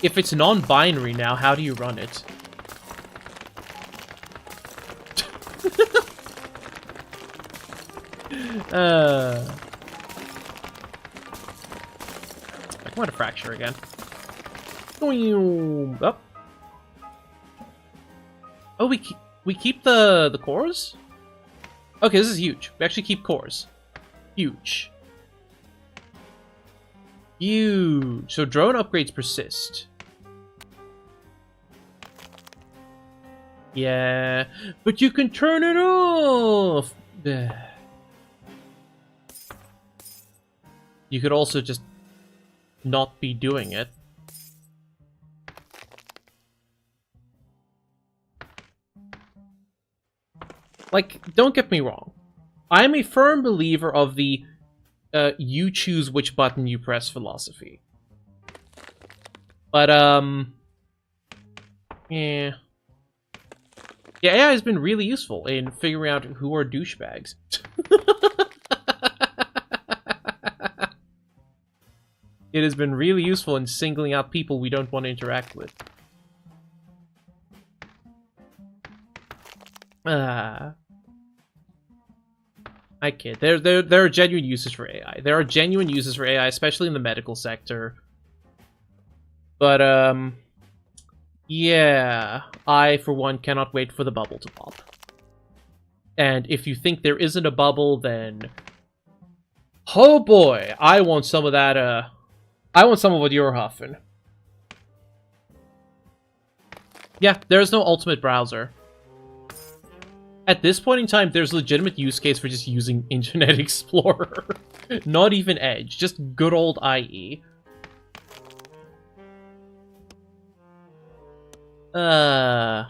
if it's non-binary now, how do you run it? I want to fracture again. Oh. Oh, we keep the cores? Okay, this is huge. We actually keep cores. Huge. Huge. So drone upgrades persist. Yeah, but you can turn it off. You could also just not be doing it. Like, don't get me wrong. I am a firm believer of the you choose which button you press philosophy. But, yeah. Yeah, AI has been really useful in figuring out who are douchebags. It has been really useful in singling out people we don't want to interact with. I kid. There are genuine uses for AI. There are genuine uses for AI, especially in the medical sector. But, yeah, I, for one, cannot wait for the bubble to pop. And if you think there isn't a bubble, then... oh boy, I want some of that, I want some of what you're huffing. Yeah, there's no ultimate browser. At this point in time, there's legitimate use case for just using Internet Explorer. Not even Edge, just good old IE. Good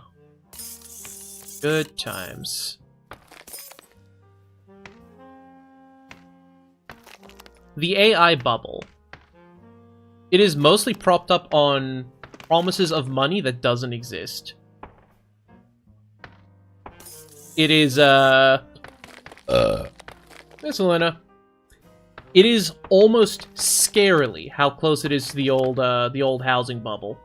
times. The AI bubble. It is mostly propped up on promises of money that doesn't exist. It is, Miss Elena. It is almost scarily how close it is to the old housing bubble.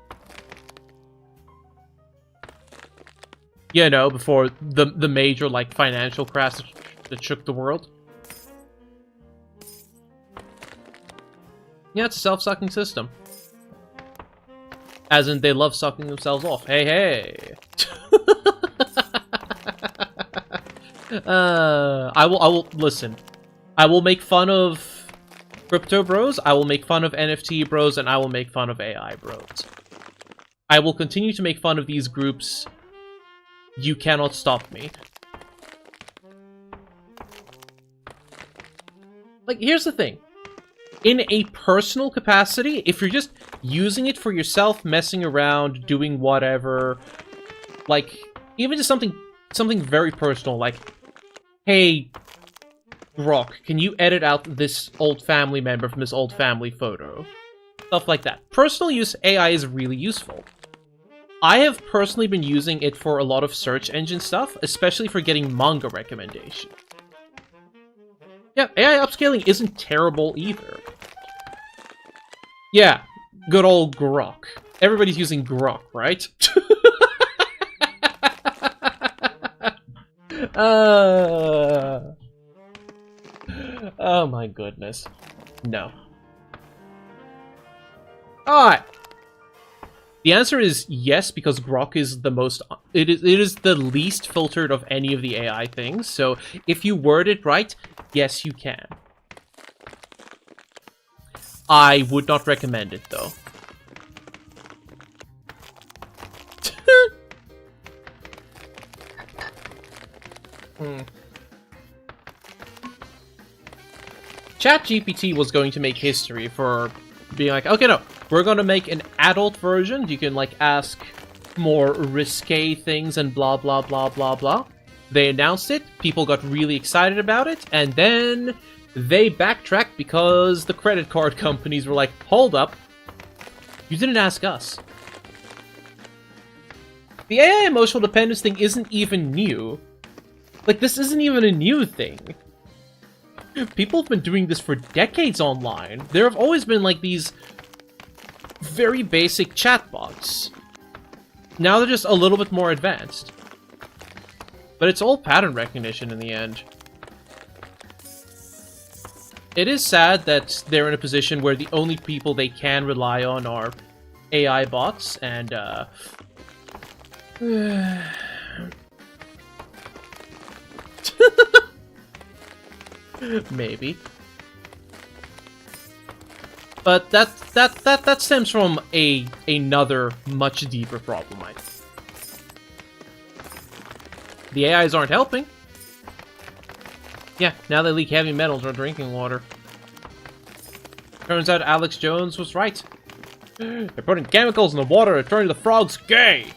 You know, before the major, like, financial that shook the world. Yeah, it's a self-sucking system. As in, they love sucking themselves off. Hey, hey! I will, listen. I will make fun of crypto bros, I will make fun of NFT bros, and I will make fun of AI bros. I will continue to make fun of these groups. You cannot stop me. Like, here's the thing. In a personal capacity, if you're just using it for yourself, messing around, doing whatever, like, even just something very personal, like, hey, Grok, can you edit out this old family member from this old family photo? Stuff like that. Personal use, AI is really useful. I have personally been using it for a lot of search engine stuff, especially for getting manga recommendations. Yeah, AI upscaling isn't terrible either. Yeah, good old Grok. Everybody's using Grok, right? Oh my goodness. No. Alright. The answer is yes, because Grok is the most... It is the least filtered of any of the AI things, so if you word it right, yes, you can. I would not recommend it, though. ChatGPT was going to make history for being like, okay, no, we're going to make an adult version. You can, like, ask more risque things and blah, blah, blah, blah, blah. They announced it, people got really excited about it, and then they backtracked because the credit card companies were like, hold up, you didn't ask us. The AI emotional dependence thing isn't even new. Like, this isn't even a new thing. People have been doing this for decades online. There have always been, like, these very basic chatbots. Now they're just a little bit more advanced. But it's all pattern recognition in the end. It is sad that they're in a position where the only people they can rely on are AI bots, and, maybe. But that stems from another much deeper problem, I think. The AIs aren't helping. Yeah, now they leak heavy metals or drinking water. Turns out Alex Jones was right. They're putting chemicals in the water to turn the frogs gay!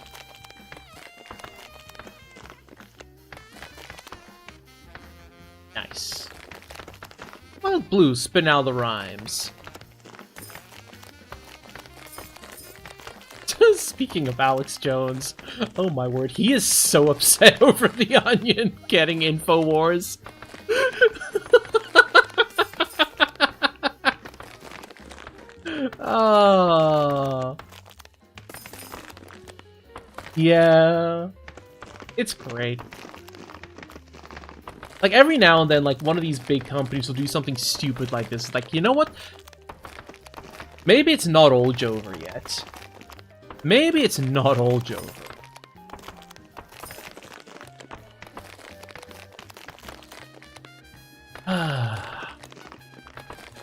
Nice. Wild Blue, spin out the rhymes. Speaking of Alex Jones, oh my word, he is so upset over The Onion getting InfoWars. Oh. Yeah. It's great. Like, every now and then, like, one of these big companies will do something stupid like this. Like, you know what? Maybe it's not all Jover yet. Maybe it's not all Jover.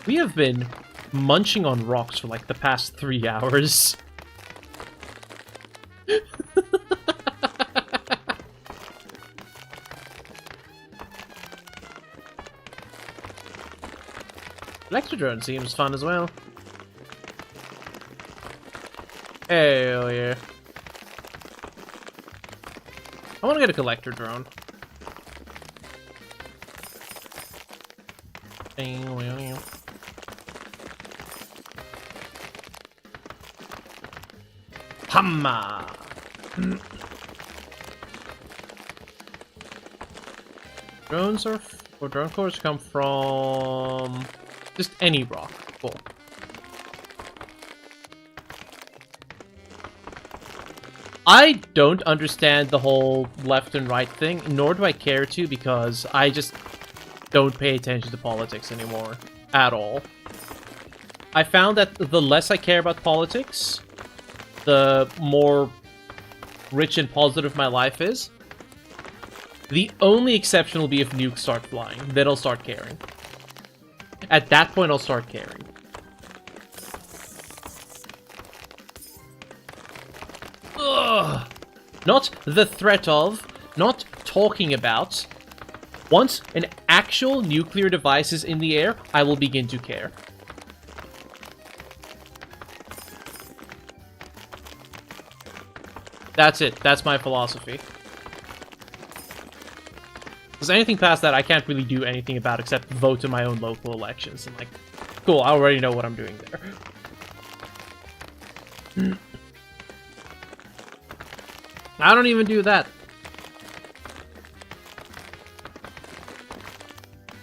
We have been munching on rocks for like the past 3 hours. Electrodrone seems fun as well. Hell yeah. I want to get a collector drone. Hammer! Drones are... or drone cores come from... just any rock. Cool. I don't understand the whole left and right thing, nor do I care to, because I just... don't pay attention to politics anymore. At all. I found that the less I care about politics, the more rich and positive my life is. The only exception will be if nukes start flying. Then I'll start caring. At that point, I'll start caring. Ugh. Not the threat of, not talking about. Once an actual nuclear device is in the air, I will begin to care. That's it. That's my philosophy. Because anything past that, I can't really do anything about except vote in my own local elections. And like, cool, I already know what I'm doing there. I don't even do that.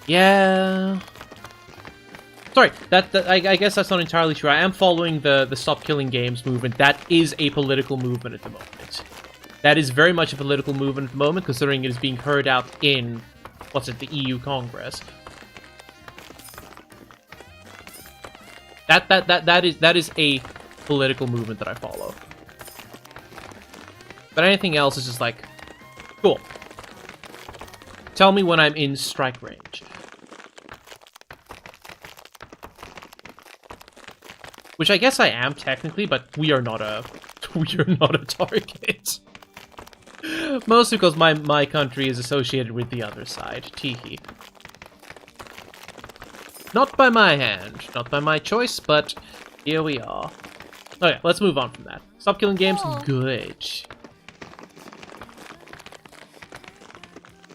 Yeah. Sorry, I guess that's not entirely true. I am following the Stop Killing Games movement. That is a political movement at the moment. That is very much a political movement at the moment, considering it is being heard out in, what's it, the EU Congress. That is a political movement that I follow. But anything else is just like, cool. Tell me when I'm in strike range. Which I guess I am technically, but we are not a target. Mostly because my country is associated with the other side. Teehee. Not by my hand, not by my choice, but here we are. Okay, let's move on from that. Stop Killing Games, good.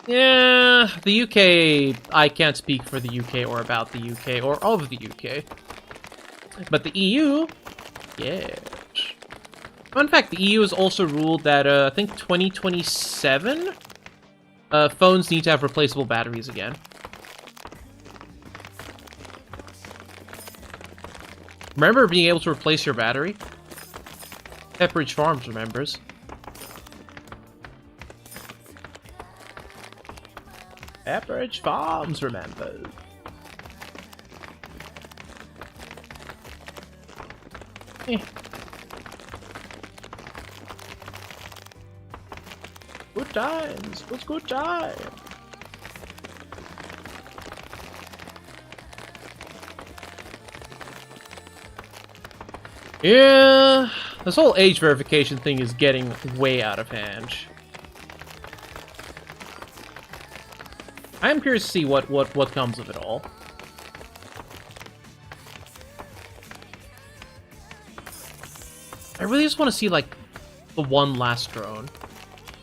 Yeah, the UK, I can't speak for the UK or about the UK or of the UK. But the EU, yes. Fun fact, the EU has also ruled that, I think 2027, phones need to have replaceable batteries again. Remember being able to replace your battery? Pepperidge Farms remembers. Pepperidge Farms remembers. Good times. It was good time. Yeah, this whole age verification thing is getting way out of hand. I am curious to see what comes of it all. I really just want to see, like, the one last drone.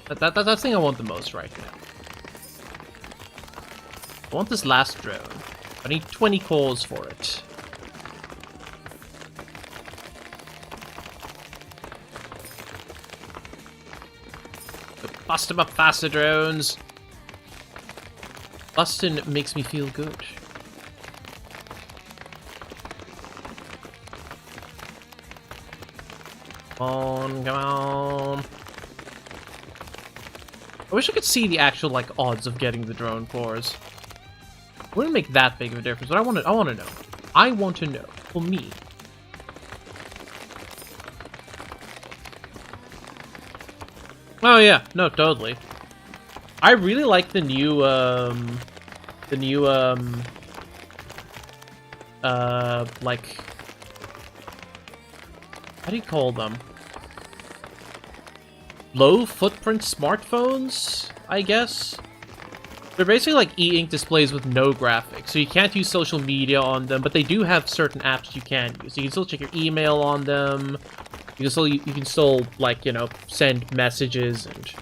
That's the thing I want the most right now. I want this last drone. I need 20 cores for it. So bust them up faster, drones. Bustin' makes me feel good. Come on, come on. I wish I could see the actual, like, odds of getting the drone cores. It wouldn't make that big of a difference, but I want to know. I want to know. For me. Oh yeah, no, totally. I really like the new, like, how do you call them? Low footprint smartphones, I guess? They're basically like e-ink displays with no graphics, so you can't use social media on them, but they do have certain apps you can use. So you can still check your email on them. You can still like, you know, send messages and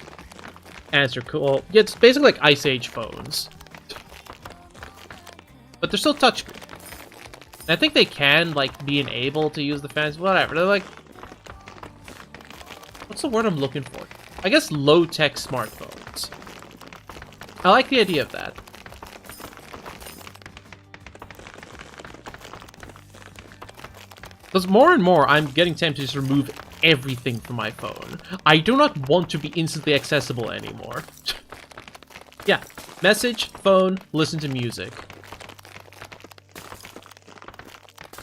answer call. Yeah, it's basically like Ice Age phones. But they're still touchscreen. And I think they can, like, be enabled to use the fans, whatever. They're like... What's the word I'm looking for? I guess low-tech smartphones. I like the idea of that. Because more and more, I'm getting tempted to just remove everything from my phone. I do not want to be instantly accessible anymore. Yeah, Message, phone, listen to music.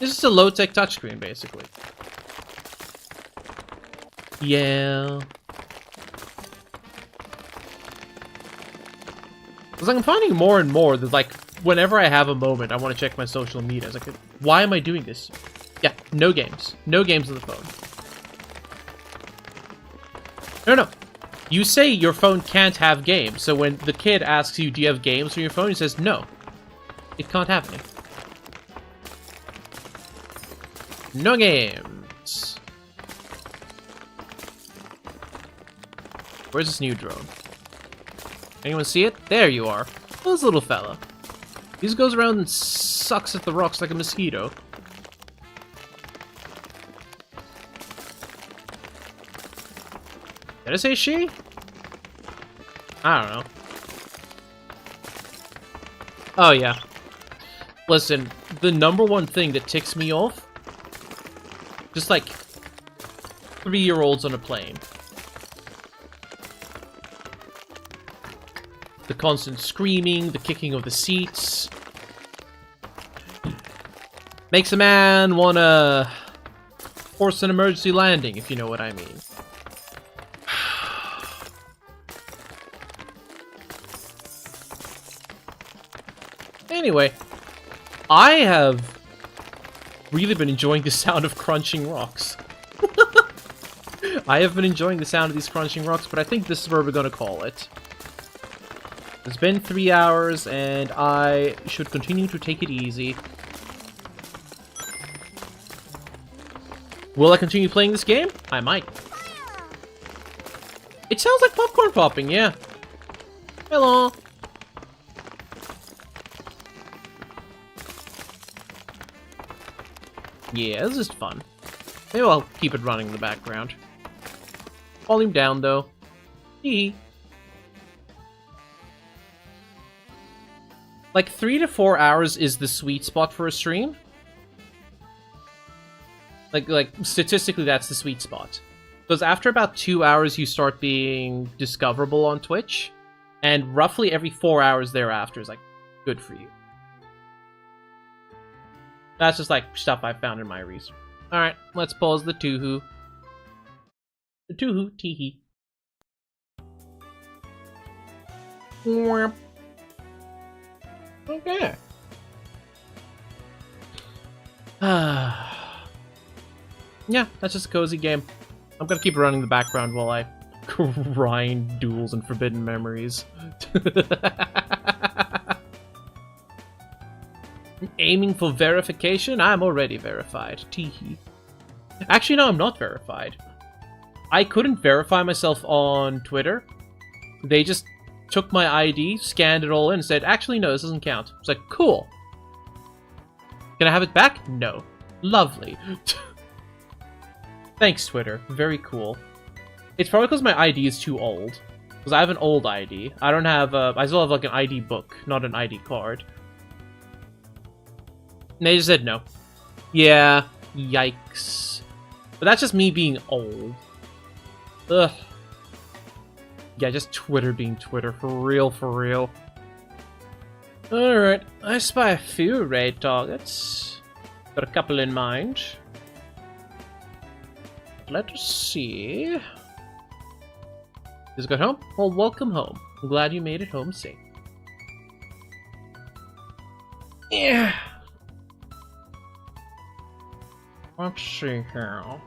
It's just a low-tech touchscreen, basically. Yeah. It's like I'm finding more and more that, like, whenever I have a moment, I want to check my social media. It's like, why am I doing this? Yeah, no games. No games on the phone. No. You say your phone can't have games, so when the kid asks you, do you have games on your phone? He says, no. It can't have any. No games. Where's this new drone? Anyone see it? There you are. This little fella. He just goes around and sucks at the rocks like a mosquito. Did I say she? I don't know. Oh, yeah. Listen, the #1 thing that ticks me off, just like 3-year-olds on a plane. The constant screaming, the kicking of the seats. Makes a man wanna force an emergency landing, if you know what I mean. Anyway, I have really been enjoying the sound of crunching rocks. I have been enjoying the sound of these crunching rocks, but I think this is where we're gonna call it. It's been 3 hours, and I should continue to take it easy. Will I continue playing this game? I might. It sounds like popcorn popping, yeah. Hello. Yeah, this is fun. Maybe I'll keep it running in the background. Volume down, though. Hee. Like, 3 to 4 hours is the sweet spot for a stream. Like, statistically, that's the sweet spot. Because after about 2 hours, you start being discoverable on Twitch. And roughly every 4 hours thereafter is, like, good for you. That's just, like, stuff I found in my research. Alright, let's pause the Tuhu. The Tuhu, teehee. Okay. Yeah, that's just a cozy game. I'm gonna keep running the background while I grind duels and forbidden memories. Aiming for verification? I'm already verified. Teehee. Actually, no, I'm not verified. I couldn't verify myself on Twitter. They just took my ID, scanned it all in, and said, actually, no, this doesn't count. It's like, cool. Can I have it back? No. Lovely. Thanks, Twitter. Very cool. It's probably because my ID is too old. Because I have an old ID. I don't have I still have, like, an ID book, not an ID card. And they just said no. Yeah. Yikes. But that's just me being old. Ugh. Yeah, just Twitter being Twitter. For real, for real. Alright. I spy a few raid targets. Got a couple in mind. Let us see. Just got home? Well, welcome home. I'm glad you made it home safe. Yeah. Let's see here.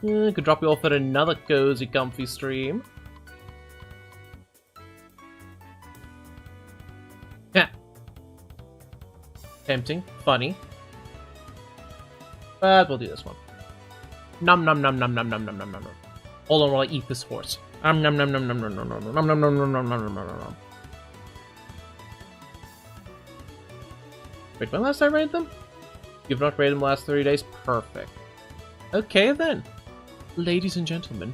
Could drop you off at another cozy, comfy stream. Yeah. Tempting, funny. But we'll do this one. Nom nom nom nom nom nom nom nom nom. Hold on while I eat this horse. Nom nom nom nom nom nom nom nom nom nom nom nom nom nom nom nom. Wait, when last I raided them? You've not raided them the last 30 days? Perfect. Okay then. Ladies and gentlemen.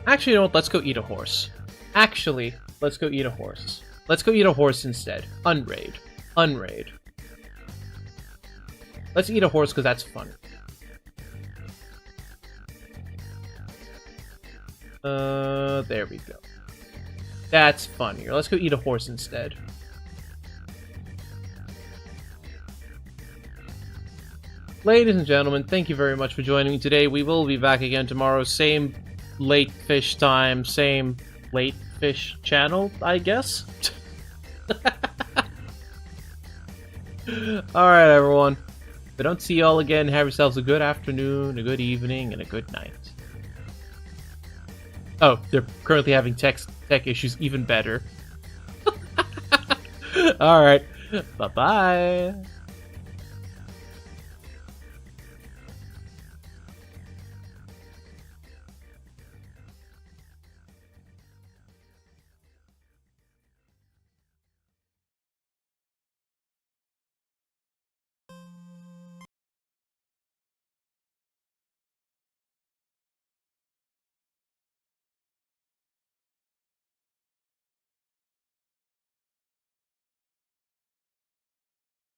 Actually, you know what? Let's go eat a horse. Actually, let's go eat a horse. Let's go eat a horse instead. Unraid. Unraid. Let's eat a horse because that's fun. There we go. That's funnier. Let's go eat a horse instead. Ladies and gentlemen, thank you very much for joining me today. We will be back again tomorrow. Same late fish time, same late fish channel, I guess. Alright, everyone. If I don't see y'all again, have yourselves a good afternoon, a good evening, and a good night. Oh, they're currently having tech issues. Even better. Alright. Bye-bye.